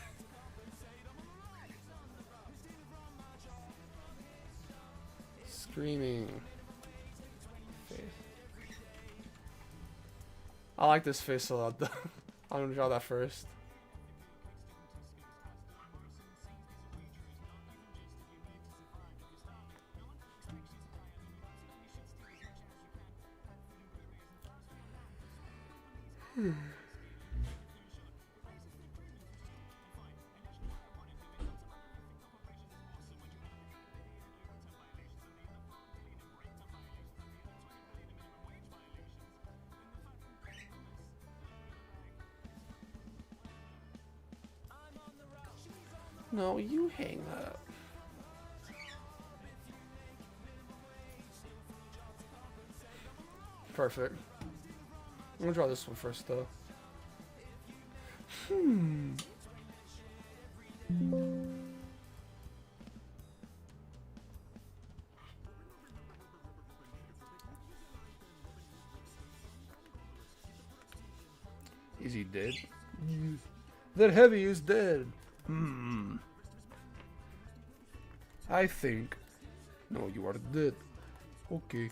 Screaming. Face. I like this face a lot though. I'm gonna draw that first. No, you hang up. Perfect. I'm gonna draw this one first, though. Is he dead? That heavy is dead. I think. No, you are dead. Okay.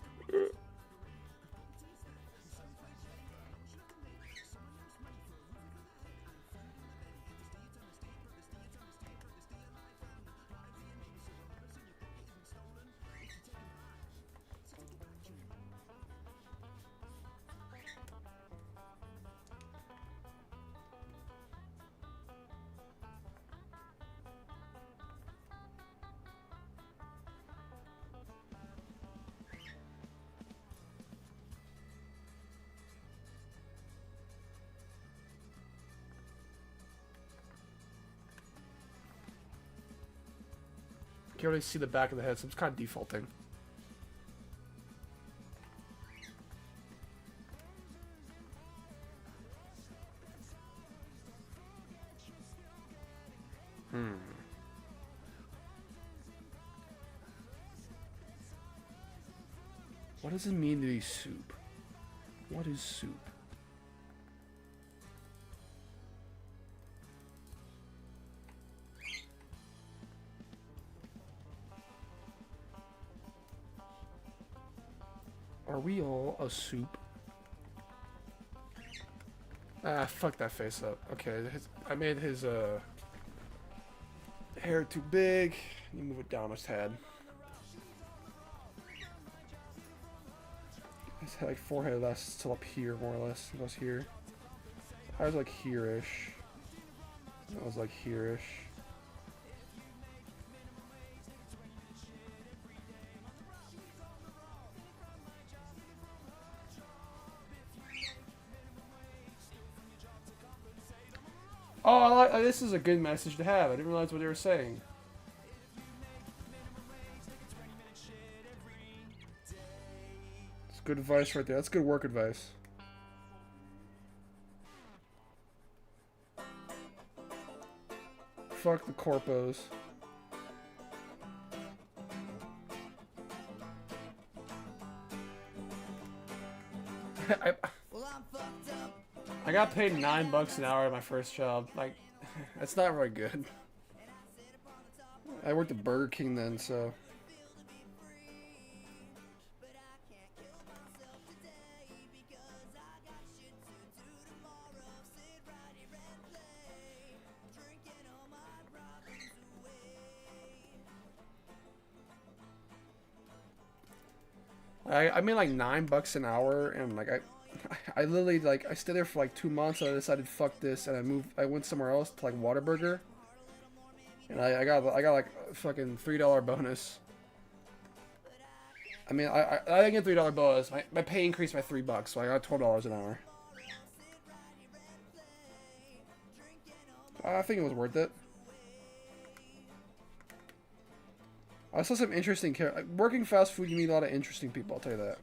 Can't really see the back of the head, so it's kind of defaulting. What does it mean to be soup? What is soup? Are we all a soup? Ah, fuck that face up. Okay, I made his hair too big. You move it down his head. His head, like forehead lasts till up here more or less. It goes here. I was like here-ish. That was like here-ish. this is a good message to have. I didn't realize what they were saying. It's good advice right there. That's good work advice. Fuck the corpos. I got paid $9 an hour at my first job. Like, that's not really good. I worked at Burger King then, so. I made like $9 an hour, and like I literally like I stayed there for like 2 months, and I decided fuck this, and I went somewhere else to like Whataburger, and I got like a fucking $3 bonus. I mean I didn't get $3 bonus. My pay increased by $3, so I got $12 an hour. I think it was worth it. I saw some interesting working fast food. You meet a lot of interesting people. I'll tell you that.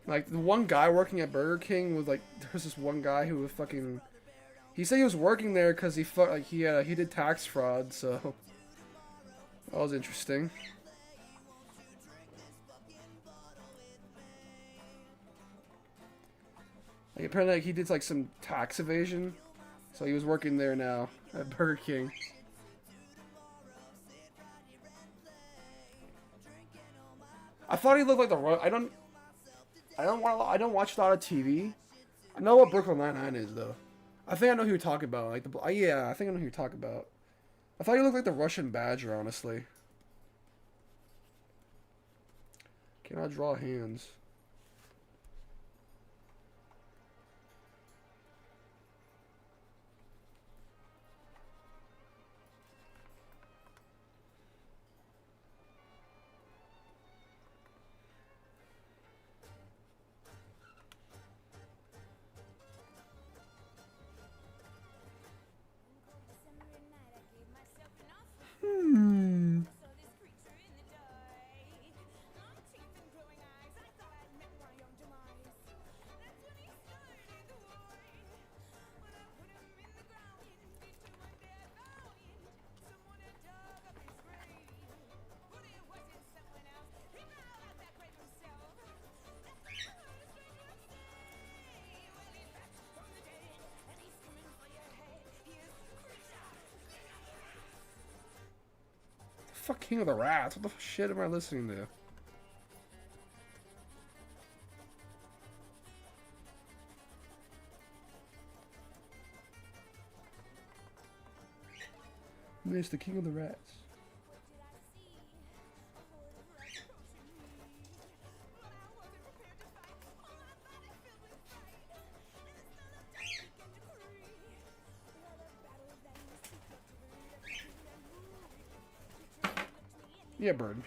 Like the one guy working at Burger King was like, there was this one guy who was fucking. He said he was working there because he he did tax fraud. So that was interesting. Like, apparently like, he did like some tax evasion, so he was working there now at Burger King. I thought he looked like the I don't watch a lot of TV. I know what Brooklyn Nine-Nine is though. I think I know who you're talking about. Like yeah, I think I know who you're talking about. I thought he looked like the Russian Badger, honestly. Cannot draw hands. Fuck King of the Rats. What the shit am I listening to? It's the King of the Rats. Yeah, bird.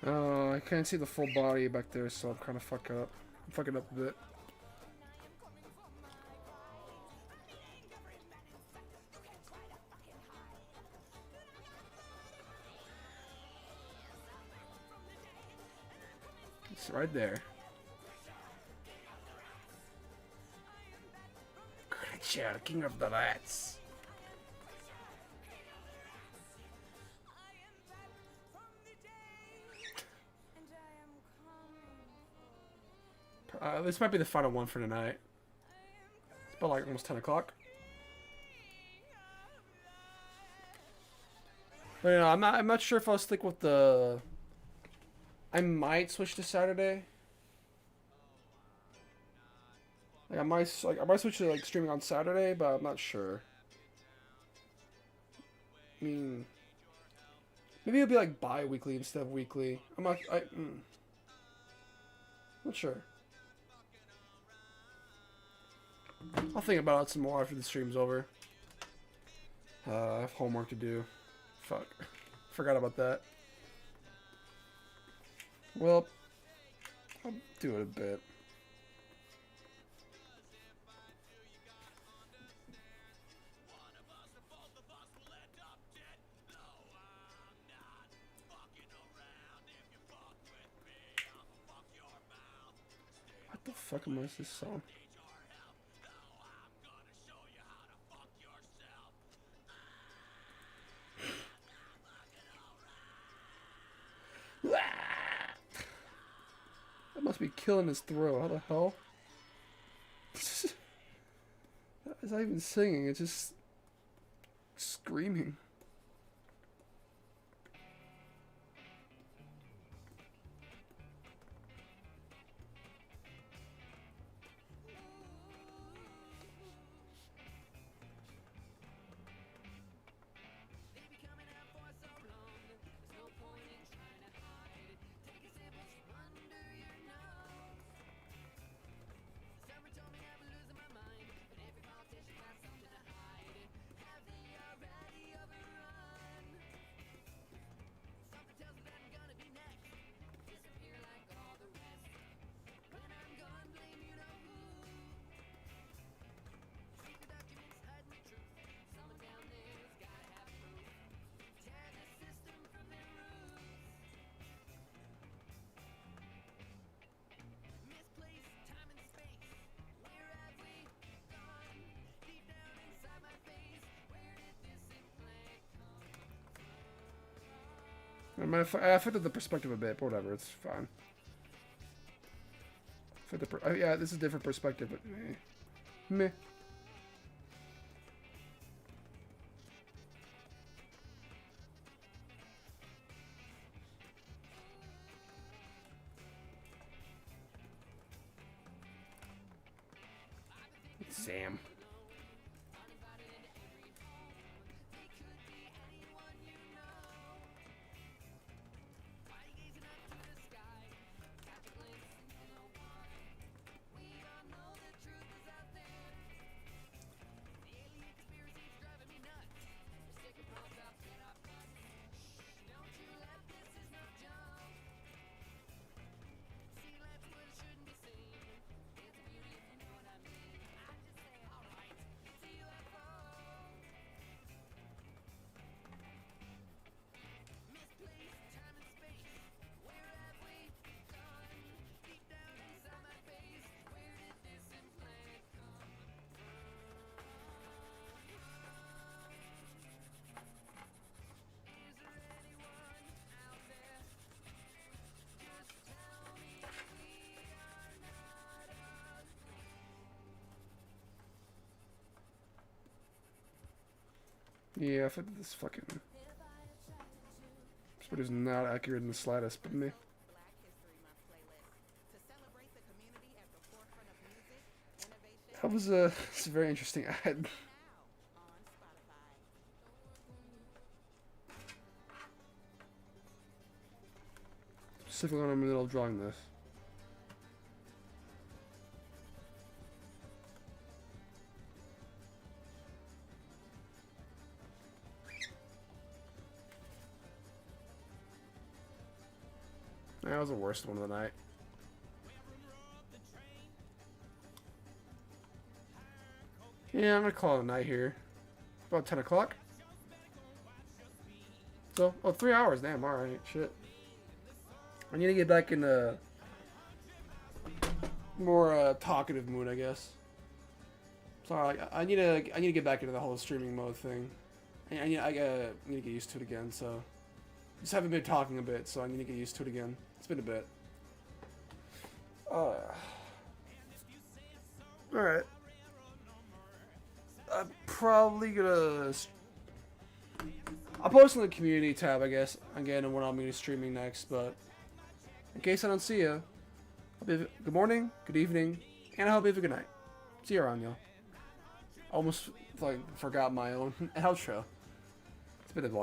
Oh, I can't see the full body back there, so I'm kind of fucking up. I'm fucking up a bit. It's right there. Creature, King of the Rats. This might be the final one for tonight. It's about like almost 10 o'clock. But you know, I'm not sure if I'll stick with the. I might switch to Saturday. Like I might switch to like streaming on Saturday, but I'm not sure. I mean, maybe it'll be like bi-weekly instead of weekly. I'm not sure. I'll think about it some more after the stream's over. I have homework to do. Fuck. Forgot about that. Well, I'll do it a bit. What the fuck am I this song? That must be killing his throat. How the hell? It's not even singing, it's just screaming. I affected the perspective a bit, but whatever, it's fine. Yeah, this is a different perspective, but meh. Sam. Yeah, I think this fucking... This video is not accurate in the slightest, but me. That was it's a very interesting ad. Specifically when I'm in the middle of drawing this. That was the worst one of the night. Yeah, I'm gonna call it a night here. About 10 o'clock. So, 3 hours. Damn, alright, shit. I need to get back in a more talkative mood, I guess. Sorry, I need to get back into the whole streaming mode thing. I need to get used to it again, so. Just haven't been talking a bit, so I need to get used to it again. It's been a bit. Alright. I'm probably gonna... I'll post in the community tab, I guess, again, and when I'm gonna be streaming next, but in case I don't see you, good morning, good evening, and I hope you have a good night. See you around, y'all. Almost like forgot my own outro. It's been a while.